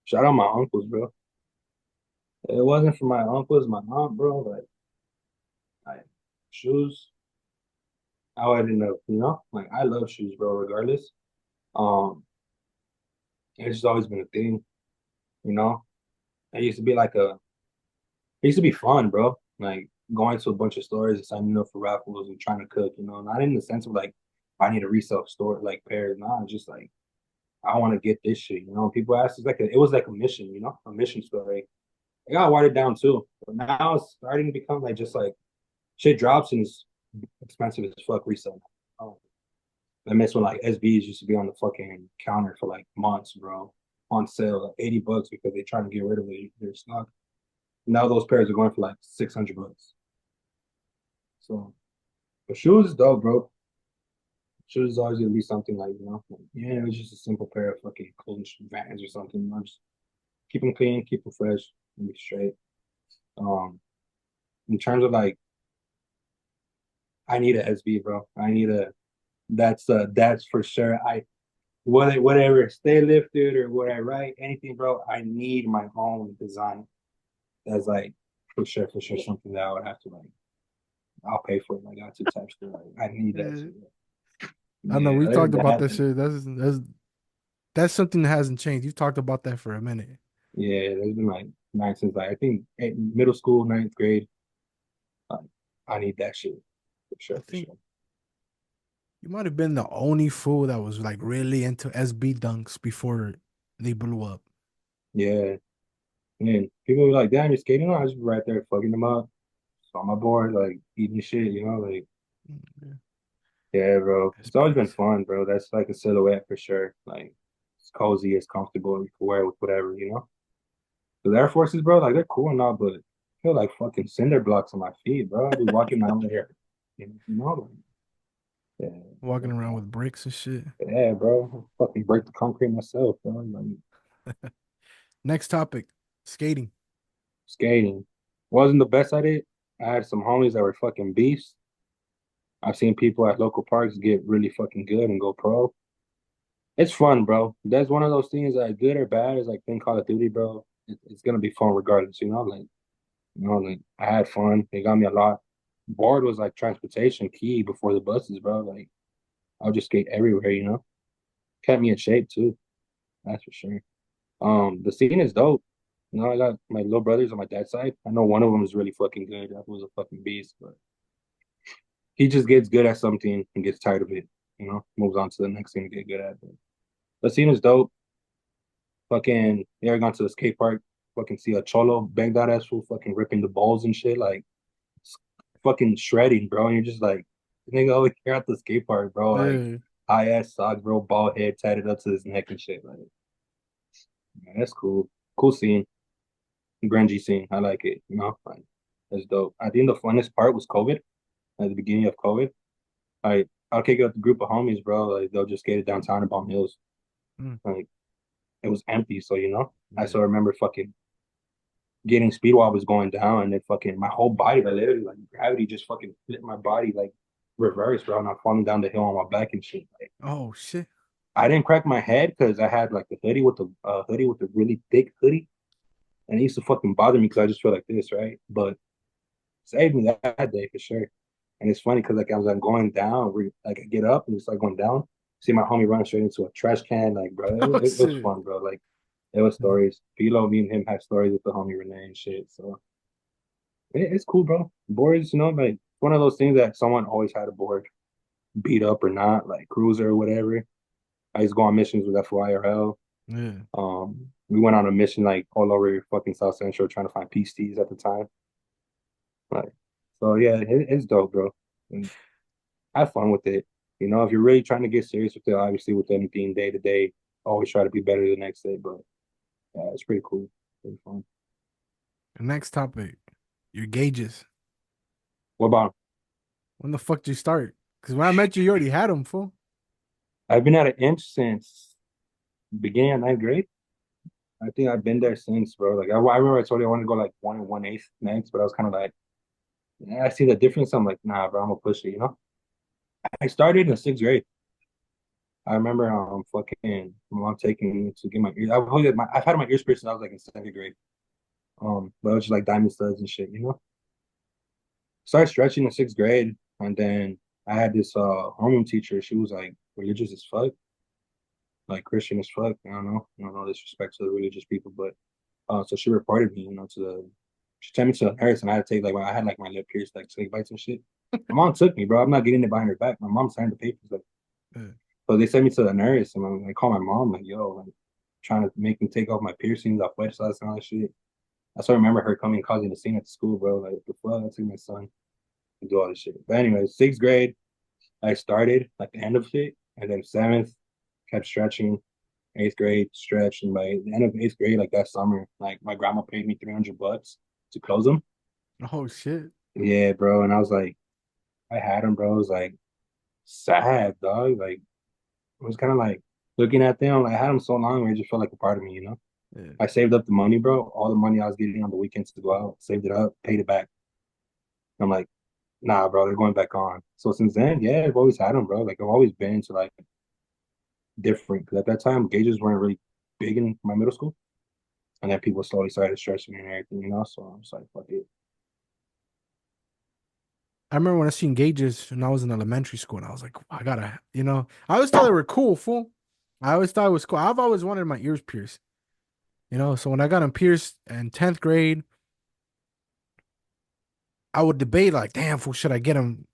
Shout out my uncles, bro. It wasn't for my uncles, my aunt, bro. Like shoes, I wouldn't have, like I love shoes, bro, regardless. Um, it's just always been a thing, you know. It used to be like it used to be fun, bro. Like going to a bunch of stores and signing up for raffles and trying to cook, not in the sense of like I need a resale store like pairs. Nah, just like I want to get this shit. People ask, it was like a mission, a mission story. It got watered down too, but now it's starting to become like just like shit drops and it's expensive as fuck resale. Oh, I miss when like SBs used to be on the fucking counter for like months, bro, on sale, like $80 because they're trying to get rid of their stock. Now those pairs are going for like $600. So, but shoes is dope, bro. Shoes is always gonna be something like, yeah, it was just a simple pair of fucking clean Vans or something. Just keep them clean, keep them fresh, and be straight. Um, in terms of like, I need a SB, bro. I need a that's for sure. Whatever stay lifted or what I write, anything, bro. I need my own design. That's like for sure something that I would have to like. I'll pay for it. Like I got two types. Like I need that Yeah. shit. I know Yeah, we other talked than about that, that shit. That's something that hasn't changed. You've talked about that for a minute. yeah, there's been like nine since like I think middle school, ninth grade. Like, I need that shit I for think sure. you might have been the only fool that was like really into SB dunks before they blew up. Yeah, and then people were like, "Damn, you're skating on?" I was right there fucking them up. So on my board, like eating shit, like Yeah, yeah, bro. It's always been SBs. fun, bro. That's like a silhouette for sure. Like it's cozy, it's comfortable, you can wear it with whatever. The Air Forces, bro, like they're cool and all, but I feel like fucking cinder blocks on my feet, bro. I'll be walking out here, like, Walking yeah, around with bricks and shit. yeah, bro. I'll fucking break the concrete myself, bro. Like Next topic, skating. skating wasn't the best at it. I had some homies that were fucking beasts. I've seen people at local parks get really fucking good and go pro. It's fun, bro. That's one of those things that good or bad is like in Call of Duty, bro. It's gonna be fun regardless. Like I had fun. It got me a lot. Board was like transportation key before the buses, bro. Like I'll just skate everywhere. Kept me in shape too. That's for sure. The scene is dope. I got my little brothers on my dad's side. I know one of them is really fucking good. That was a fucking beast, but he just gets good at something and gets tired of it. Moves on to the next thing to get good at. But the scene is dope. Fucking, you ever gone to the skate park? Fucking see a cholo bang that ass fool fucking ripping the balls and shit, like fucking shredding, bro. And you're just like, nigga over here at the skate park, bro. Like Yeah. high ass socks, bro, bald head tatted up to his neck and shit. Like, man, that's cool. Cool scene. Grungy scene. I like it. Like that's dope. I think the funnest part was COVID, at the beginning of COVID. I'll kick it with a group of homies, bro. Like they'll just skate it downtown in Palm Hills. Mm, Like it was empty, so I yeah. still remember fucking getting speed while I was going down, and then fucking my whole body, like literally, like gravity just fucking flipped my body like reverse, bro. And I'm falling down the hill on my back and shit. Like, Oh shit. I didn't crack my head because I had like the hoodie with the really thick hoodie, and it used to fucking bother me because I just feel like this, right? But saved me that day for sure. And it's funny because like I was like going down, like I get up and it's like going down, see my homie running straight into a trash can, like bro, Oh it was shit. fun, bro. Like it was stories. Philo, me and him had stories with the homie Renee and shit. So it's cool, bro. Boards, like one of those things that someone always had a board, beat up or not, like cruiser or whatever. I used to go on missions with FOIRL. Yeah. We went on a mission like all over fucking South Central trying to find peace teas at the time. Like, so yeah, it's dope, bro. And have fun with it. If you're really trying to get serious with it, obviously with anything day to day, always try to be better the next day. But yeah, it's pretty cool. Pretty fun. The next topic, your gauges. What about When the fuck did you start? Because when I met you, you already had them, fool. I've been at an inch since beginning of ninth grade. I think I've been there since, bro. Like I remember I told you I wanted to go like 1 1/8 next, but I was kind of like, yeah, I see the difference. I'm like, nah, bro, I'm gonna push it. I started in sixth grade. I remember fucking my mom taking me to get my ears. I've had my ears pierced since I was like in second grade. But it was just like diamond studs and shit. Started stretching in sixth grade, and then I had this homeroom teacher. She was like religious as fuck, like Christian as fuck. I don't know disrespect to the religious people, but so she reported me, to the. She sent me to the nurse, and I had to take like I had like my lip pierced, like snake bites and shit. My mom took me, bro. I'm not getting it behind her back. My mom signed the papers, like. Yeah. So they sent me to the nurse, and I call my mom, like, yo, like trying to make me take off my piercings, off websites and all that shit. I still remember her coming and causing a scene at the school, bro. Like, the fuck, I took my son and do all this shit. But anyway, sixth grade, I started like the end of it, and then seventh, kept stretching. Eighth grade, stretched, and by the end of eighth grade, like that summer, like my grandma paid me $300 to close them. Oh shit. Yeah, bro. And I was like, I had them, bro. I was like sad, dog. Like, I was kind of like looking at them. Like, I had them so long, where it just felt like a part of me. Yeah. I saved up the money, bro. All the money I was getting on the weekends to go out, saved it up, paid it back. I'm like, nah, bro, they're going back on. So since then, yeah, I've always had them, bro. Like I've always been to like different because at that time gauges weren't really big in my middle school, and then people slowly started stretching and everything. So I was like, fuck it. I remember when I seen gauges when I was in elementary school, and I was like, I gotta, I always thought they were cool, fool. I always thought it was cool. I've always wanted my ears pierced, So when I got them pierced in 10th grade, I would debate like, damn, fool, should I get them?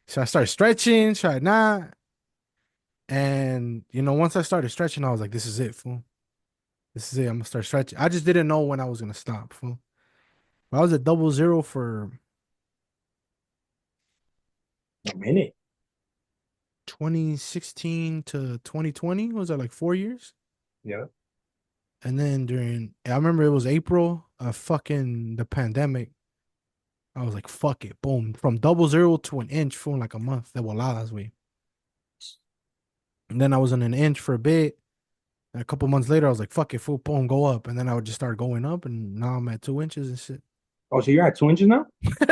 Should I start stretching? Should I not? And once I started stretching, I was like, this is it, fool. This is it. I'm gonna start stretching. I just didn't know when I was gonna stop, fool. I was at 00 for A minute. 2016 to 2020. Was that like 4 years? Yeah. And then I remember it was April of fucking the pandemic. I was like, fuck it. Boom. From 00 to an inch for like a month. That was way. And then I was in an inch for a bit. And a couple months later, I was like, fuck it, fool, boom, go up. And then I would just start going up. And now I'm at 2 inches and shit. Oh, so you're at 2 inches now?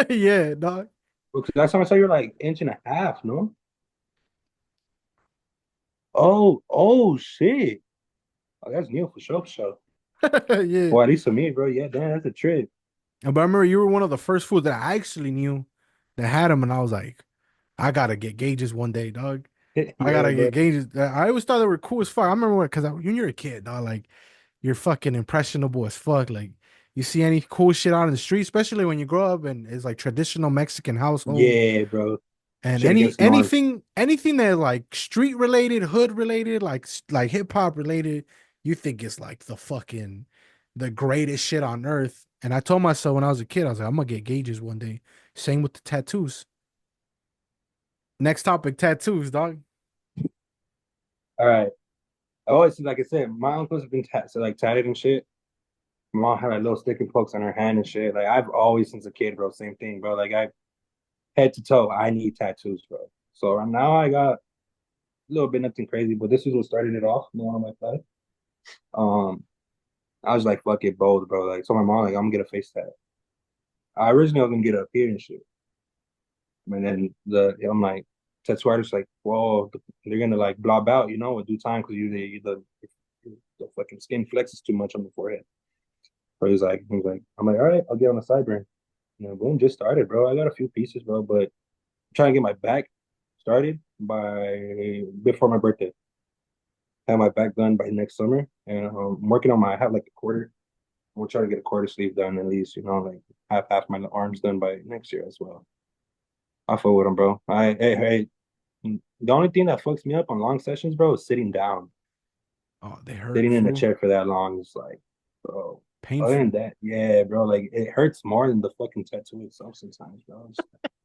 Yeah, dog. Because last time I saw you were like inch and a half, no? Oh, shit. Oh, that's new for sure, for sure. Yeah. Well, at least for me, bro. Yeah, damn, that's a trip. But I remember you were one of the first foods that I actually knew that had them. And I was like, I gotta get gauges one day, dog. I Yeah, gotta bro. get gauges. I always thought they were cool as fuck. I remember because when you're a kid, dog, like you're fucking impressionable as fuck. Like you see any cool shit out in the street, especially when you grow up and it's like traditional Mexican household. Yeah, bro. And Shit against norms. anything that like street related, hood related, like hip hop related, you think it's like the greatest shit on earth. And I told myself when I was a kid, I was like, I'm gonna get gauges one day. Same with the tattoos. Next topic, tattoos, dog. All right. I always, like I said, my uncles have been so, like tatted and shit. My mom had like little sticky pokes on her hand and shit. Like I've always since a kid, bro, same thing, bro. Like I head to toe, I need tattoos, bro. So right now I got a little bit nothing crazy, but this is what started it off, on my side. Um, I was like, fuck it, bold, bro. Like, so my mom, like, I'm gonna get a face tat. I originally was gonna get it up here and shit. And then I'm like, tattoo artists like, whoa, they're gonna like blob out, you know, with due time because the fucking skin flexes too much on the forehead. So I'm like, all right, I'll get on the sideburn. You know, boom, just started, bro. I got a few pieces, bro, but I'm trying to get my back started by before my birthday. Have my back done by next summer, and I'm working on my. I have like a quarter. We'll try to get a quarter sleeve done at least, you know, like half my arms done by next year as well. I fuck with them, bro. The only thing that fucks me up on long sessions, bro, is sitting down. Oh, they Sitting in a hurtful, chair for that long is like, bro. Other than painful. that, yeah, bro, like it hurts more than the fucking tattoo itself sometimes, bro.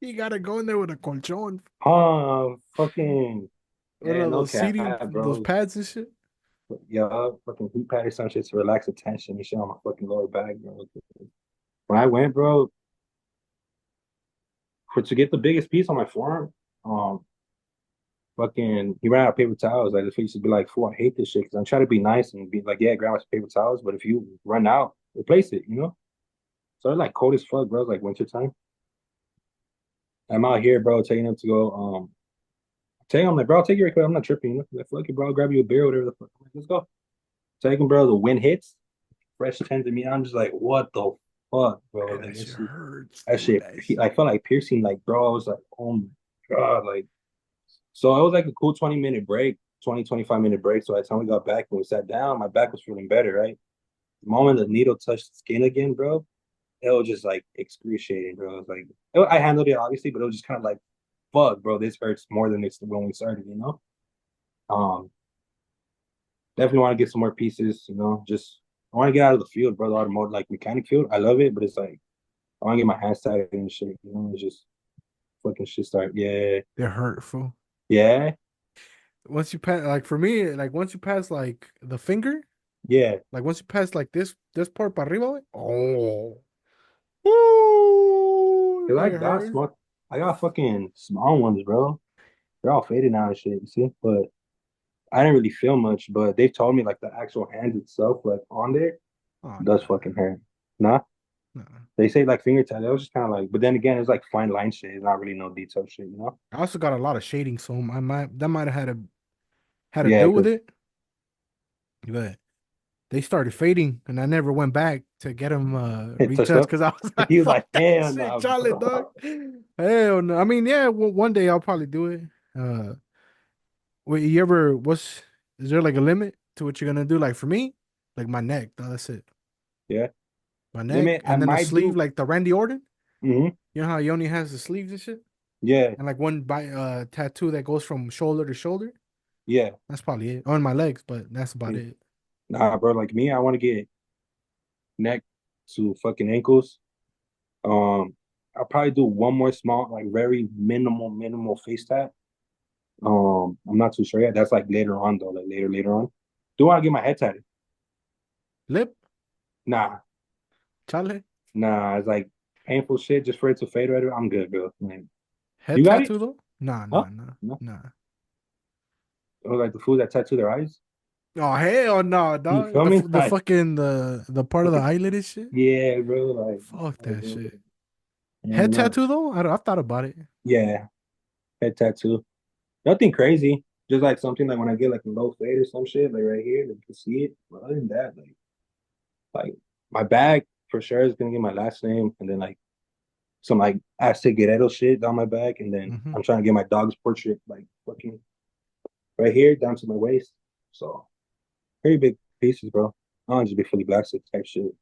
You gotta go in there with a colchón, Fucking, one yeah, of no those seating, cap, those bro. pads and shit. Yeah, fucking heat pad or some shit to relax the tension and shit on my fucking lower back, bro. When I went, bro, for to get the biggest piece on my forearm, um, fucking, he ran out of paper towels. Like, the face would be like, fool, I hate this shit because I'm trying to be nice and be like, yeah, grab my paper towels. But if you run out, replace it, you know? So it's like cold as fuck, bro. It's like winter time. I'm out here, bro, taking him to go, tell him, like, bro, I'll take your car. I'm not tripping. You know? Like, fuck it, bro. I'll grab you a beer, whatever the fuck. I'm like, let's go. Take him, bro. The wind hits, fresh tends to me. I'm just like, what the fuck, bro? Man, Like, that shit this hurts, that dude. shit, I felt like piercing, like, bro. I was like, oh my God. Like, so it was like a cool 20-minute break, 25-minute break. So by the time we got back and we sat down, my back was feeling better, right? The moment the needle touched the skin again, bro, it was just like excruciating, bro. It was like, I handled it obviously, but it was just kind of like, fuck, bro, this hurts more than it's when we started, you know? Um, Definitely want to get some more pieces, you know, just I want to get out of the field, bro, the automotive, like mechanic field. I love it, but it's like, I want to get my hands tied and shit, you know, it's just fucking shit start. Yeah. They're hurtful. Yeah. Once you pass, like for me, like once you pass like the finger, Yeah. like once you pass like this part para arriba, oh, ooh, Cause it hurts. I got fucking small ones, bro. They're all faded now and shit, you see? But I didn't really feel much, but they told me like the actual hand itself, like on there, Oh does no, fucking hurt. Nah. no. They say like fingertip. That was just kind of like, but then again, it's like fine line shit. It's not really no detail shit, you know? I also got a lot of shading, so I might that might have had to Yeah, do with cause it, but they started fading, and I never went back to get them it touched retouched up. because I was like, He was "Fuck like, that hell shit, nah, Charlie, dog." bro. Hell no. I mean, yeah, one day I'll probably do it. Wait, you ever? What's is there like a limit to what you're gonna do? Like for me, like my neck, dog, that's it. Yeah. My neck, Limit, I and then a might sleeve, do. like the Randy Orton. Hmm. You know how he only has the sleeves and shit, Yeah, and like one by tattoo that goes from shoulder to shoulder. yeah. That's probably it on my legs, but that's about Mm. it. Nah, bro. Like me, I want to get neck to fucking ankles. I'll probably do one more small, like very minimal face tat. I'm not too sure yet. That's like later on though, like later on. Do want to get my head tatted? Lip, Nah, Charlie, nah. It's like painful shit just for it to fade right away. I'm good, bro. Man. head You got it? tattoo though? Nah, Huh? nah, nah, No. nah. Or like the fools that tattoo their eyes. Oh hell no, You dog. feel me? The Like, fucking the part of the fucking, eyelid and shit. yeah, bro. Like, Fuck oh, that bro. shit. Head And tattoo though? I've thought about it. yeah, head tattoo. Nothing crazy. Just like something like when I get like a low fade or some shit, like right here, you can see it. But other than that, like my bag for sure is gonna get my last name, and then like some like Aztec Guerrero shit down my back, and then Hmm. I'm trying to get my dog's portrait like fucking right here down to my waist. So pretty big pieces, bro. I don't just be fully blasted type shit,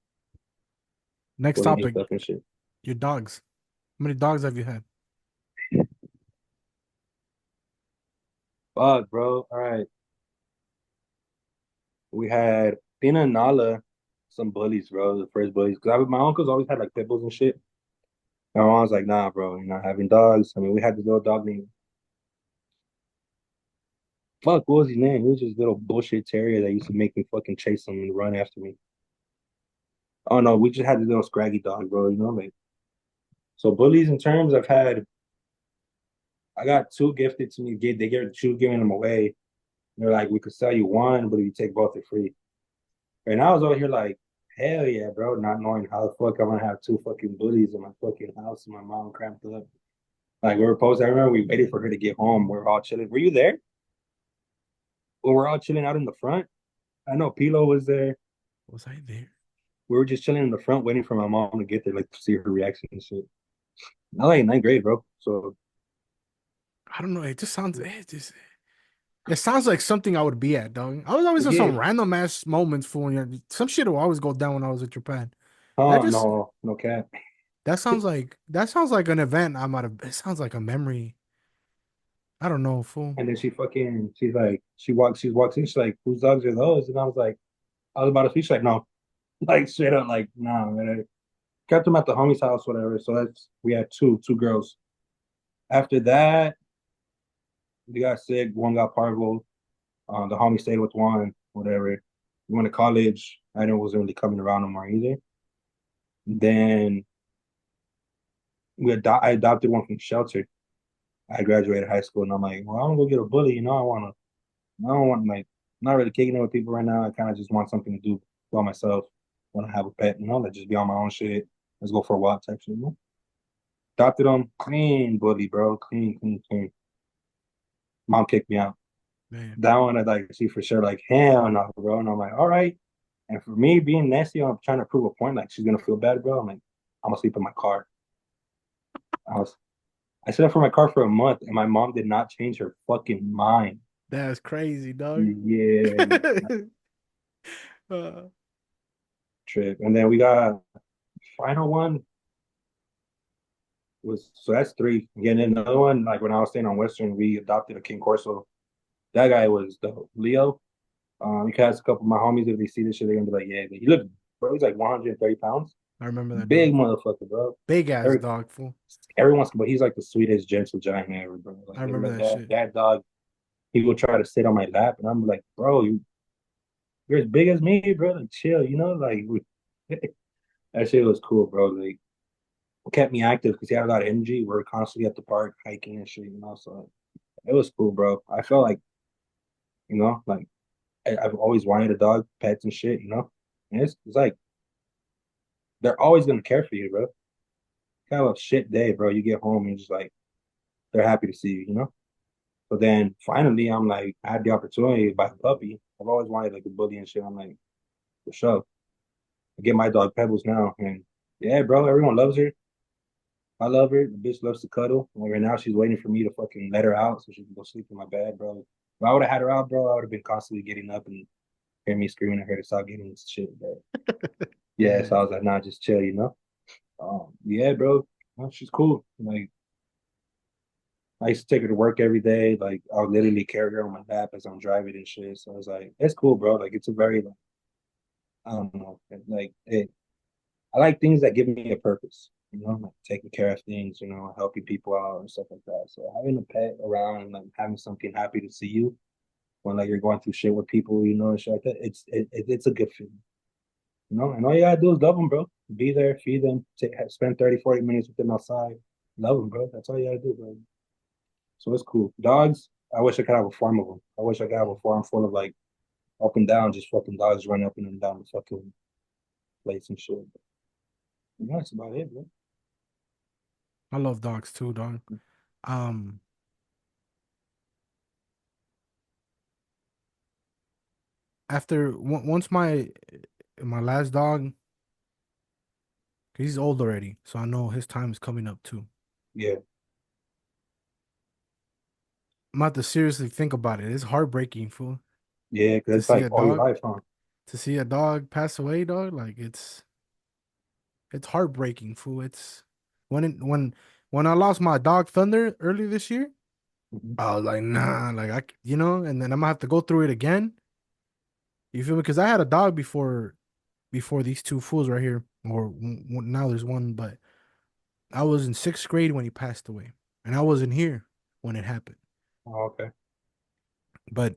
Next fully inked topic, up and shit. your dogs. How many dogs have you had? Fuck, bro. All right. We had Tina and Nala, some bullies, bro. The first bullies. Because my uncles always had like pit bulls and shit. My mom was like, nah, bro, you're not having dogs. I mean, we had this little dog named, fuck, what was his name? He was just little bullshit terrier that used to make me fucking chase him and run after me. Oh no, we just had this little scraggy dog, bro, you know, like, so bullies in terms I've had, I got two gifted to me. They gave two giving them away. They're like, we could sell you one, but if you take both, they're free. And I was over here like, hell yeah, bro, not knowing how the fuck I'm gonna have two fucking bullies in my fucking house and my mom cramped up. Like we were posting. I remember we waited for her to get home. We were all chilling. Were you there? We were all chilling out in the front. I know Pilo was there. Was I there? We were just chilling in the front, waiting for my mom to get there, like to see her reaction and shit. I like ninth grade, bro. So I don't know. It just sounds. It sounds like something I would be at, dog. I was always it in some did. random ass moments, fool. Some shit will always go down when I was in Japan. That Oh just no, no cat. that sounds like an event I might have. It sounds like a memory. I don't know, fool. And then she's like, she walks in, she's like, whose dogs are those? And I was like, I was about to speak, she's like, no, like straight up, like, nah, man. I kept them at the homie's house, whatever. So we had two girls. After that, they got sick. One got parvo. The homie stayed with one, whatever. We went to college. I didn't wasn't really coming around no more either. Then I adopted one from shelter. I graduated high school, and I'm like, well, I'm gonna go get a bully. I don't want like, not really kicking it with people right now. I kind of just want something to do by myself when I have a pet. Like just be on my own shit. Let's go for a walk type shit. Adopted them, clean bully, bro, clean, clean, clean. Mom kicked me out. Man, That one I like see for sure. Like hell no, bro. And I'm like, all right. And for me being nasty, I'm trying to prove a point. Like she's gonna feel bad, bro. I'm like, I'm gonna sleep in my car. I was I set up for my car for a month, and my mom did not change her fucking mind. that's crazy, dog. Yeah, Uh, trip. And then we got final one was so that's three. Again, another one like when I was staying on Western, we adopted a King Corso. That guy was the Leo. He has a couple of my homies. If they see this shit, they're gonna be like, "Yeah, he look, bro. He's like 130 pounds, I remember that big dog. motherfucker, bro. Big ass Every dog, fool. everyone's, but he's like the sweetest, gentle giant ever, bro. I Like remember that that shit. that dog, he will try to sit on my lap, and I'm like, bro, you're as big as me, bro. Like chill, like that shit was cool, bro. Like kept me active because he had a lot of energy. We are constantly at the park hiking and shit. So it was cool, bro. I felt like, like I've always wanted a dog, pets and shit. And it's like they're always gonna care for you, bro. Kind of a shit day, bro. You get home and just like they're happy to see you. So then finally, I'm like, I had the opportunity to buy a puppy. I've always wanted like a bully and shit. I'm like, for sure. I get my dog Pebbles now, and yeah, bro, everyone loves her. I love her. The bitch loves to cuddle. Like right now, she's waiting for me to fucking let her out so she can go sleep in my bed, bro. If I would have had her out, bro, I would have been constantly getting up and hearing me screaming at her to stop getting this shit. But yeah, so Man, I was like, nah, just chill. Yeah, bro. Well, she's cool. Like I used to take her to work every day. Like I'll literally carry her on my lap as I'm driving and shit. So I was like, it's cool, bro. Like it's a very like, I don't know, like I like things that give me a purpose, like taking care of things, helping people out and stuff like that. So having a pet around and like having something happy to see you when like you're going through shit with people, and shit like that, it's a good feeling. And all you gotta do is love them, bro. Be there, feed them, spend 30, 40 minutes with them outside. Love them, bro. That's all you gotta do, bro. So it's cool. Dogs, I wish I could have a farm of them. I wish I could have a farm full of like up and down, just fucking dogs running up and down the fucking place and shit. Yeah, that's about it, bro. I love dogs too, dog. Um, once my last dog, he's old already, so I know his time is coming up too. Yeah, I'm about to seriously think about it. It's heartbreaking, fool, yeah, because to it's see like a all your dog life, huh? pass away, dog. Like it's heartbreaking, fool. It's when it, when I lost my dog Thunder early this year, Mhm. I was like, nah, like and then I'm gonna have to go through it again. You feel me? Because I had a dog before these two fools right here, or now there's one, but I was in sixth grade when he passed away, and I wasn't here when it happened. Oh, okay. But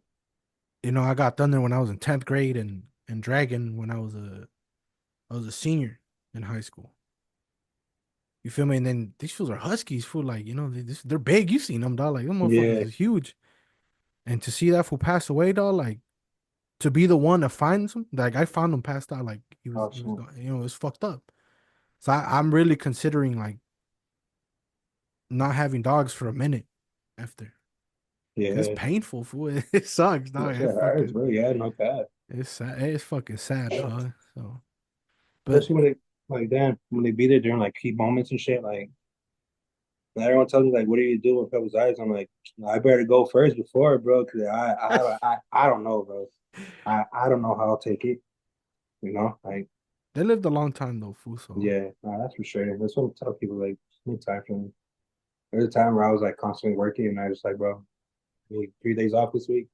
I got Thunder when I was in 10th grade, and Dragon when I was a senior in high school. You feel me? And then these fools are huskies, fool. Like they're big. You seen them, dog? Like them motherfuckers Yeah. is huge. And to see that fool pass away, dog, like to be the one to find him, like I found him passed out, like he was Awesome. gone. It was fucked up. So I'm really considering like not having dogs for a minute after. It's Yeah, painful, fool. It sucks, that dog. shit hurts, bro. Yeah, no cap. It's sad. It's fucking sad, dog. So, but Especially when they like damn when they be there during like key moments and shit. Like everyone tells me like, "What do you do with people's eyes?" I'm like, I better go first before, bro, because I don't know, bro. I don't know how I'll take it. You know, like they lived a long time though, fool. So yeah, nah, that's for sure. That's what I tell people like, need time for me. There's a time where I was like constantly working, and I just like, bro, I need 3 days off this week.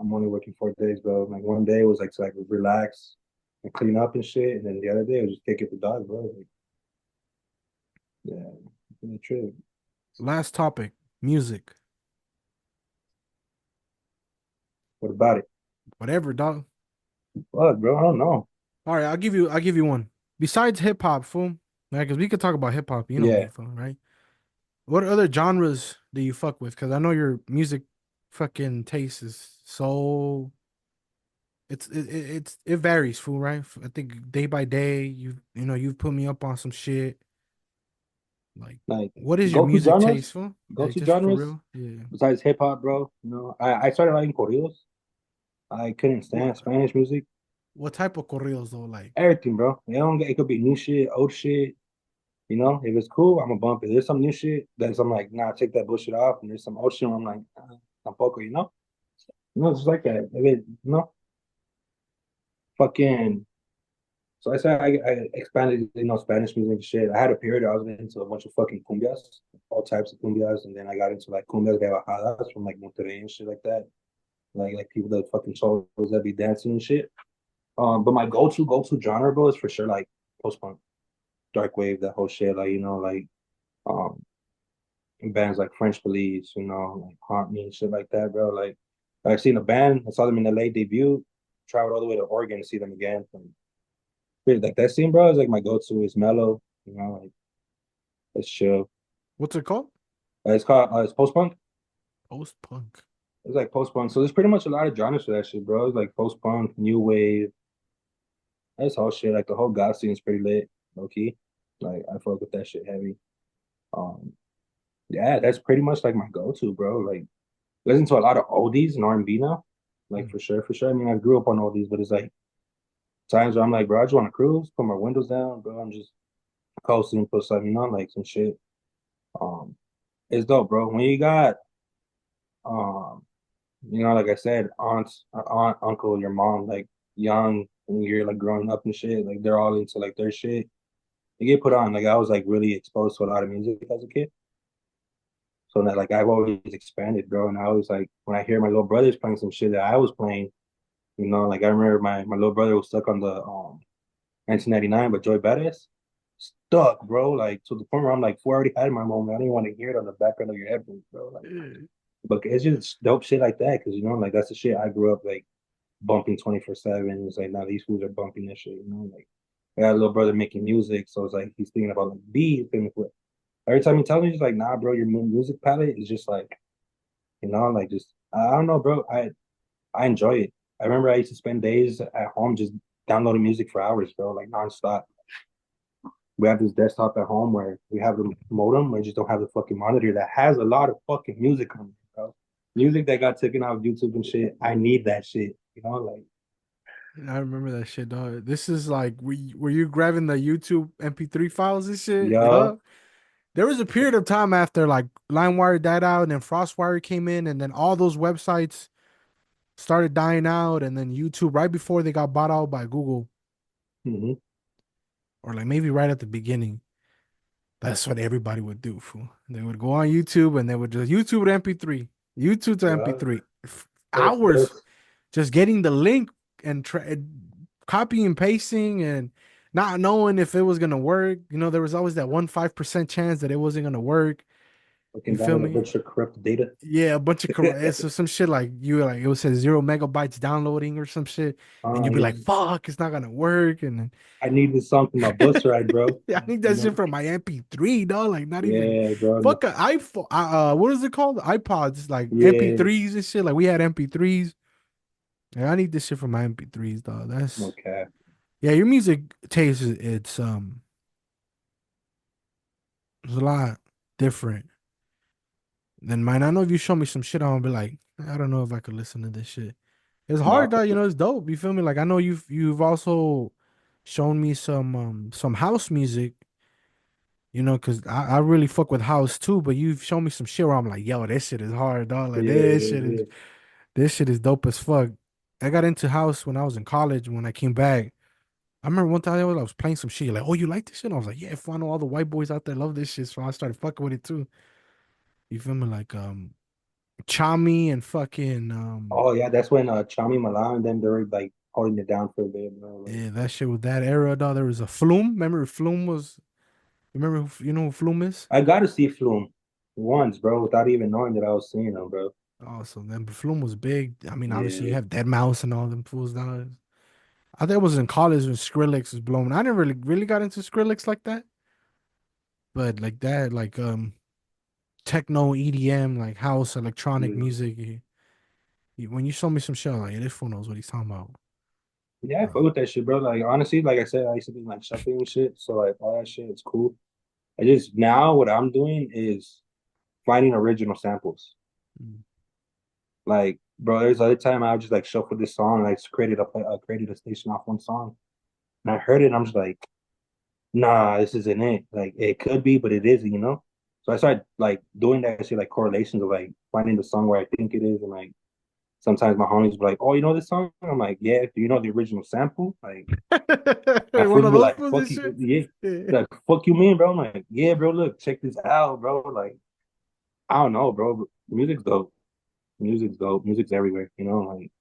I'm only working 4 days, bro. Like one day was like to like relax and clean up and shit, and then the other day was just take it the dog, bro. Like, yeah, it's a trip. last topic, music, What about it? whatever, dog. Fuck, bro. I don't know. All right, I'll give you one. Besides hip hop, fool, like, cause we could talk about hip hop. You know me, Yeah, fool, right? What other genres do you fuck with? Cause I know your music fucking taste is so it varies, fool, right? I think day by day, you know you've put me up on some shit. Like, like what is your go to music taste, genres, fool? go Like, to just for genres real? Yeah. besides hip hop, bro. You know, I started liking corridos. I couldn't What stand Spanish music. what type of corridos though? Like, Everything, bro. It could be new shit, old shit. You know, if it's cool, I'm gonna bump it. There's some new shit that's I'm like, nah, take that bullshit off. And there's some old shit where I'm like, tampoco, you know? You know, it's just like that. Fucking. So I said I expanded, Spanish music and shit. I had a period I was into a bunch of fucking cumbias, all types of cumbias, and then I got into like cumbias de bajadas from like Monterrey and shit like that. Like people that fucking shows that be dancing and shit. But my go to genre, bro, is for sure like post punk, dark wave, that whole shit. Like like um bands like French Police, like Haunt Me and shit like that, bro. Like I seen a band, I saw them in LA debut, traveled all the way to Oregon to see them again. Like that scene, bro, is like my go-to. It's mellow, like it's chill. what's it called? It's post-punk. Post punk. It's like post-punk. So there's pretty much a lot of genres for that shit, bro. It's like post-punk, new wave, that's all shit. Like the whole goth scene is pretty lit, low key. Like I fuck with that shit heavy. Um, yeah, that's pretty much like my go-to, bro. Like listen to a lot of oldies and R&B now. Like Mm. for sure, for sure. I mean, I grew up on oldies, but it's like times where I'm like, bro, I just want to cruise, put my windows down, bro. I'm just coasting, put something on, like some shit. Um, it's dope, bro. When you got um, like I said, aunt, uncle, your mom, like young when you're like growing up and shit, like they're all into like their shit. You get put on. Like I was like really exposed to a lot of music as a kid. So that like I've always expanded, bro. And I always like when I hear my little brothers playing some shit that I was playing, like I remember my little brother was stuck on the 1999 by Joy Badass. Stuck, bro. Like to the point where I'm like, I already had my moment. I don't even want to hear it on the background of your headphones, bro. Like, Yeah. but it's just dope shit like that because like that's the shit I grew up like bumping 24/7. It's like now these fools are bumping that shit. Like I got a little brother making music, so it's like he's thinking about like beats and every time he tells me, he's like, nah, bro, your music palette is just like, like just I don't know, bro. I enjoy it. I remember I used to spend days at home just downloading music for hours, bro, like nonstop. We have this desktop at home where we have the modem, we just don't have the fucking monitor that has a lot of fucking music on it, bro. Music that got taken out of YouTube and shit. I need that shit, like I remember that shit, dog. This is like, were you grabbing the YouTube MP3 files and shit? yo, Yup. There was a period of time after like LimeWire died out and then FrostWire came in, and then all those websites started dying out, and then YouTube right before they got bought out by Google, mm-hmm, or like maybe right at the beginning. That's what everybody would do, fool. They would go on YouTube and they would just YouTube to MP3, YouTube to yeah, MP3. Hours there's just getting the link and copy and pasting and not knowing if it was gonna work. There was always that 1 5% chance that it wasn't gonna work. You fucking feel download a me? bunch of corrupt data. Yeah, a bunch of correct, so some shit like you like it would say 0 MB downloading or some shit, and you'd be like, Yeah, "Fuck, it's not gonna work." And then I need this song for my bus ride, bro. yeah, I need that shit for my MP3, dog. Like not even Yeah, bro. fuck a iPhone. What is it called? iPods, like Yeah, MP3s and shit. Like we had MP3s. Yeah, I need this shit for my MP3s, dog. That's okay. yeah. Your music taste it's a lot different than mine. I know if you show me some shit, I'm gonna be like, I don't know if I could listen to this shit. It's No, hard though, you know, it's dope. You feel me? Like I know you've also shown me some house music, you know, cause I really fuck with house too, but you've shown me some shit where I'm like, yo, this shit is hard, dog. Like yeah. this shit is dope as fuck. I got into house when I was in college. When I came back, I remember one time I was playing some shit. You're like, oh, you like this shit? And I was like, yeah, I know all the white boys out there love this shit. So I started fucking with it too. You feel me? Like Chami and fucking Oh yeah, that's when Chami Milan and them they were like holding it down for a bit, bro. Like, yeah, that shit with that era, dog. There was a Flume. Remember Flume was remember you know who Flume is? I got to see Flume once, bro, without even knowing that I was seeing them, bro. Oh, so then Flume was big. I mean, obviously you Yeah, have Dead Mouse and all them fools now. I think it was in college when Skrillex was blowing. I never really got into Skrillex like that. But like that, like techno EDM, like house electronic yeah, music. When you show me some shit, I'm like, yeah, this fool knows what he's talking about. yeah. I fuck with that shit, bro. Like honestly, like I said, I used to be like shuffling and shit, so like all that shit is cool. I just now what I'm doing is finding original samples. Mm. Like, bro, there's other time I would just like shuffle this song, like created a station off one song, and I heard it, and I'm just like, nah, this isn't it. Like it could be, but it isn't, you know? So I started like doing that shit, like correlations of like finding the song where I think it is, and like sometimes my homies be like, "Oh, you know this song?" I'm like, "Yeah." Do you know the original sample? Like, my One friends of be those like, fools and "Fuck you, shit. yeah." Yeah. Like, "Fuck you, mean, bro?" I'm like, "Yeah, bro. Look, check this out, bro." Like, I don't know, bro. But music's dope. Music's dope. Music's everywhere. You know, like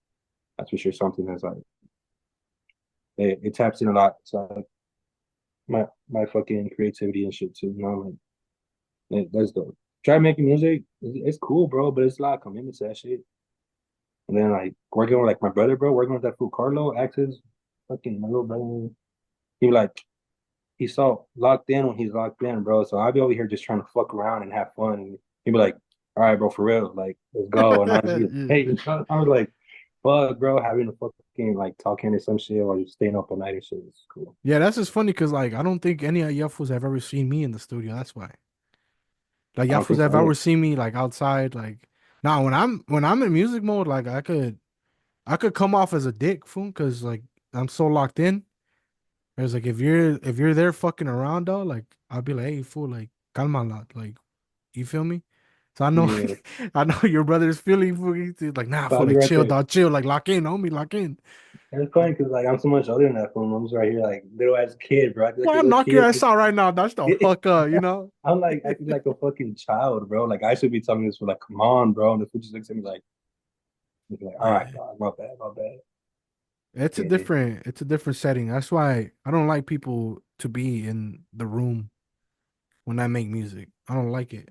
that's for sure something that's like it taps in a lot. It's like my fucking creativity and shit too. You know, like that's dope. Try making music. It's cool, bro, but it's a lot of commitment to that shit. And then like working with like my brother, bro, working with that fool Carlo, Axis, fucking my little brother. He like he's so locked in when he's locked in, bro. So I'll be over here just trying to fuck around and have fun. And he'd be like, "All right, bro, for real, like let's go." And I'd be like, Yeah. "Hey," I was like, "Fuck, bro, having to fucking like talking to some shit while you're staying up all night and shit is cool." Yeah, that's just funny because like I don't think any of y'all fools have ever seen me in the studio. That's why. Like I y'all don't fools think so have either. ever seen me like outside. Like now when I'm in music mode, like I could come off as a dick fool because like I'm so locked in. It's like if you're there fucking around though, like I'll be like, hey fool, like calma lot, like you feel me? So I know Yeah, I know your brother's feeling fool. He's like nah so fool, I'll be like right chill there. dog, chill, like lock in, homie, lock in. And it's funny because like I'm so much older than that fool. I'm just right here like little ass kid, bro. I feel like a I'll little knock your kid. ass out right now. That's the fuck up, you know? I'm like acting like a fucking child, bro. Like I should be telling this for like, come on, bro. And the fool just looks at me like, he's like, all right, Yeah. dog, my bad, my bad. Yeah, It's a different setting. That's why I don't like people to be in the room when I make music. I don't like it.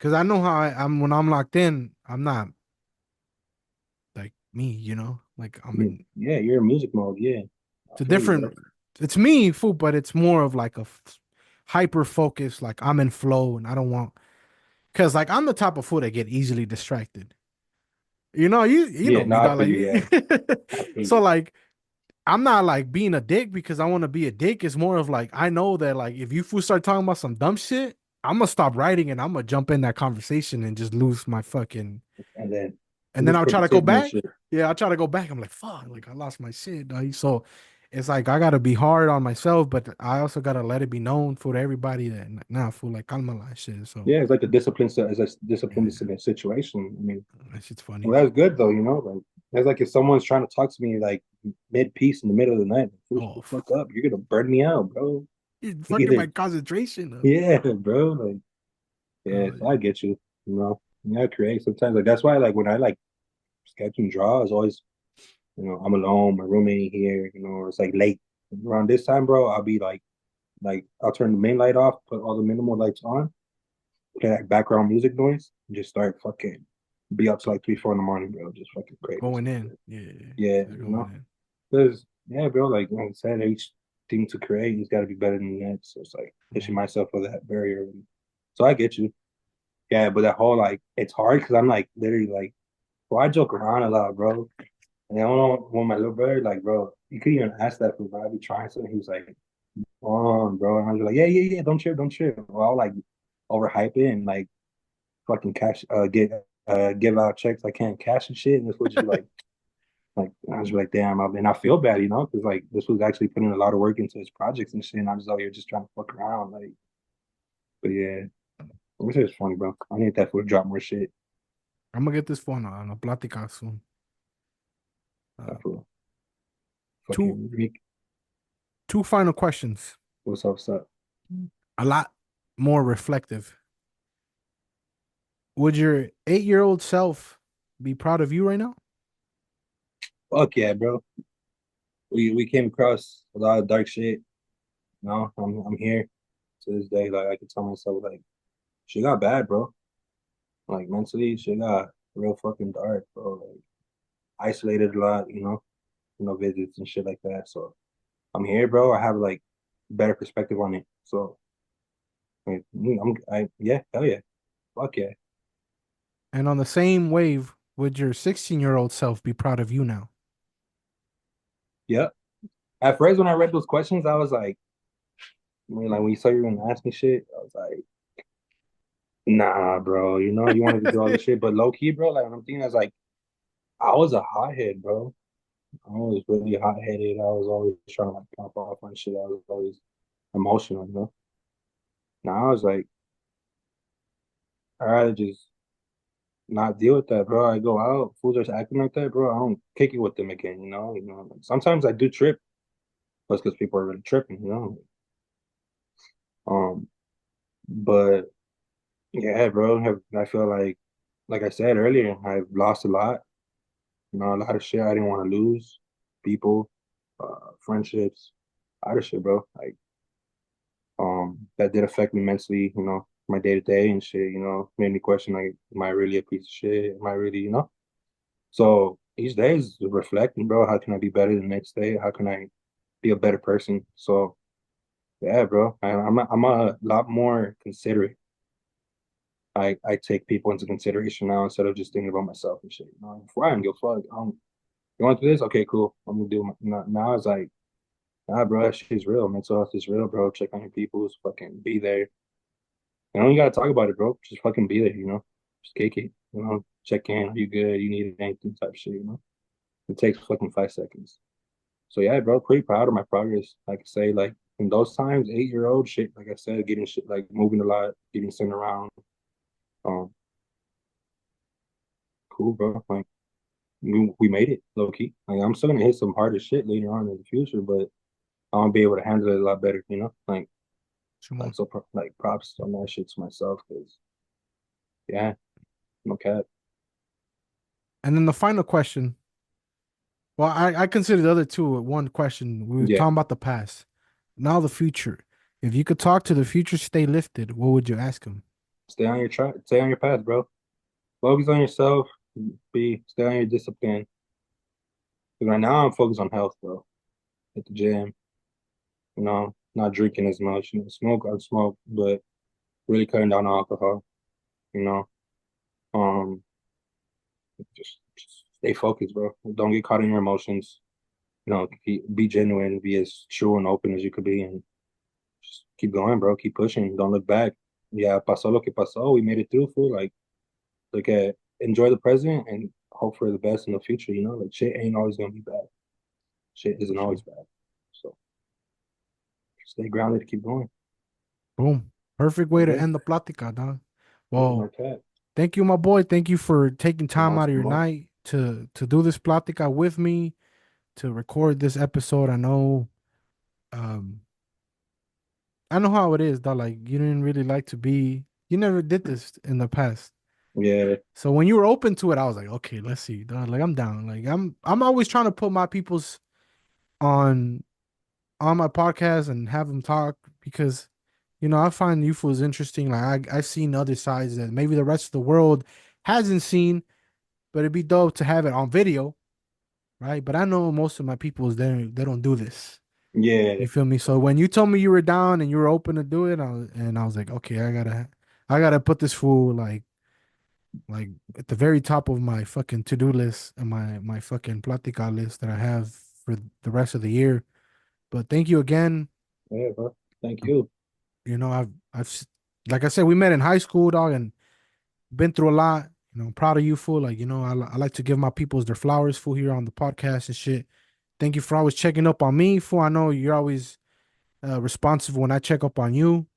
Cause I know how I'm when I'm locked in, I'm not like me, you know? Like I'm in yeah, you're in music mode. Yeah, I it's a feel you, bro. different it's me, fool, but it's more of like a hyper focus, like I'm in flow and I don't want cause like I'm the type of fool that get easily distracted. You know, you Yeah, know no, me, I dog. feel you. Yeah, Like I feel so you. like I'm not like being a dick because I want to be a dick. It's more of like I know that like if you fool start talking about some dumb shit, I'm gonna stop writing and I'm gonna jump in that conversation and just lose my fucking. And then And then lose I'll try to go positivity and back. shit. Yeah, I'll try to go back. I'm like, fuck, like I lost my shit, dog. So it's like I gotta be hard on myself, but I also gotta let it be known for everybody that nah, fool, like calma la shit. So Yeah, it's like a discipline. It's a discipline yeah, situation. I mean, that shit's funny. well, that's good though. You know, like that's like if someone's trying to talk to me like mid piece in the middle of the night, like, shut Oh, the fuck up. You're gonna burn me out, bro. you're Get fucking my it? concentration up. Yeah, bro. Like, yeah, Oh so I get you. You know, yeah, I create sometimes. Like that's why, like when I like sketch and draw, it's always I'm alone. My roommate ain't here. Or it's like late around this time, bro. I'll be like I'll turn the main light off, put all the minimal lights on, play that background music noise, and just start fucking be up to like 3, 4 in the morning, bro. Just fucking creating going some in. shit. Yeah, Yeah, just going in. because yeah, bro. Like I said, each thing to create has got to be better than the next. So it's like pushing Mhm. myself for that barrier. So I get you. Yeah, but that whole like it's hard because I'm like literally like, well, I joke around a lot, bro. And then when my little brother, like, bro, you could even ask that for, bro. I'd be trying something. He was like, bro. And I was like, yeah, don't trip, don't trip. Well, like, overhype it and like fucking cash give out checks I can't cash and shit. And this would just be like I was like, damn, and I feel bad, because like this was actually putting a lot of work into his projects and shit. And I'm just out here just trying to fuck around, like. But yeah, this is funny, bro. I need that fool to drop more shit. I'm gonna get this phone on a Platicas soon. Uh, That fool, two fucking Rick. two final questions. What's up? What's up? A lot more reflective. Would your 8-year-old self be proud of you right now? Fuck yeah, bro. We came across a lot of dark shit. I'm here to this day. Like I could tell myself, like she got bad, bro. Like mentally, she got real fucking dark, bro. Like isolated a lot, visits and shit like that. So I'm here, bro. I have like better perspective on it. So yeah, hell yeah, fuck yeah, And on the same wave, would your 16-year-old self be proud of you now? yep. At first, when I read those questions, I was like, like when you saw you were gonna ask me shit, I was like, nah, bro. You wanted to do all this shit, but low key, bro. Like when I'm thinking, I was like, I was a hothead, bro. I was really hot headed. I was always trying to like pop off on shit. I was always emotional. Now I was like, I rather just not deal with that, bro. I go out, fools are acting like that, bro. I don't kick it with them again. Like, sometimes I do trip, but it's because people are really tripping. But yeah, bro. I feel like I said earlier, I've lost a lot. A lot of shit I didn't want to lose. People, friendships, a lot of shit, bro. Like, that did affect me mentally, my day to day and shit, made me question like, am I really a piece of shit? Am I really? So each day is reflecting, bro. How can I be better the next day? How can I be a better person? So yeah, bro. I'm a lot more considerate. I take people into consideration now instead of just thinking about myself and shit. Before I don't give a fuck. You want to do this? Okay, cool. I'm gonna do now. It's like, nah, bro. That shit's real. Mental health is real, bro. Check on your peoples. Fucking be there. You gotta talk about it, bro. Just fucking be there. Just kick it. Check in. Are you good? You need anything type shit. It takes fucking 5 seconds. So yeah, bro, pretty proud of my progress. Like I say, like in those times, 8-year old shit, like I said, getting shit like moving a lot, getting sent around. Um, cool, bro. Like we made it low key. Like I'm still gonna hit some harder shit later on in the future, but I'll be able to handle it a lot better. Like so like props on that shit to myself because yeah, no cap. And then the final question. Well, I consider the other two one question. We were Yeah. talking about the past. Now the future. If you could talk to the future stay lifted, what would you ask him? Stay on your track, stay on your path, bro. Focus on yourself, stay on your discipline. 'Cause right now I'm focused on health, bro. At the gym, not drinking as much. Smoke, I smoke, but really cutting down on alcohol, you know. Um, just stay focused, bro. Don't get caught in your emotions. Be genuine, be as true and open as you could be, and just keep going, bro. Keep pushing. Don't look back. Yeah, pasó lo que pasó. We made it through, fool. Like, enjoy the present and hope for the best in the future. Like shit ain't always gonna be bad. Shit isn't Sure. always bad. So stay grounded, keep going. Boom. Perfect way That's to it. end the plática, dog. Yeah, no Well, cap. thank you, my boy. Thank you for taking time out of your Come on. night to do this plática with me, to record this episode. Um I know how it is, dog. Like you didn't really like to be you never did this in the past. Yeah, So when you were open to it, I was like, okay, let's see, dog. Like I'm down. Like I'm always trying to put my peoples on on my podcast and have them talk because I find UFOs interesting. Like I've seen other sides that maybe the rest of the world hasn't seen, but it'd be dope to have it on video, right? But I know most of my peoples they don't do this. yeah, You feel me? So when you told me you were down and you were open to do it, I was like, okay, I gotta put this fool like at the very top of my fucking to do list and my fucking platica list that I have for the rest of the year. But thank you again. yeah, bro. Thank Um, you. You know, I've like I said, we met in high school, dog, and been through a lot. You know, I'm proud of you, fool. Like, you know, I like to give my peoples their flowers, fool, here on the podcast and shit. Thank you for always checking up on me, fool. I know you're always responsive when I check up on you.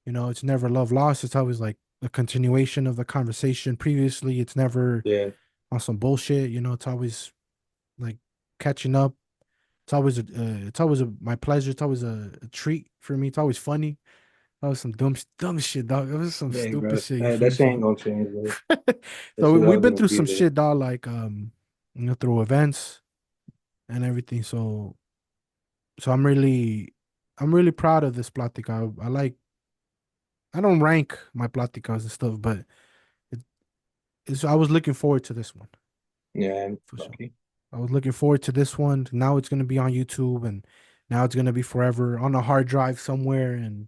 You know, it's never love lost. It's always like a continuation of the conversation previously. It's never Yeah, on some bullshit. You know, it's always like catching up. It's always my pleasure. It's always a treat for me. It's always funny. That was some dumb shit, dog. It was some yeah, stupid bro. shit. You That feel me? shit So, ain't gonna change, bro. That so shit we've always been gonna through be some there. shit, dog. Like you know, through events and everything. So I'm really proud of this plática. I don't rank my pláticas and stuff, but it, I was looking forward to this one Yeah, and for sure. lucky. I was looking forward to this one. Now it's gonna be on YouTube, and now it's gonna be forever on a hard drive somewhere, and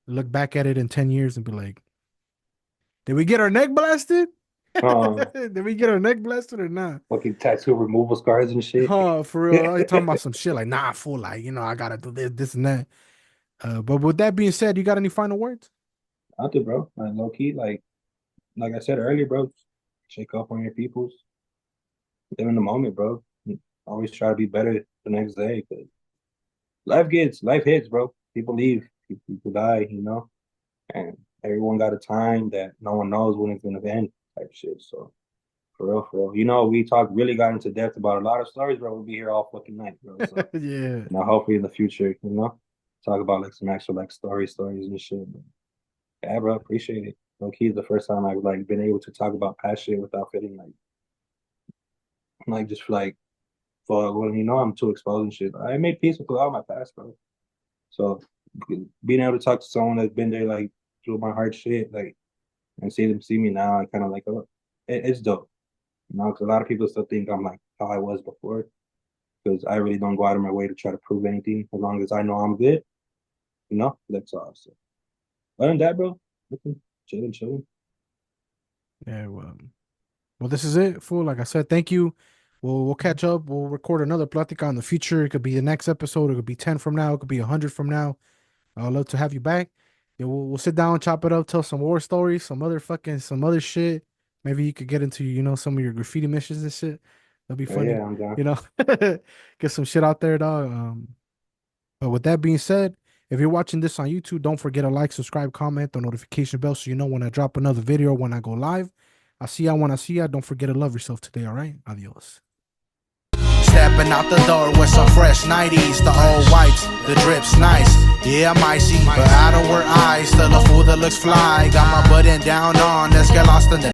look back at it in 10 years and be like, did we get our neck blasted? Um, Did we get our neck blasted or not? fucking tattoo removal scars and shit. Huh, for real. I talking about some shit like, nah, fool, like, you know, I gotta do this and that. But with that being said, you got any final words? Out there, bro. Like low key, like I said earlier, bro. Shake up on your peoples. Live in the moment, bro. Always try to be better the next day. Cause life hits, bro. People leave, people die, you know, and everyone got a time that no one knows when it's gonna end, type shit. So for real, you know, really got into depth about a lot of stories, bro. We'll be here all fucking night, bro. So Yeah. you know, hopefully in the future, you know, talk about like some actual like stories and shit. But, yeah, bro, appreciate it. Low key is the first time I've like been able to talk about past shit without feeling like just like for when you know I'm too exposed and shit. I made peace with a lot of my past, bro. So being able to talk to someone that's been there like through my hard shit, like and see them see me now, I kind of like, oh, it's dope. You know, because a lot of people still think I'm like how I was before. Because I really don't go out of my way to try to prove anything. As long as I know I'm good, you know, that's all. So other than that, bro, looking chilling. Yeah, well, this is it, fool. Like I said, thank you. We'll catch up. We'll record another plática in the future. It could be the next episode. It could be 10 from now. It could be 100 from now. I'd love to have you back. Yeah, we'll sit down, chop it up, tell some war stories, some other shit. Maybe you could get into, you know, some of your graffiti missions and shit. That'd be Oh yeah, funny. I'm down. You know, get some shit out there, dog. But with that being said, if you're watching this on YouTube, don't forget to like, subscribe, comment, the notification bell so you know when I drop another video, when I go live. I'll see y'all when I see y'all. Don't forget to love yourself today, all right? Adios. Stepping out the door with some fresh 90s, the old whites, the drips nice. Yeah, I'm icy, but I don't wear eyes. Still a fool that looks fly. Got my button down on, let's get lost in the